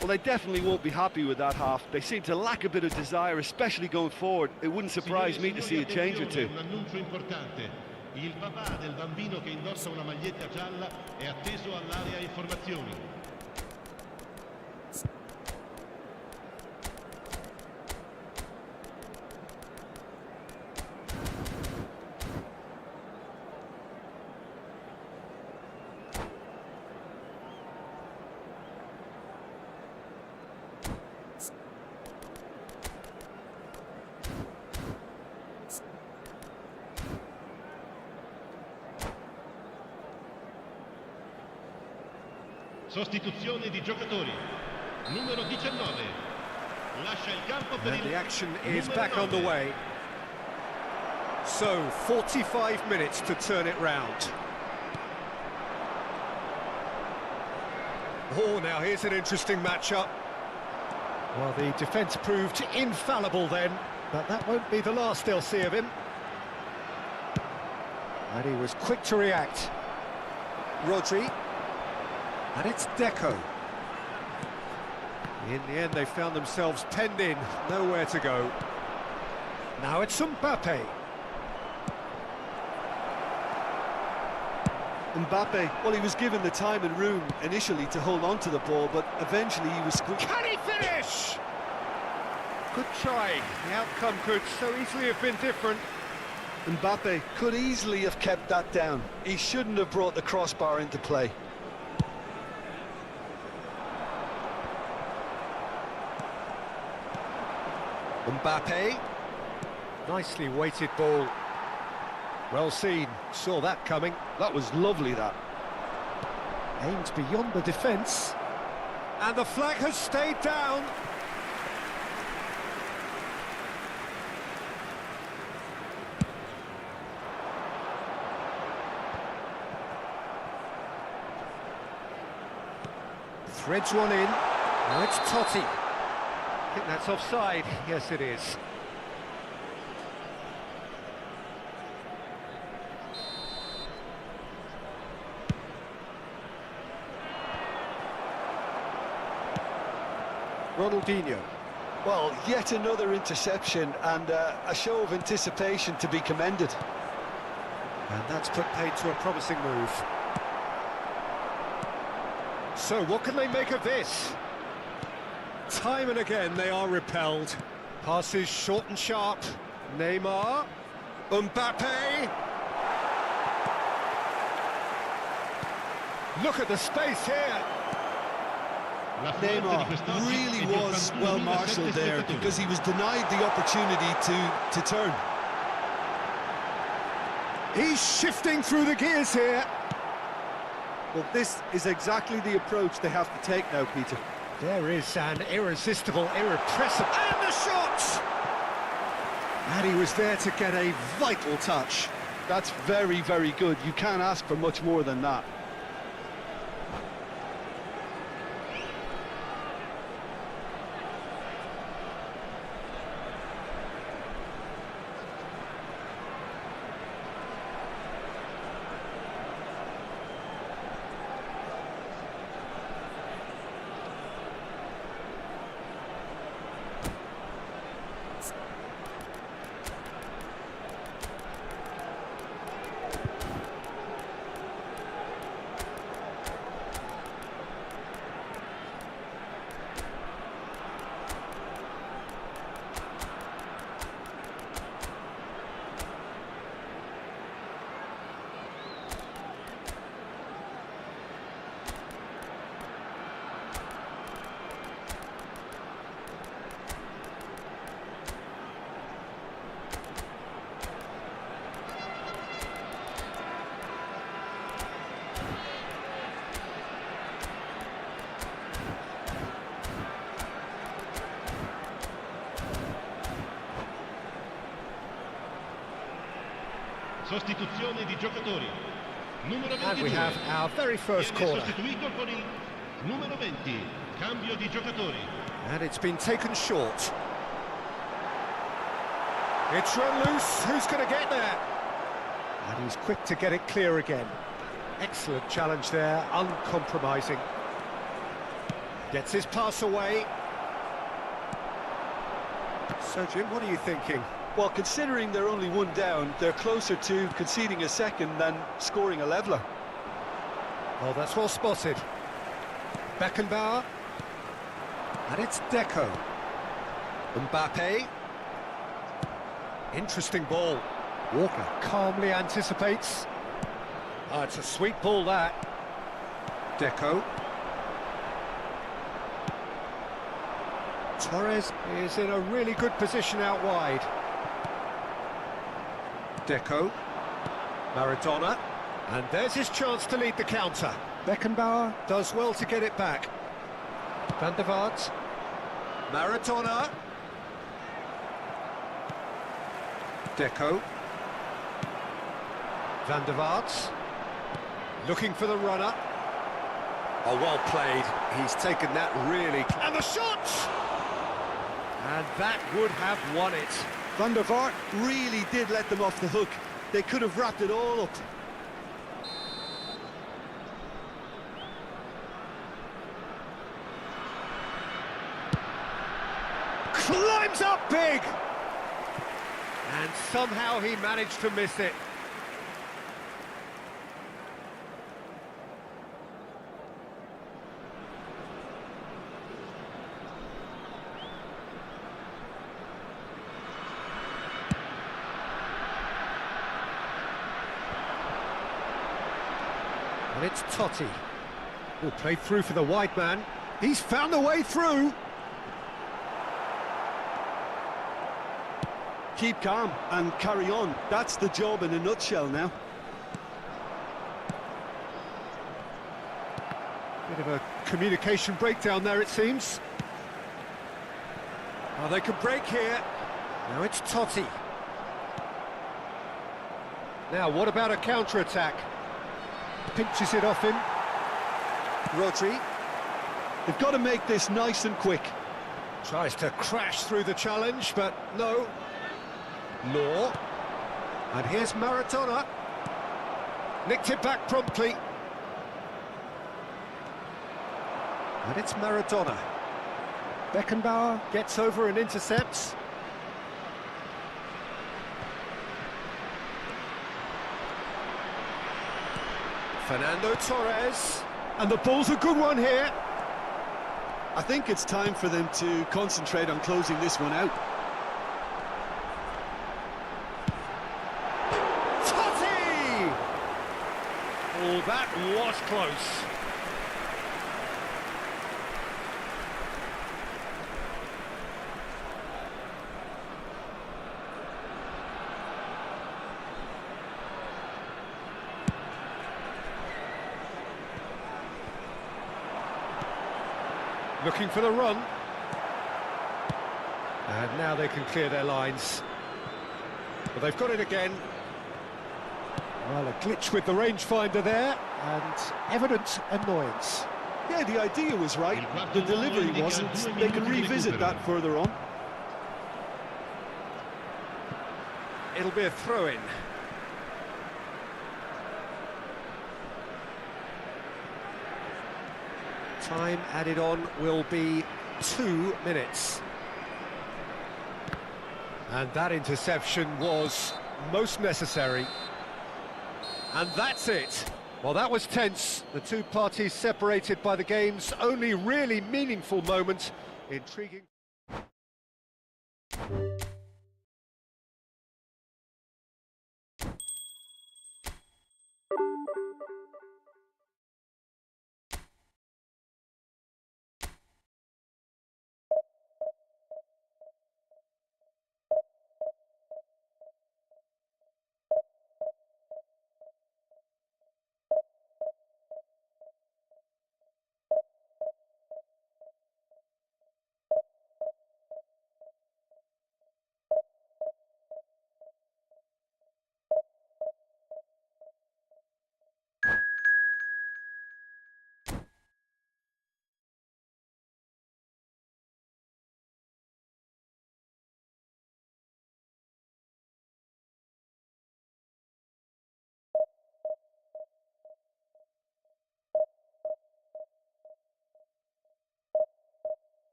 S2: Well, they definitely won't be happy with that half. They seem to lack a bit of desire, especially going forward. It wouldn't surprise me to see a change or two.
S3: Un annuncio importante. Il papà del bambino che indossa una maglietta gialla è atteso all'area informazioni. Sostituzione di giocatori. Numero 19. Lascia il campo per
S1: And the
S3: il
S1: action is
S3: numero
S1: back on the
S3: 9.
S1: way. So, 45 minutes to turn it round. Oh, now here's an interesting matchup. Well, the defence proved infallible then, but that won't be the last they'll see of him. And he was quick to react. Rodri. And it's Deco. In the end, they found themselves penned in, nowhere to go. Now it's Mbappe.
S2: Mbappe, well, he was given the time and room initially to hold on to the ball, but eventually he was squeezed.
S1: Can he finish? Good try. The outcome could so easily have been different.
S2: Mbappe could easily have kept that down. He shouldn't have brought the crossbar into play.
S1: Mbappe. Nicely weighted ball. Well seen. Saw that coming.
S2: That was lovely, that.
S1: Aimed beyond the defence. And the flag has stayed down. Threads one in. Now it's Totti. I think that's offside. Yes, it is. Ronaldinho.
S2: Well, yet another interception and a show of anticipation to be commended.
S1: And that's put paid to a promising move. So, what can they make of this? Time and again they are repelled. Passes short and sharp. Neymar. Mbappe. Look at the space here.
S2: Neymar really was well marshalled there because he was denied the opportunity to turn.
S1: He's shifting through the gears here.
S2: Well, this is exactly the approach they have to take now, Peter.
S1: There is an irresistible, irrepressible... And the shot! And he was there to get a vital touch.
S2: That's very, very good. You can't ask for much more than that.
S3: Sostituzione di giocatori. Numero 22.
S1: And we have our very first
S3: Viene
S1: corner.
S3: sostituito con il numero 20. Cambio di giocatori.
S1: And it's been taken short. It's run loose. Who's going to get there? And he's quick to get it clear again. Excellent challenge there, uncompromising. Gets his pass away. So, Jim, what are you thinking?
S2: Well, considering they're only one down, they're closer to conceding a second than scoring a leveller.
S1: Oh, that's well spotted. Beckenbauer. And it's Deco. Mbappe. Interesting ball. Walker calmly anticipates. Oh, it's a sweet ball, that. Deco. Torres is in a really good position out wide. Deco. Maradona. And there's his chance to lead the counter. Beckenbauer does well to get it back. Van der Vaart. Maradona. Deco. Van der Vaart. Looking for the runner. Oh, well played. He's taken that really... And the shot! And that would have won it.
S2: Van der Vaart really did let them off the hook. They could have wrapped it all up.
S1: Climbs up big! And somehow he managed to miss it. And it's Totti. Will play through for the wide man. He's found the way through.
S2: Keep calm and carry on. That's the job in a nutshell now.
S1: Bit of a communication breakdown there, it seems. Oh, they can break here. Now it's Totti. Now, what about a counter-attack? Pinches it off him. Rodri.
S2: They've got to make this nice and quick.
S1: Tries to crash through the challenge, but no. Law. And here's Maradona. Nicked it back promptly. And it's Maradona. Beckenbauer gets over and intercepts. Fernando Torres. And the ball's a good one here.
S2: I think it's time for them to concentrate on closing this one out.
S1: Totti! Oh, that was close. Looking for the run. And now they can clear their lines. But they've got it again. Well, a glitch with the rangefinder there, and evident annoyance.
S2: Yeah, the idea was right. The delivery wasn't. They can revisit that further on.
S1: It'll be a throw-in. Time added on will be 2 minutes. And that interception was most necessary. And that's it. Well, that was tense. The two parties separated by the game's only really meaningful moment. Intriguing.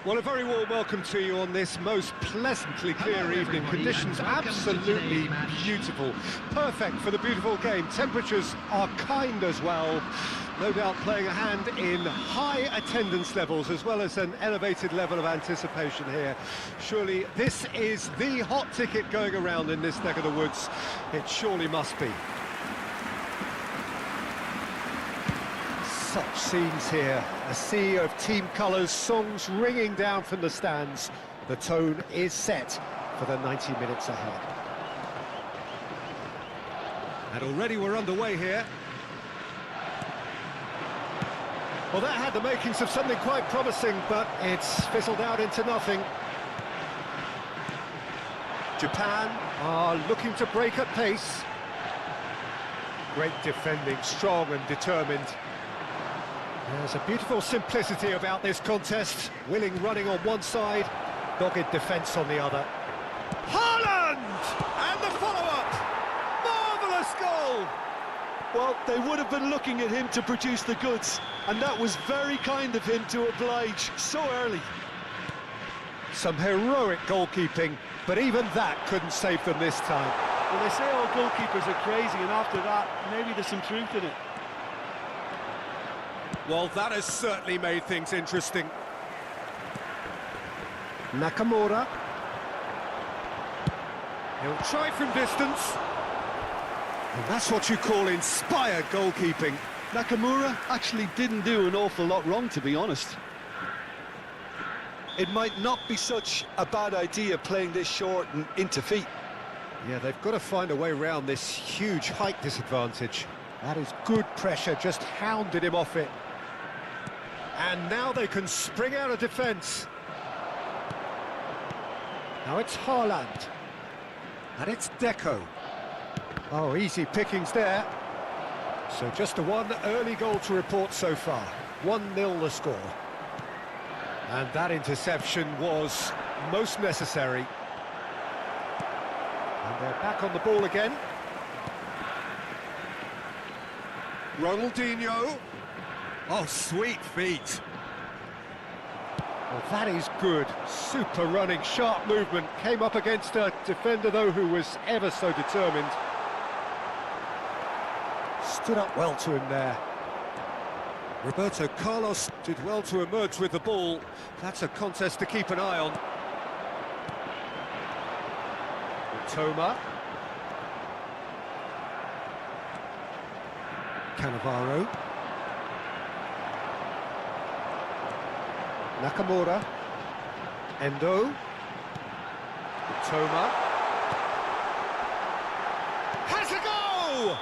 S1: Well, a very warm welcome to you on this most pleasantly clear evening. Conditions absolutely beautiful. Perfect for the beautiful game. Temperatures are kind as well. No doubt playing a hand in high attendance levels as well as an elevated level of anticipation here. Surely this is the hot ticket going around in this neck of the woods. It surely must be. Such scenes here, a sea of team colours, songs ringing down from the stands. The tone is set for the 90 minutes ahead. And already we're underway here. Well, that had the makings of something quite promising, but it's fizzled out into nothing. Japan are looking to break at pace. Great defending, strong and determined. There's a beautiful simplicity about this contest. Willing running on one side, dogged defence on the other. Haaland! And the follow-up! Marvellous goal!
S2: Well, they would have been looking at him to produce the goods, and that was very kind of him to oblige so early.
S1: Some heroic goalkeeping, but even that couldn't save them this time.
S2: Well, they say all goalkeepers are crazy, and after that, maybe there's some truth in it.
S1: Well, that has certainly made things interesting. Nakamura. He'll try from distance. And that's what you call inspired goalkeeping.
S2: Nakamura actually didn't do an awful lot wrong, to be honest. It might not be such a bad idea playing this short and into feet.
S1: Yeah, they've got to find a way around this huge height disadvantage. That is good pressure, just hounded him off it. And now they can spring out of defence. Now it's Haaland. And it's Deco. Oh, easy pickings there. So just the one early goal to report so far. 1-0 the score. And that interception was most necessary. And they're back on the ball again. Ronaldinho. Oh, sweet feet. Well, that is good. Super running, sharp movement. Came up against a defender, though, who was ever so determined. Stood up well to him there. Roberto Carlos did well to emerge with the ball. That's a contest to keep an eye on. Toma. Cannavaro. Nakamura. Endo. Toma. Has a go!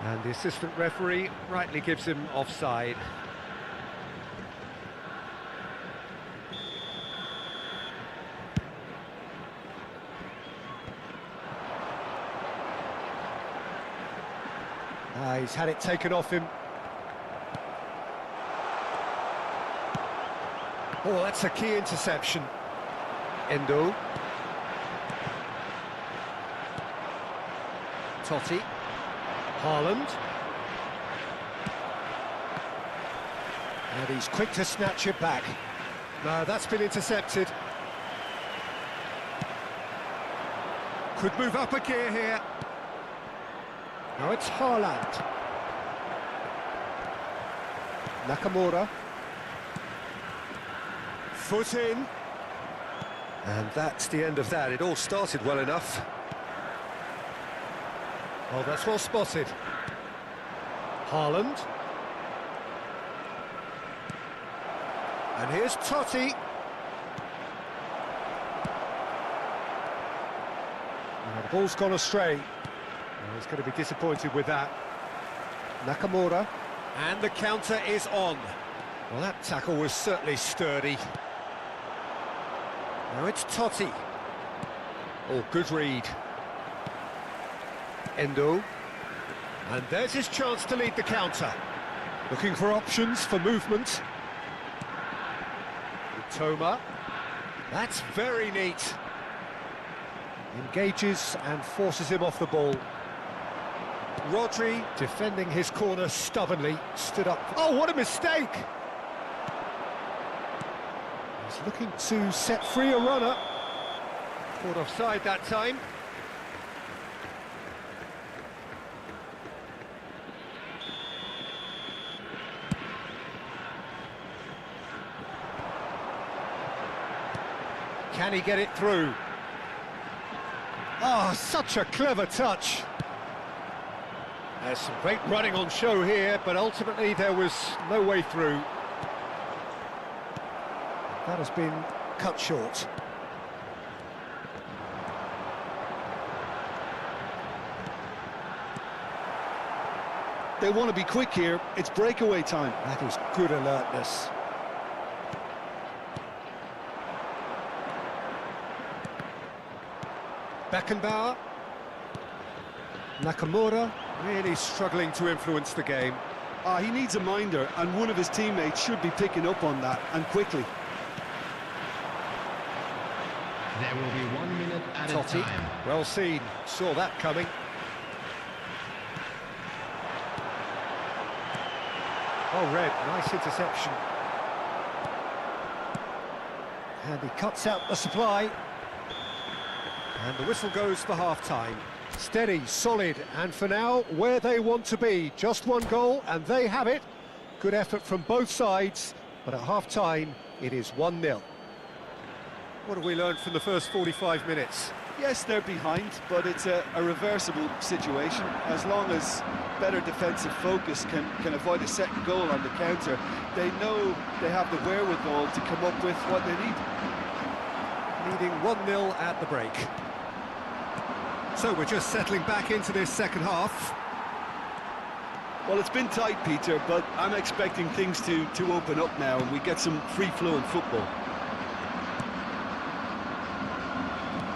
S1: And the assistant referee rightly gives him offside. He's had it taken off him. Oh, that's a key interception. Endo. Totti. Haaland. And he's quick to snatch it back. No, that's been intercepted. Could move up a gear here. Now it's Haaland. Nakamura. Foot in. And that's the end of that. It all started well enough. Oh, that's well spotted. Haaland. And here's Totti. And the ball's gone astray. Well, he's going to be disappointed with that. Nakamura. And the counter is on. Well, that tackle was certainly sturdy. Now it's Totti. Oh, good read. Endo. And there's his chance to lead the counter. Looking for options for movement. Toma. That's very neat. Engages and forces him off the ball. Rodri defending his corner stubbornly. Stood up. Oh, what a mistake! He's looking to set free a runner. Caught offside that time. Can he get it through? Oh, such a clever touch. There's some great running on show here, but ultimately there was no way through. That has been cut short.
S2: They want to be quick here. It's breakaway time.
S1: That is good alertness. Beckenbauer. Nakamura really struggling to influence the game.
S2: He needs a minder, and one of his teammates should be picking up on that, and quickly.
S4: There will be 1 minute added
S1: Totti,
S4: time.
S1: well seen, saw that coming. Oh, Red, nice interception. And he cuts out the supply. And the whistle goes for half-time. Steady, solid, and for now, where they want to be. Just one goal, and they have it. Good effort from both sides, but at half-time, it is 1-0. What have we learned from the first 45 minutes?
S2: Yes, they're behind, but it's a reversible situation. As long as better defensive focus can avoid a second goal on the counter, they know they have the wherewithal to come up with what they need.
S1: Leading 1-0 at the break. So we're just settling back into this second half.
S2: Well, it's been tight, Peter, but I'm expecting things to open up now and we get some free-flowing football.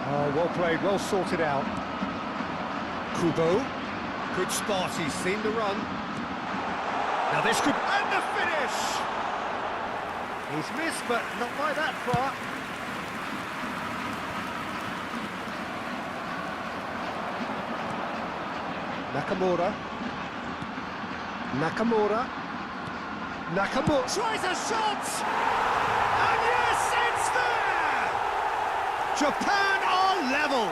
S1: Oh, well played, well sorted out. Kubo. Good spot, he's seen the run. Now this could... And the finish! He's missed, but not by that far. Nakamura. Nakamura tries a shot! And yes, it's there! Japan are level!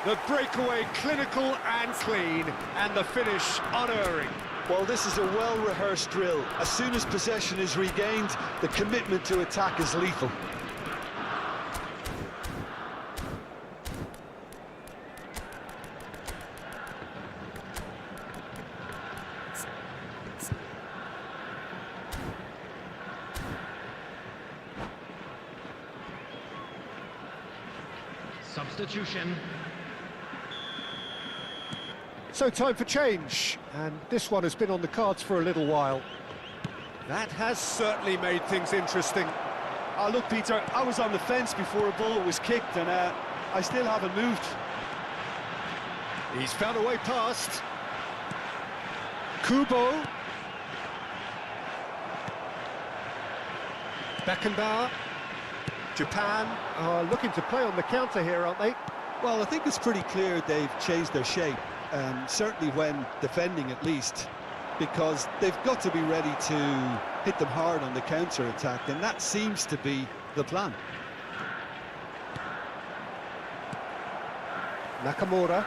S1: The breakaway clinical and clean, and the finish unerring.
S2: Well, this is a well-rehearsed drill. As soon as possession is regained, the commitment to attack is lethal.
S4: Substitution.
S1: So time for change, and this one has been on the cards for a little while. That has certainly made things interesting.
S2: Look, Peter, I was on the fence before a ball was kicked, and I still haven't moved.
S1: He's found a way past. Kubo. Beckenbauer. Japan are looking to play on the counter here, aren't they?
S2: Well, I think it's pretty clear they've changed their shape, certainly when defending at least, because they've got to be ready to hit them hard on the counter-attack, and that seems to be the plan.
S1: Nakamura.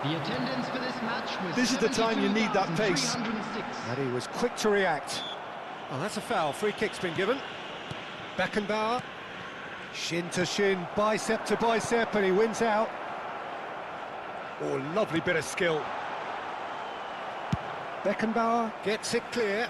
S4: The attendance for this match was
S2: This is the time you need that pace.
S4: 72,306.
S1: And he was quick to react. Oh, that's a foul. Free kick's been given. Beckenbauer. Shin to shin, bicep to bicep, and he wins out. Oh, lovely bit of skill. Beckenbauer gets it clear.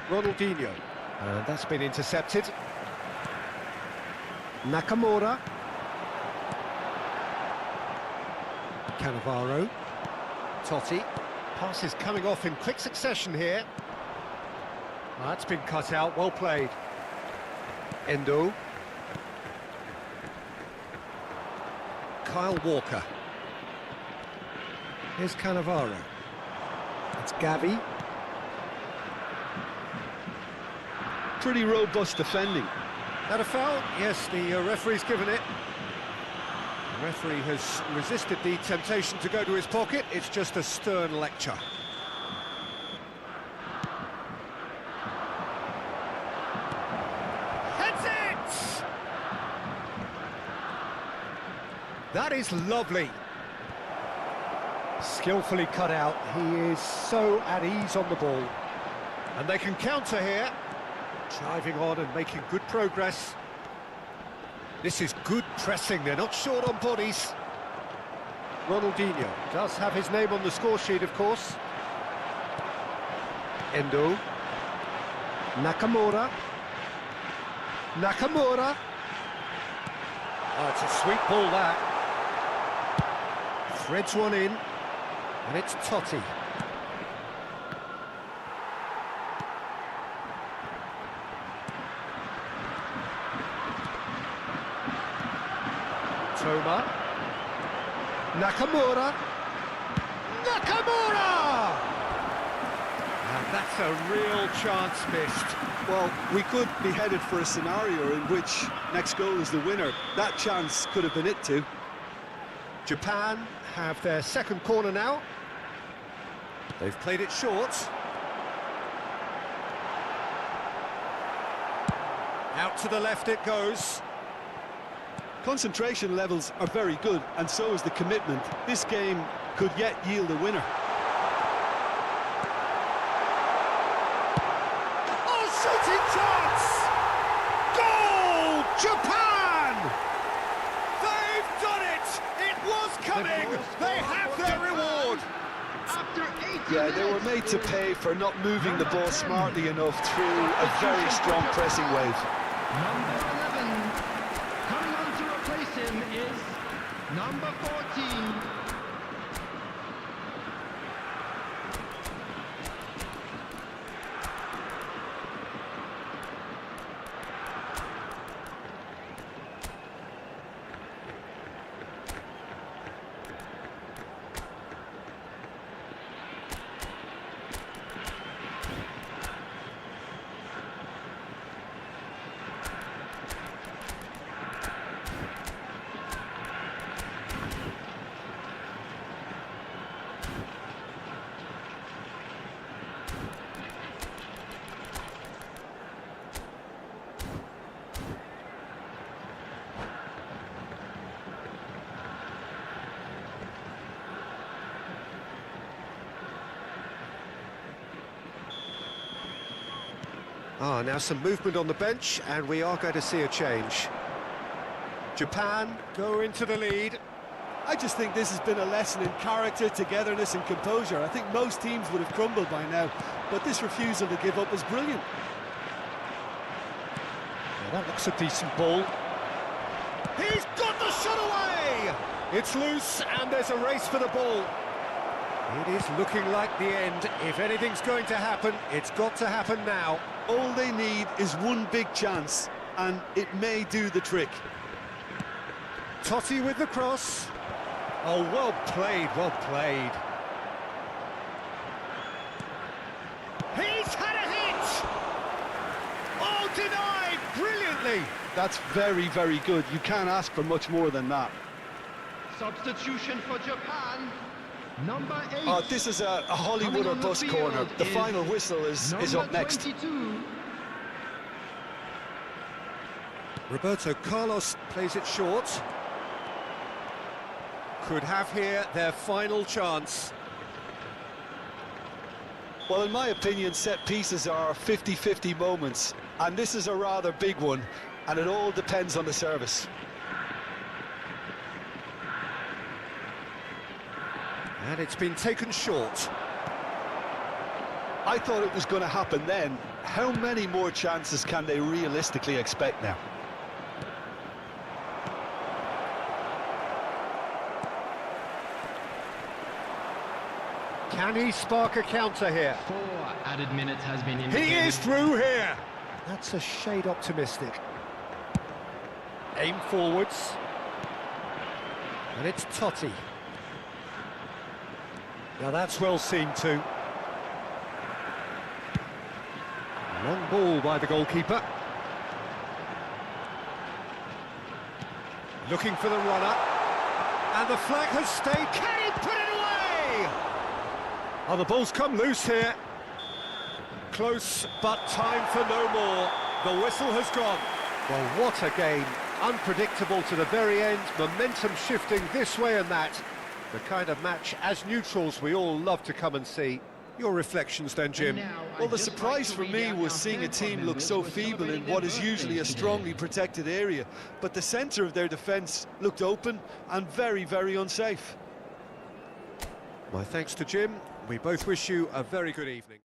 S1: Ronaldinho. And that's been intercepted. Nakamura. Cannavaro. Totti. Pass is coming off in quick succession here. That's been cut out, well played. Endo. Kyle Walker. Here's Cannavaro. It's Gavi.
S2: pretty robust defending.
S1: That a foul? Yes, the referee's given it. The referee has resisted the temptation to go to his pocket. It's just a stern lecture. Heads it! That is lovely. Skillfully cut out. He is so at ease on the ball. And they can counter here. Driving on and making good progress. This is good pressing, they're not short on bodies. Ronaldinho does have his name on the score sheet, of course. Endo. Nakamura. Nakamura. Oh, it's a sweet ball, that. Threads one in, and it's Totti. Toma. Nakamura. Nakamura! And that's a real chance missed.
S2: Well, we could be headed for a scenario in which next goal is the winner. That chance could have been it too.
S1: Japan have their second corner now. They've played it short. Out to the left it goes.
S2: Concentration levels are very good, and so is the commitment. This game could yet yield a winner.
S1: Oh, shooting chance! Goal! Japan! They've done it! It was coming! They have their reward!
S4: After 80
S2: Yeah, they were
S4: minutes,
S2: made to pay for not moving the ball smartly enough through a very strong pressing wave.
S4: number 11. Coming on to replace him is number 14.
S1: Now some movement on the bench, and we are going to see a change. Japan go into the lead.
S2: I just think this has been a lesson in character, togetherness and composure. I think most teams would have crumbled by now, but this refusal to give up is brilliant.
S1: Yeah, that looks a decent ball. He's got the shot away! It's loose, and there's a race for the ball. It is looking like the end. If anything's going to happen, it's got to happen now.
S2: All they need is one big chance, and it may do the trick.
S1: Totti with the cross. Oh, well played, well played. He's had a hit! Oh, denied brilliantly!
S2: That's very, very good. You can't ask for much more than that.
S4: Substitution for Japan. Number 8.
S2: Oh, this is a Hollywood or bust corner. The final whistle is up next.
S4: 22.
S1: Roberto Carlos plays it short. Could have here their final chance.
S2: Well, in my opinion, set pieces are 50-50 moments, and this is a rather big one, and it all depends on the service.
S1: And it's been taken short.
S2: I thought it was going to happen then. How many more chances can they realistically expect now?
S1: Can he spark a counter here?
S4: 4 added minutes has been
S1: He
S4: indicated.
S1: is through here! That's a shade optimistic. Aim forwards. And it's Totti. Now that's well seen too. Long ball by the goalkeeper. Looking for the runner. And the flag has stayed. Can he put it away? Oh, the ball's come loose here. Close, but time for no more. The whistle has gone. Well, what a game. Unpredictable to the very end. Momentum shifting this way and that. The kind of match, as neutrals, we all love to come and see. Your reflections then, Jim?
S2: Well, the surprise for me was seeing a team look so feeble in what is usually a strongly protected area, but the centre of their defence looked open and very, very unsafe.
S1: My thanks to Jim. We both wish you a very good evening.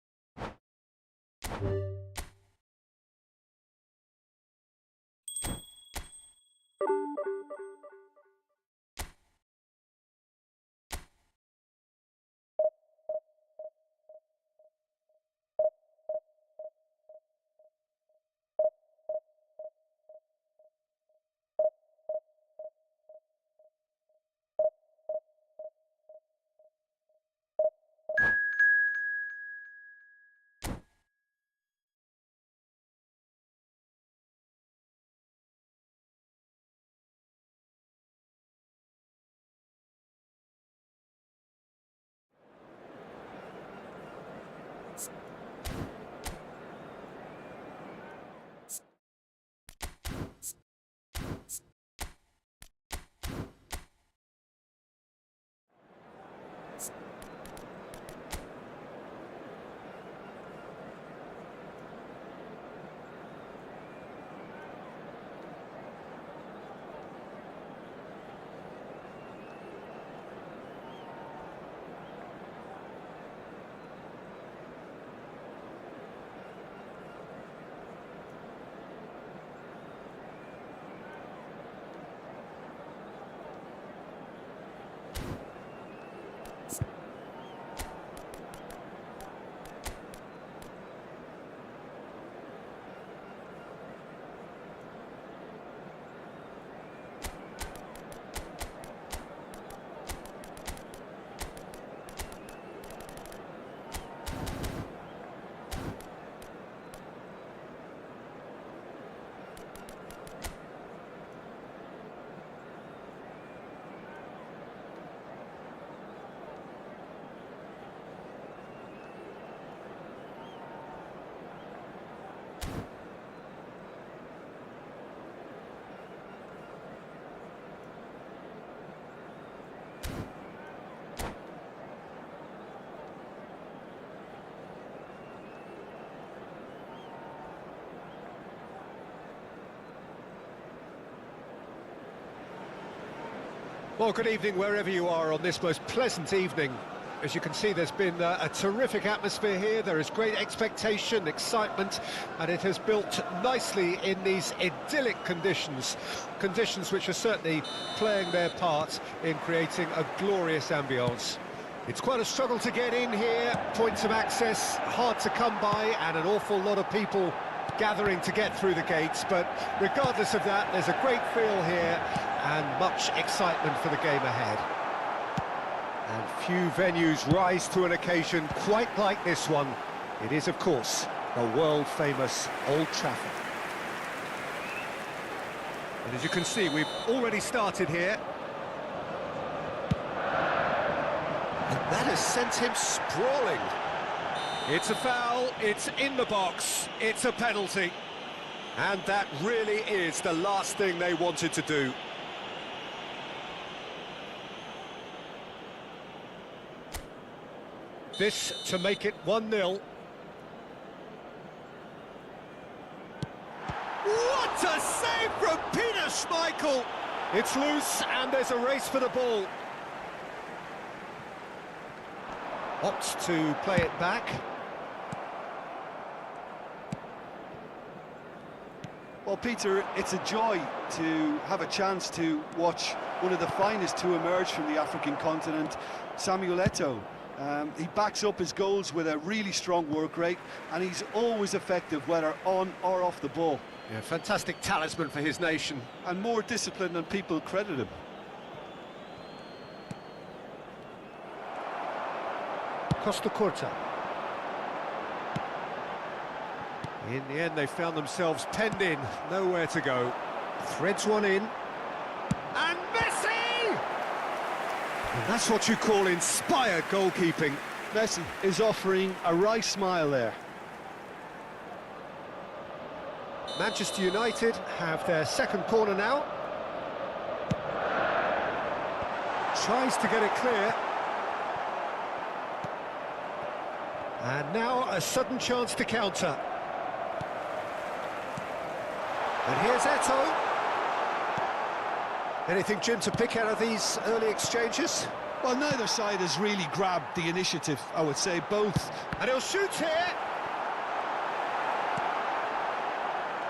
S1: Well, good evening wherever you are on this most pleasant evening. As you can see, there's been a terrific atmosphere here. There is great expectation, excitement, and it has built nicely in these idyllic conditions. Conditions which are certainly playing their part in creating a glorious ambience. It's quite a struggle to get in here, points of access hard to come by, and an awful lot of people gathering to get through the gates, but regardless of that, there's a great feel here and much excitement for the game ahead. And few venues rise to an occasion quite like this one. It is, of course, the world-famous Old Trafford. And as you can see, we've already started here. And that has sent him sprawling. It's a foul, it's in the box, it's a penalty. And that really is the last thing they wanted to do. This to make it 1-0. What a save from Peter Schmeichel! It's loose and there's a race for the ball. Opts to play it back.
S2: Well, Peter, it's a joy to have a chance to watch one of the finest to emerge from the African continent, Samuel Eto'o. He backs up his goals with a really strong work rate, and he's always effective, whether on or off the ball.
S1: Yeah, fantastic talisman for his nation.
S2: And more discipline than people credit him.
S1: Costa Curta. In the end, they found themselves penned in, nowhere to go. Threads one in. And Messi! And that's what you call inspired goalkeeping.
S2: Messi is offering a wry smile there.
S1: Manchester United have their second corner now. Tries to get it clear. And now a sudden chance to counter. And here's Eto'o. Anything, Jim, to pick out of these early exchanges?
S2: Well, neither side has really grabbed the initiative, I would say, both.
S1: And he'll shoot here.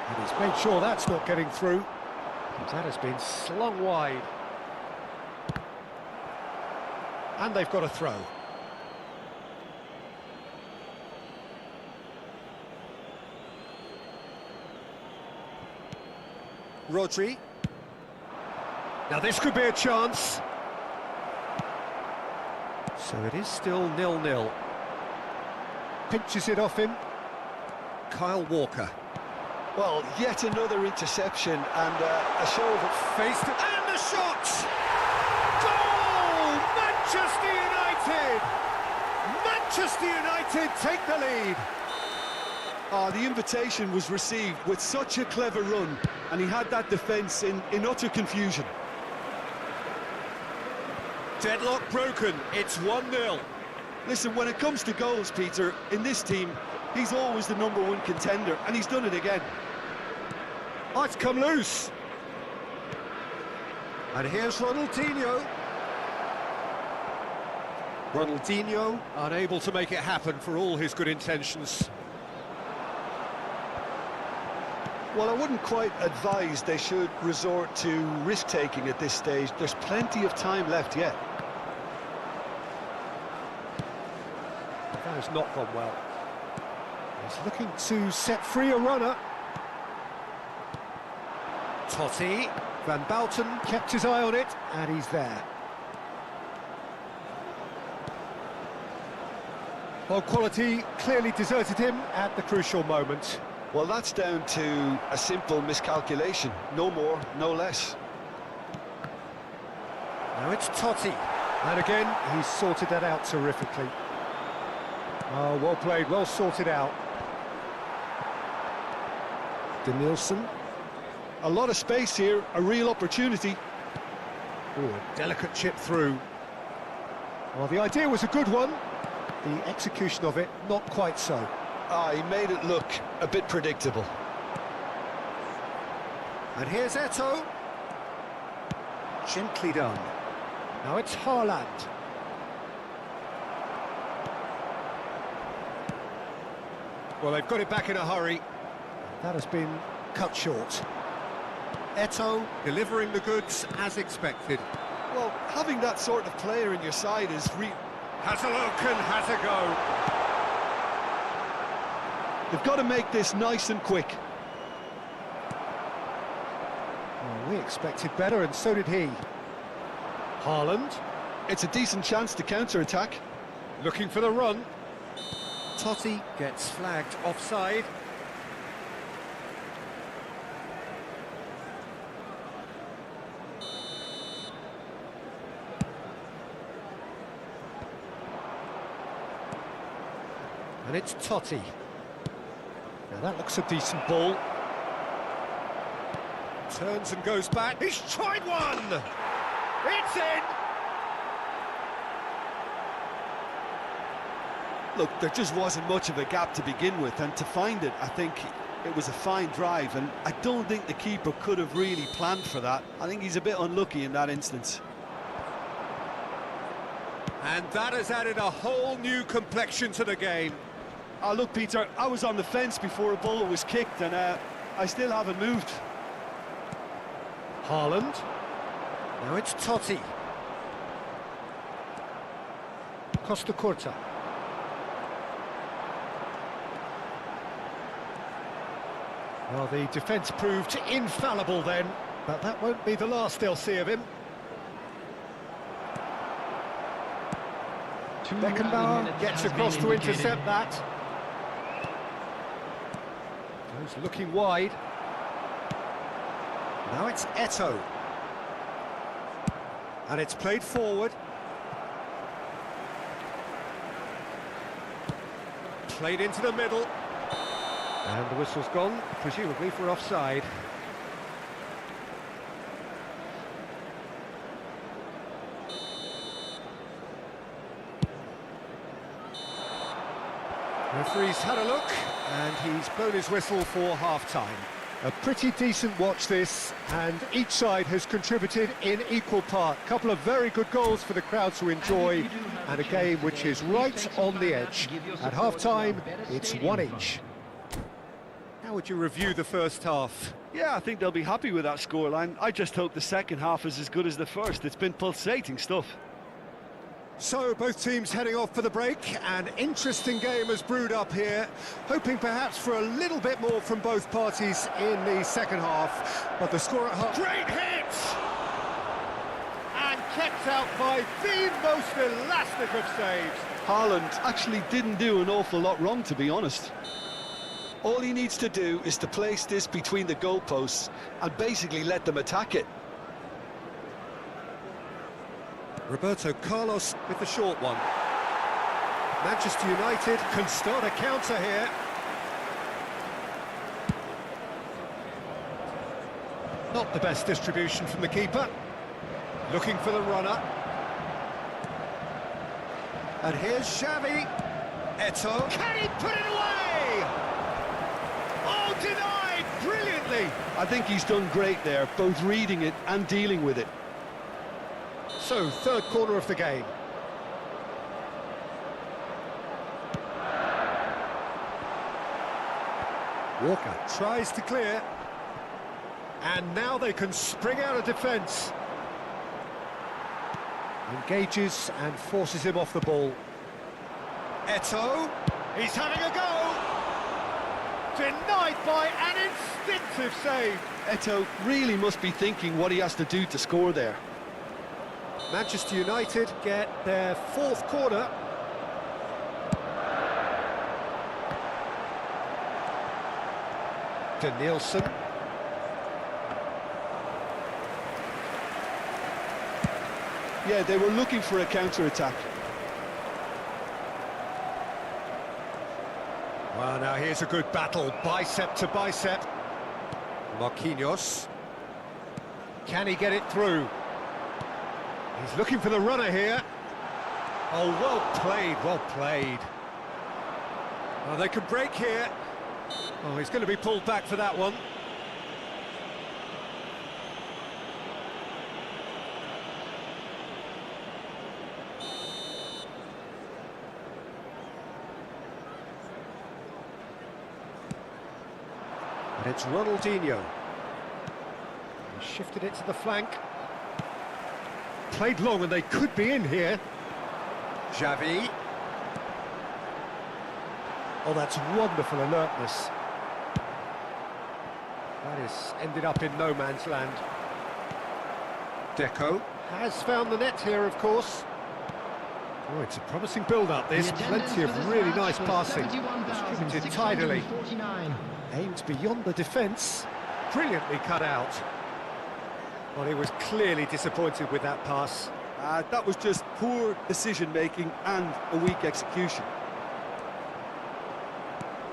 S1: And he's made sure that's not getting through. That has been slung wide. And they've got a throw. Rodri. Now this could be a chance. So it is still 0-0. Pinches it off him. Kyle Walker.
S2: Well, yet another interception and a show of
S1: Faced it. And the shot! Goal! Manchester United! Manchester United take the lead.
S2: the invitation was received with such a clever run, and he had that defence in utter confusion.
S1: Deadlock broken, it's 1-0.
S2: Listen, when it comes to goals, Peter, in this team, he's always the #1 contender, and he's done it again.
S1: Oh, it's come loose. And here's Ronaldinho. Ronaldinho unable to make it happen for all his good intentions.
S2: Well, I wouldn't quite advise they should resort to risk-taking at this stage. There's plenty of time left yet.
S1: That has not gone well. He's looking to set free a runner. Totti, Van Bouten kept his eye on it, and he's there. Well, quality clearly deserted him at the crucial moment.
S2: Well, that's down to a simple miscalculation. No more, no less.
S1: Now it's Totti. And again, he's sorted that out terrifically. Oh, well played, well sorted out. Denilson.
S2: A lot of space here, a real opportunity.
S1: Ooh, a delicate chip through. Well, the idea was a good one. The execution of it, not quite so.
S2: He made it look a bit predictable.
S1: And here's Eto'o. Gently done. Now it's Haaland. Well, they've got it back in a hurry. That has been cut short. Eto'o delivering the goods as expected.
S2: Well, having that sort of player in your side is
S1: Has a look and has a go.
S2: They've got to make this nice and quick.
S1: Well, we expected better, and so did he. Haaland.
S2: It's a decent chance to counter-attack.
S1: Looking for the run. Totti gets flagged offside. And it's Totti. Now that looks a decent ball. Turns and goes back. He's tried one! It's in!
S2: Look, there just wasn't much of a gap to begin with, and to find it, I think it was a fine drive, and I don't think the keeper could have really planned for that. I think he's a bit unlucky in that instance.
S1: And that has added a whole new complexion to the game.
S2: Look, Peter, I was on the fence before a ball was kicked, and I still haven't moved.
S1: Haaland. Now it's Totti. Costa Curta. Well, the defence proved infallible then, but that won't be the last they'll see of him. Beckenbauer gets across to intercept that. He's looking wide. Now it's Eto. And it's played forward. Played into the middle. And the whistle's gone, presumably for offside. Referee's had a look, and he's blown his whistle for half-time. A pretty decent watch this, and each side has contributed in equal part. A couple of very good goals for the crowd to enjoy, and a game which is right on the edge. At half-time, it's one each. How would you review the first half?
S2: Yeah, I think they'll be happy with that scoreline. I just hope the second half is as good as the first. It's been pulsating stuff.
S1: So, both teams heading off for the break. An interesting game has brewed up here, hoping perhaps for a little bit more from both parties in the second half. But the score at half... Great hit! And kept out by the most elastic of saves.
S2: Haaland actually didn't do an awful lot wrong, to be honest. All he needs to do is to place this between the goalposts and basically let them attack it.
S1: Roberto Carlos with the short one. Manchester United can start a counter here. Not the best distribution from the keeper. Looking for the runner. And here's Xavi. Eto. Can he put it away? Oh, denied brilliantly.
S2: I think he's done great there, both reading it and dealing with it.
S1: So, third corner of the game. Walker tries to clear. And now they can spring out of defence. Engages and forces him off the ball. Eto. He's having a go. Denied by an instinctive save.
S2: Eto really must be thinking what he has to do to score there.
S1: Manchester United get their fourth corner. Danielson.
S2: Yeah, they were looking for a counter-attack.
S1: Well, now here's a good battle, bicep to bicep. Marquinhos. Can he get it through? He's looking for the runner here. Oh, well played, well played. Oh, they can break here. Oh, he's going to be pulled back for that one. And it's Ronaldinho. He shifted it to the flank. Played long and they could be in here. Xavi. Oh, that's wonderful alertness. That is ended up in no man's land. Deco has found the net here, of course. Oh, it's a promising build-up. There's plenty of really nice passing. Distributed tidily. Aimed beyond the defence. Brilliantly cut out. Well, he was clearly disappointed with that pass.
S2: That was just poor decision-making and a weak execution.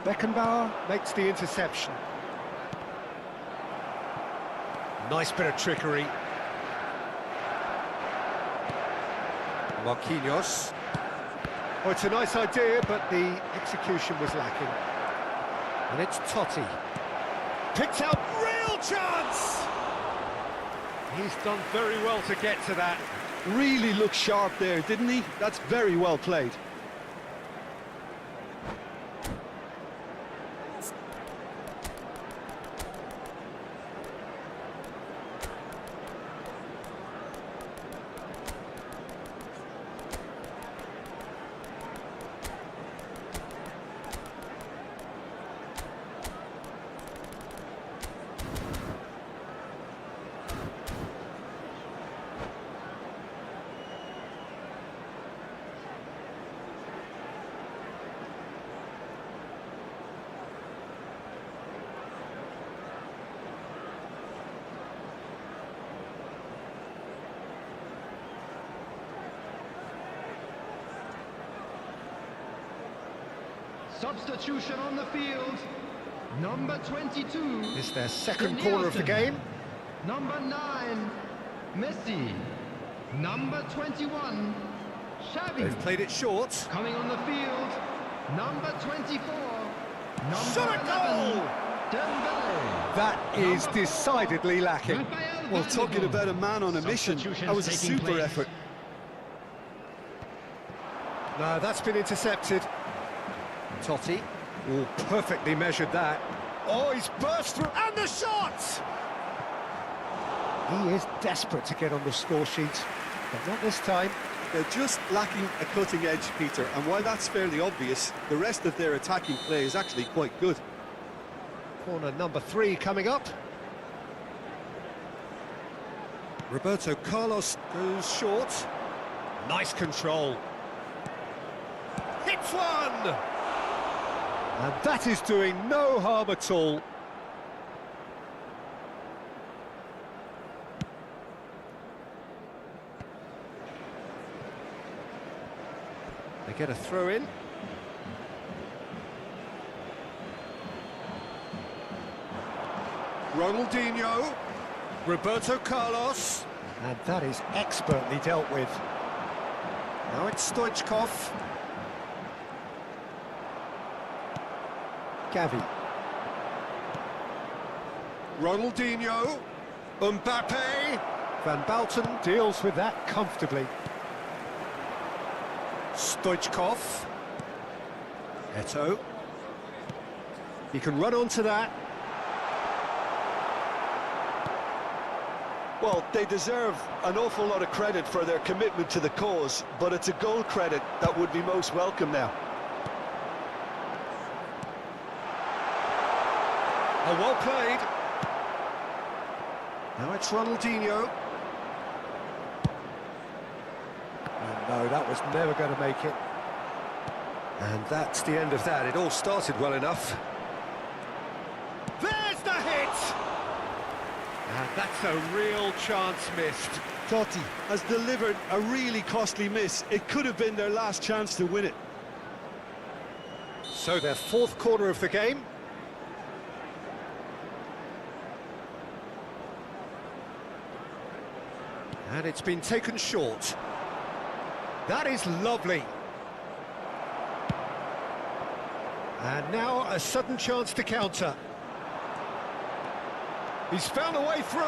S1: Beckenbauer makes the interception. Nice bit of trickery. Marquinhos. Oh, it's a nice idea, but the execution was lacking. And it's Totti. Picked out, real chance! He's done very well to get to that.
S2: Really looked sharp there, didn't he? That's very well played.
S4: Substitution on the field. Number 22.
S1: It's their second corner of the game.
S4: Number 9, Messi. Number 21, Xavi.
S1: They've played it short.
S4: Coming on the field, number 24,
S1: Shot
S4: number
S1: a
S4: 11,
S1: goal!
S4: Dembele.
S1: That is decidedly lacking.
S2: Well, talking about a man on a mission, that was a
S3: Substitutions
S2: super
S3: taking place.
S2: effort.
S1: No, that's been intercepted. Totti. Oh, perfectly measured that. Oh, he's burst through, and the shot! He is desperate to get on the score sheet, but not this time.
S2: They're just lacking a cutting edge, Peter, and while that's fairly obvious, the rest of their attacking play is actually quite good.
S1: Corner number 3 coming up. Roberto Carlos goes short. Nice control. Hits one! And that is doing no harm at all. They get a throw in. Ronaldinho, Roberto Carlos, and that is expertly dealt with. Now it's Stoichkov. Gavi. Ronaldinho, Mbappe. Van Bauten deals with that comfortably. Stoichkov. Eto'o. He can run onto that.
S2: Well, they deserve an awful lot of credit for their commitment to the cause, but it's a goal credit that would be most welcome now.
S1: Oh, well played. Now it's Ronaldinho. And no, that was never going to make it. And that's the end of that. It all started well enough. There's the hit! And that's a real chance missed.
S2: Totti has delivered a really costly miss. It could have been their last chance to win it.
S1: So their fourth corner of the game. And it's been taken short. That is lovely. And now a sudden chance to counter. He's found a way through.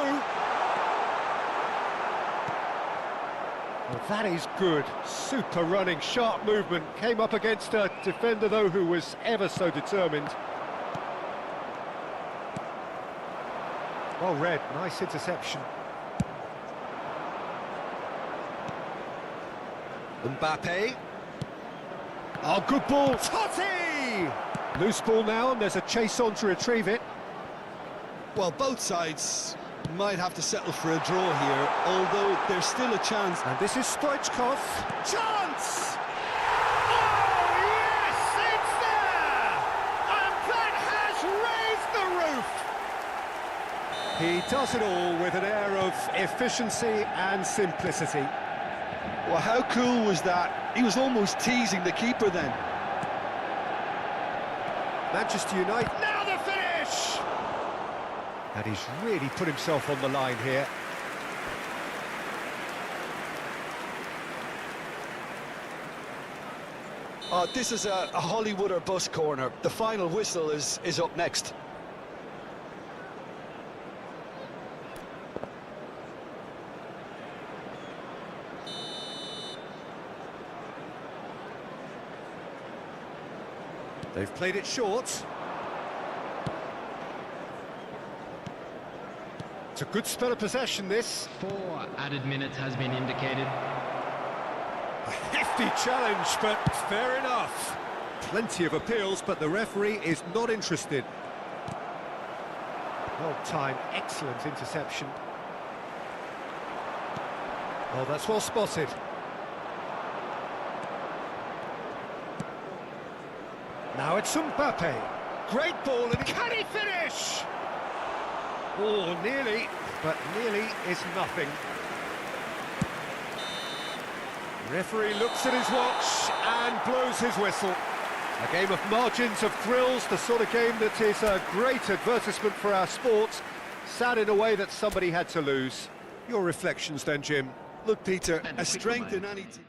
S1: Well, that is good. Super running, sharp movement. Came up against a defender, though, who was ever so determined. Well read, nice interception. Mbappe. Oh, good ball. Totti! Loose ball now, and there's a chase on to retrieve it.
S2: Well, both sides might have to settle for a draw here, although there's still a chance.
S1: And this is Stoichkov. Chance! Oh, yes, it's there! And that has raised the roof! He does it all with an air of efficiency and simplicity.
S2: Well, how cool was that? He was almost teasing the keeper then.
S1: Manchester United, now the finish! And he's really put himself on the line here.
S2: This is a Hollywood or bust corner. The final whistle is up next.
S1: They've played it short. It's a good spell of possession, this.
S4: 4 added minutes has been indicated.
S1: A hefty challenge, but fair enough. Plenty of appeals, but the referee is not interested. Well timed, excellent interception. Oh, that's well spotted. Now it's Mbappe. Great ball, and can he finish? Oh, nearly, but nearly is nothing. Referee looks at his watch and blows his whistle. A game of margins of thrills, the sort of game that is a great advertisement for our sports. Sad in a way that somebody had to lose. Your reflections then, Jim?
S2: Look, Peter, a strength in any team.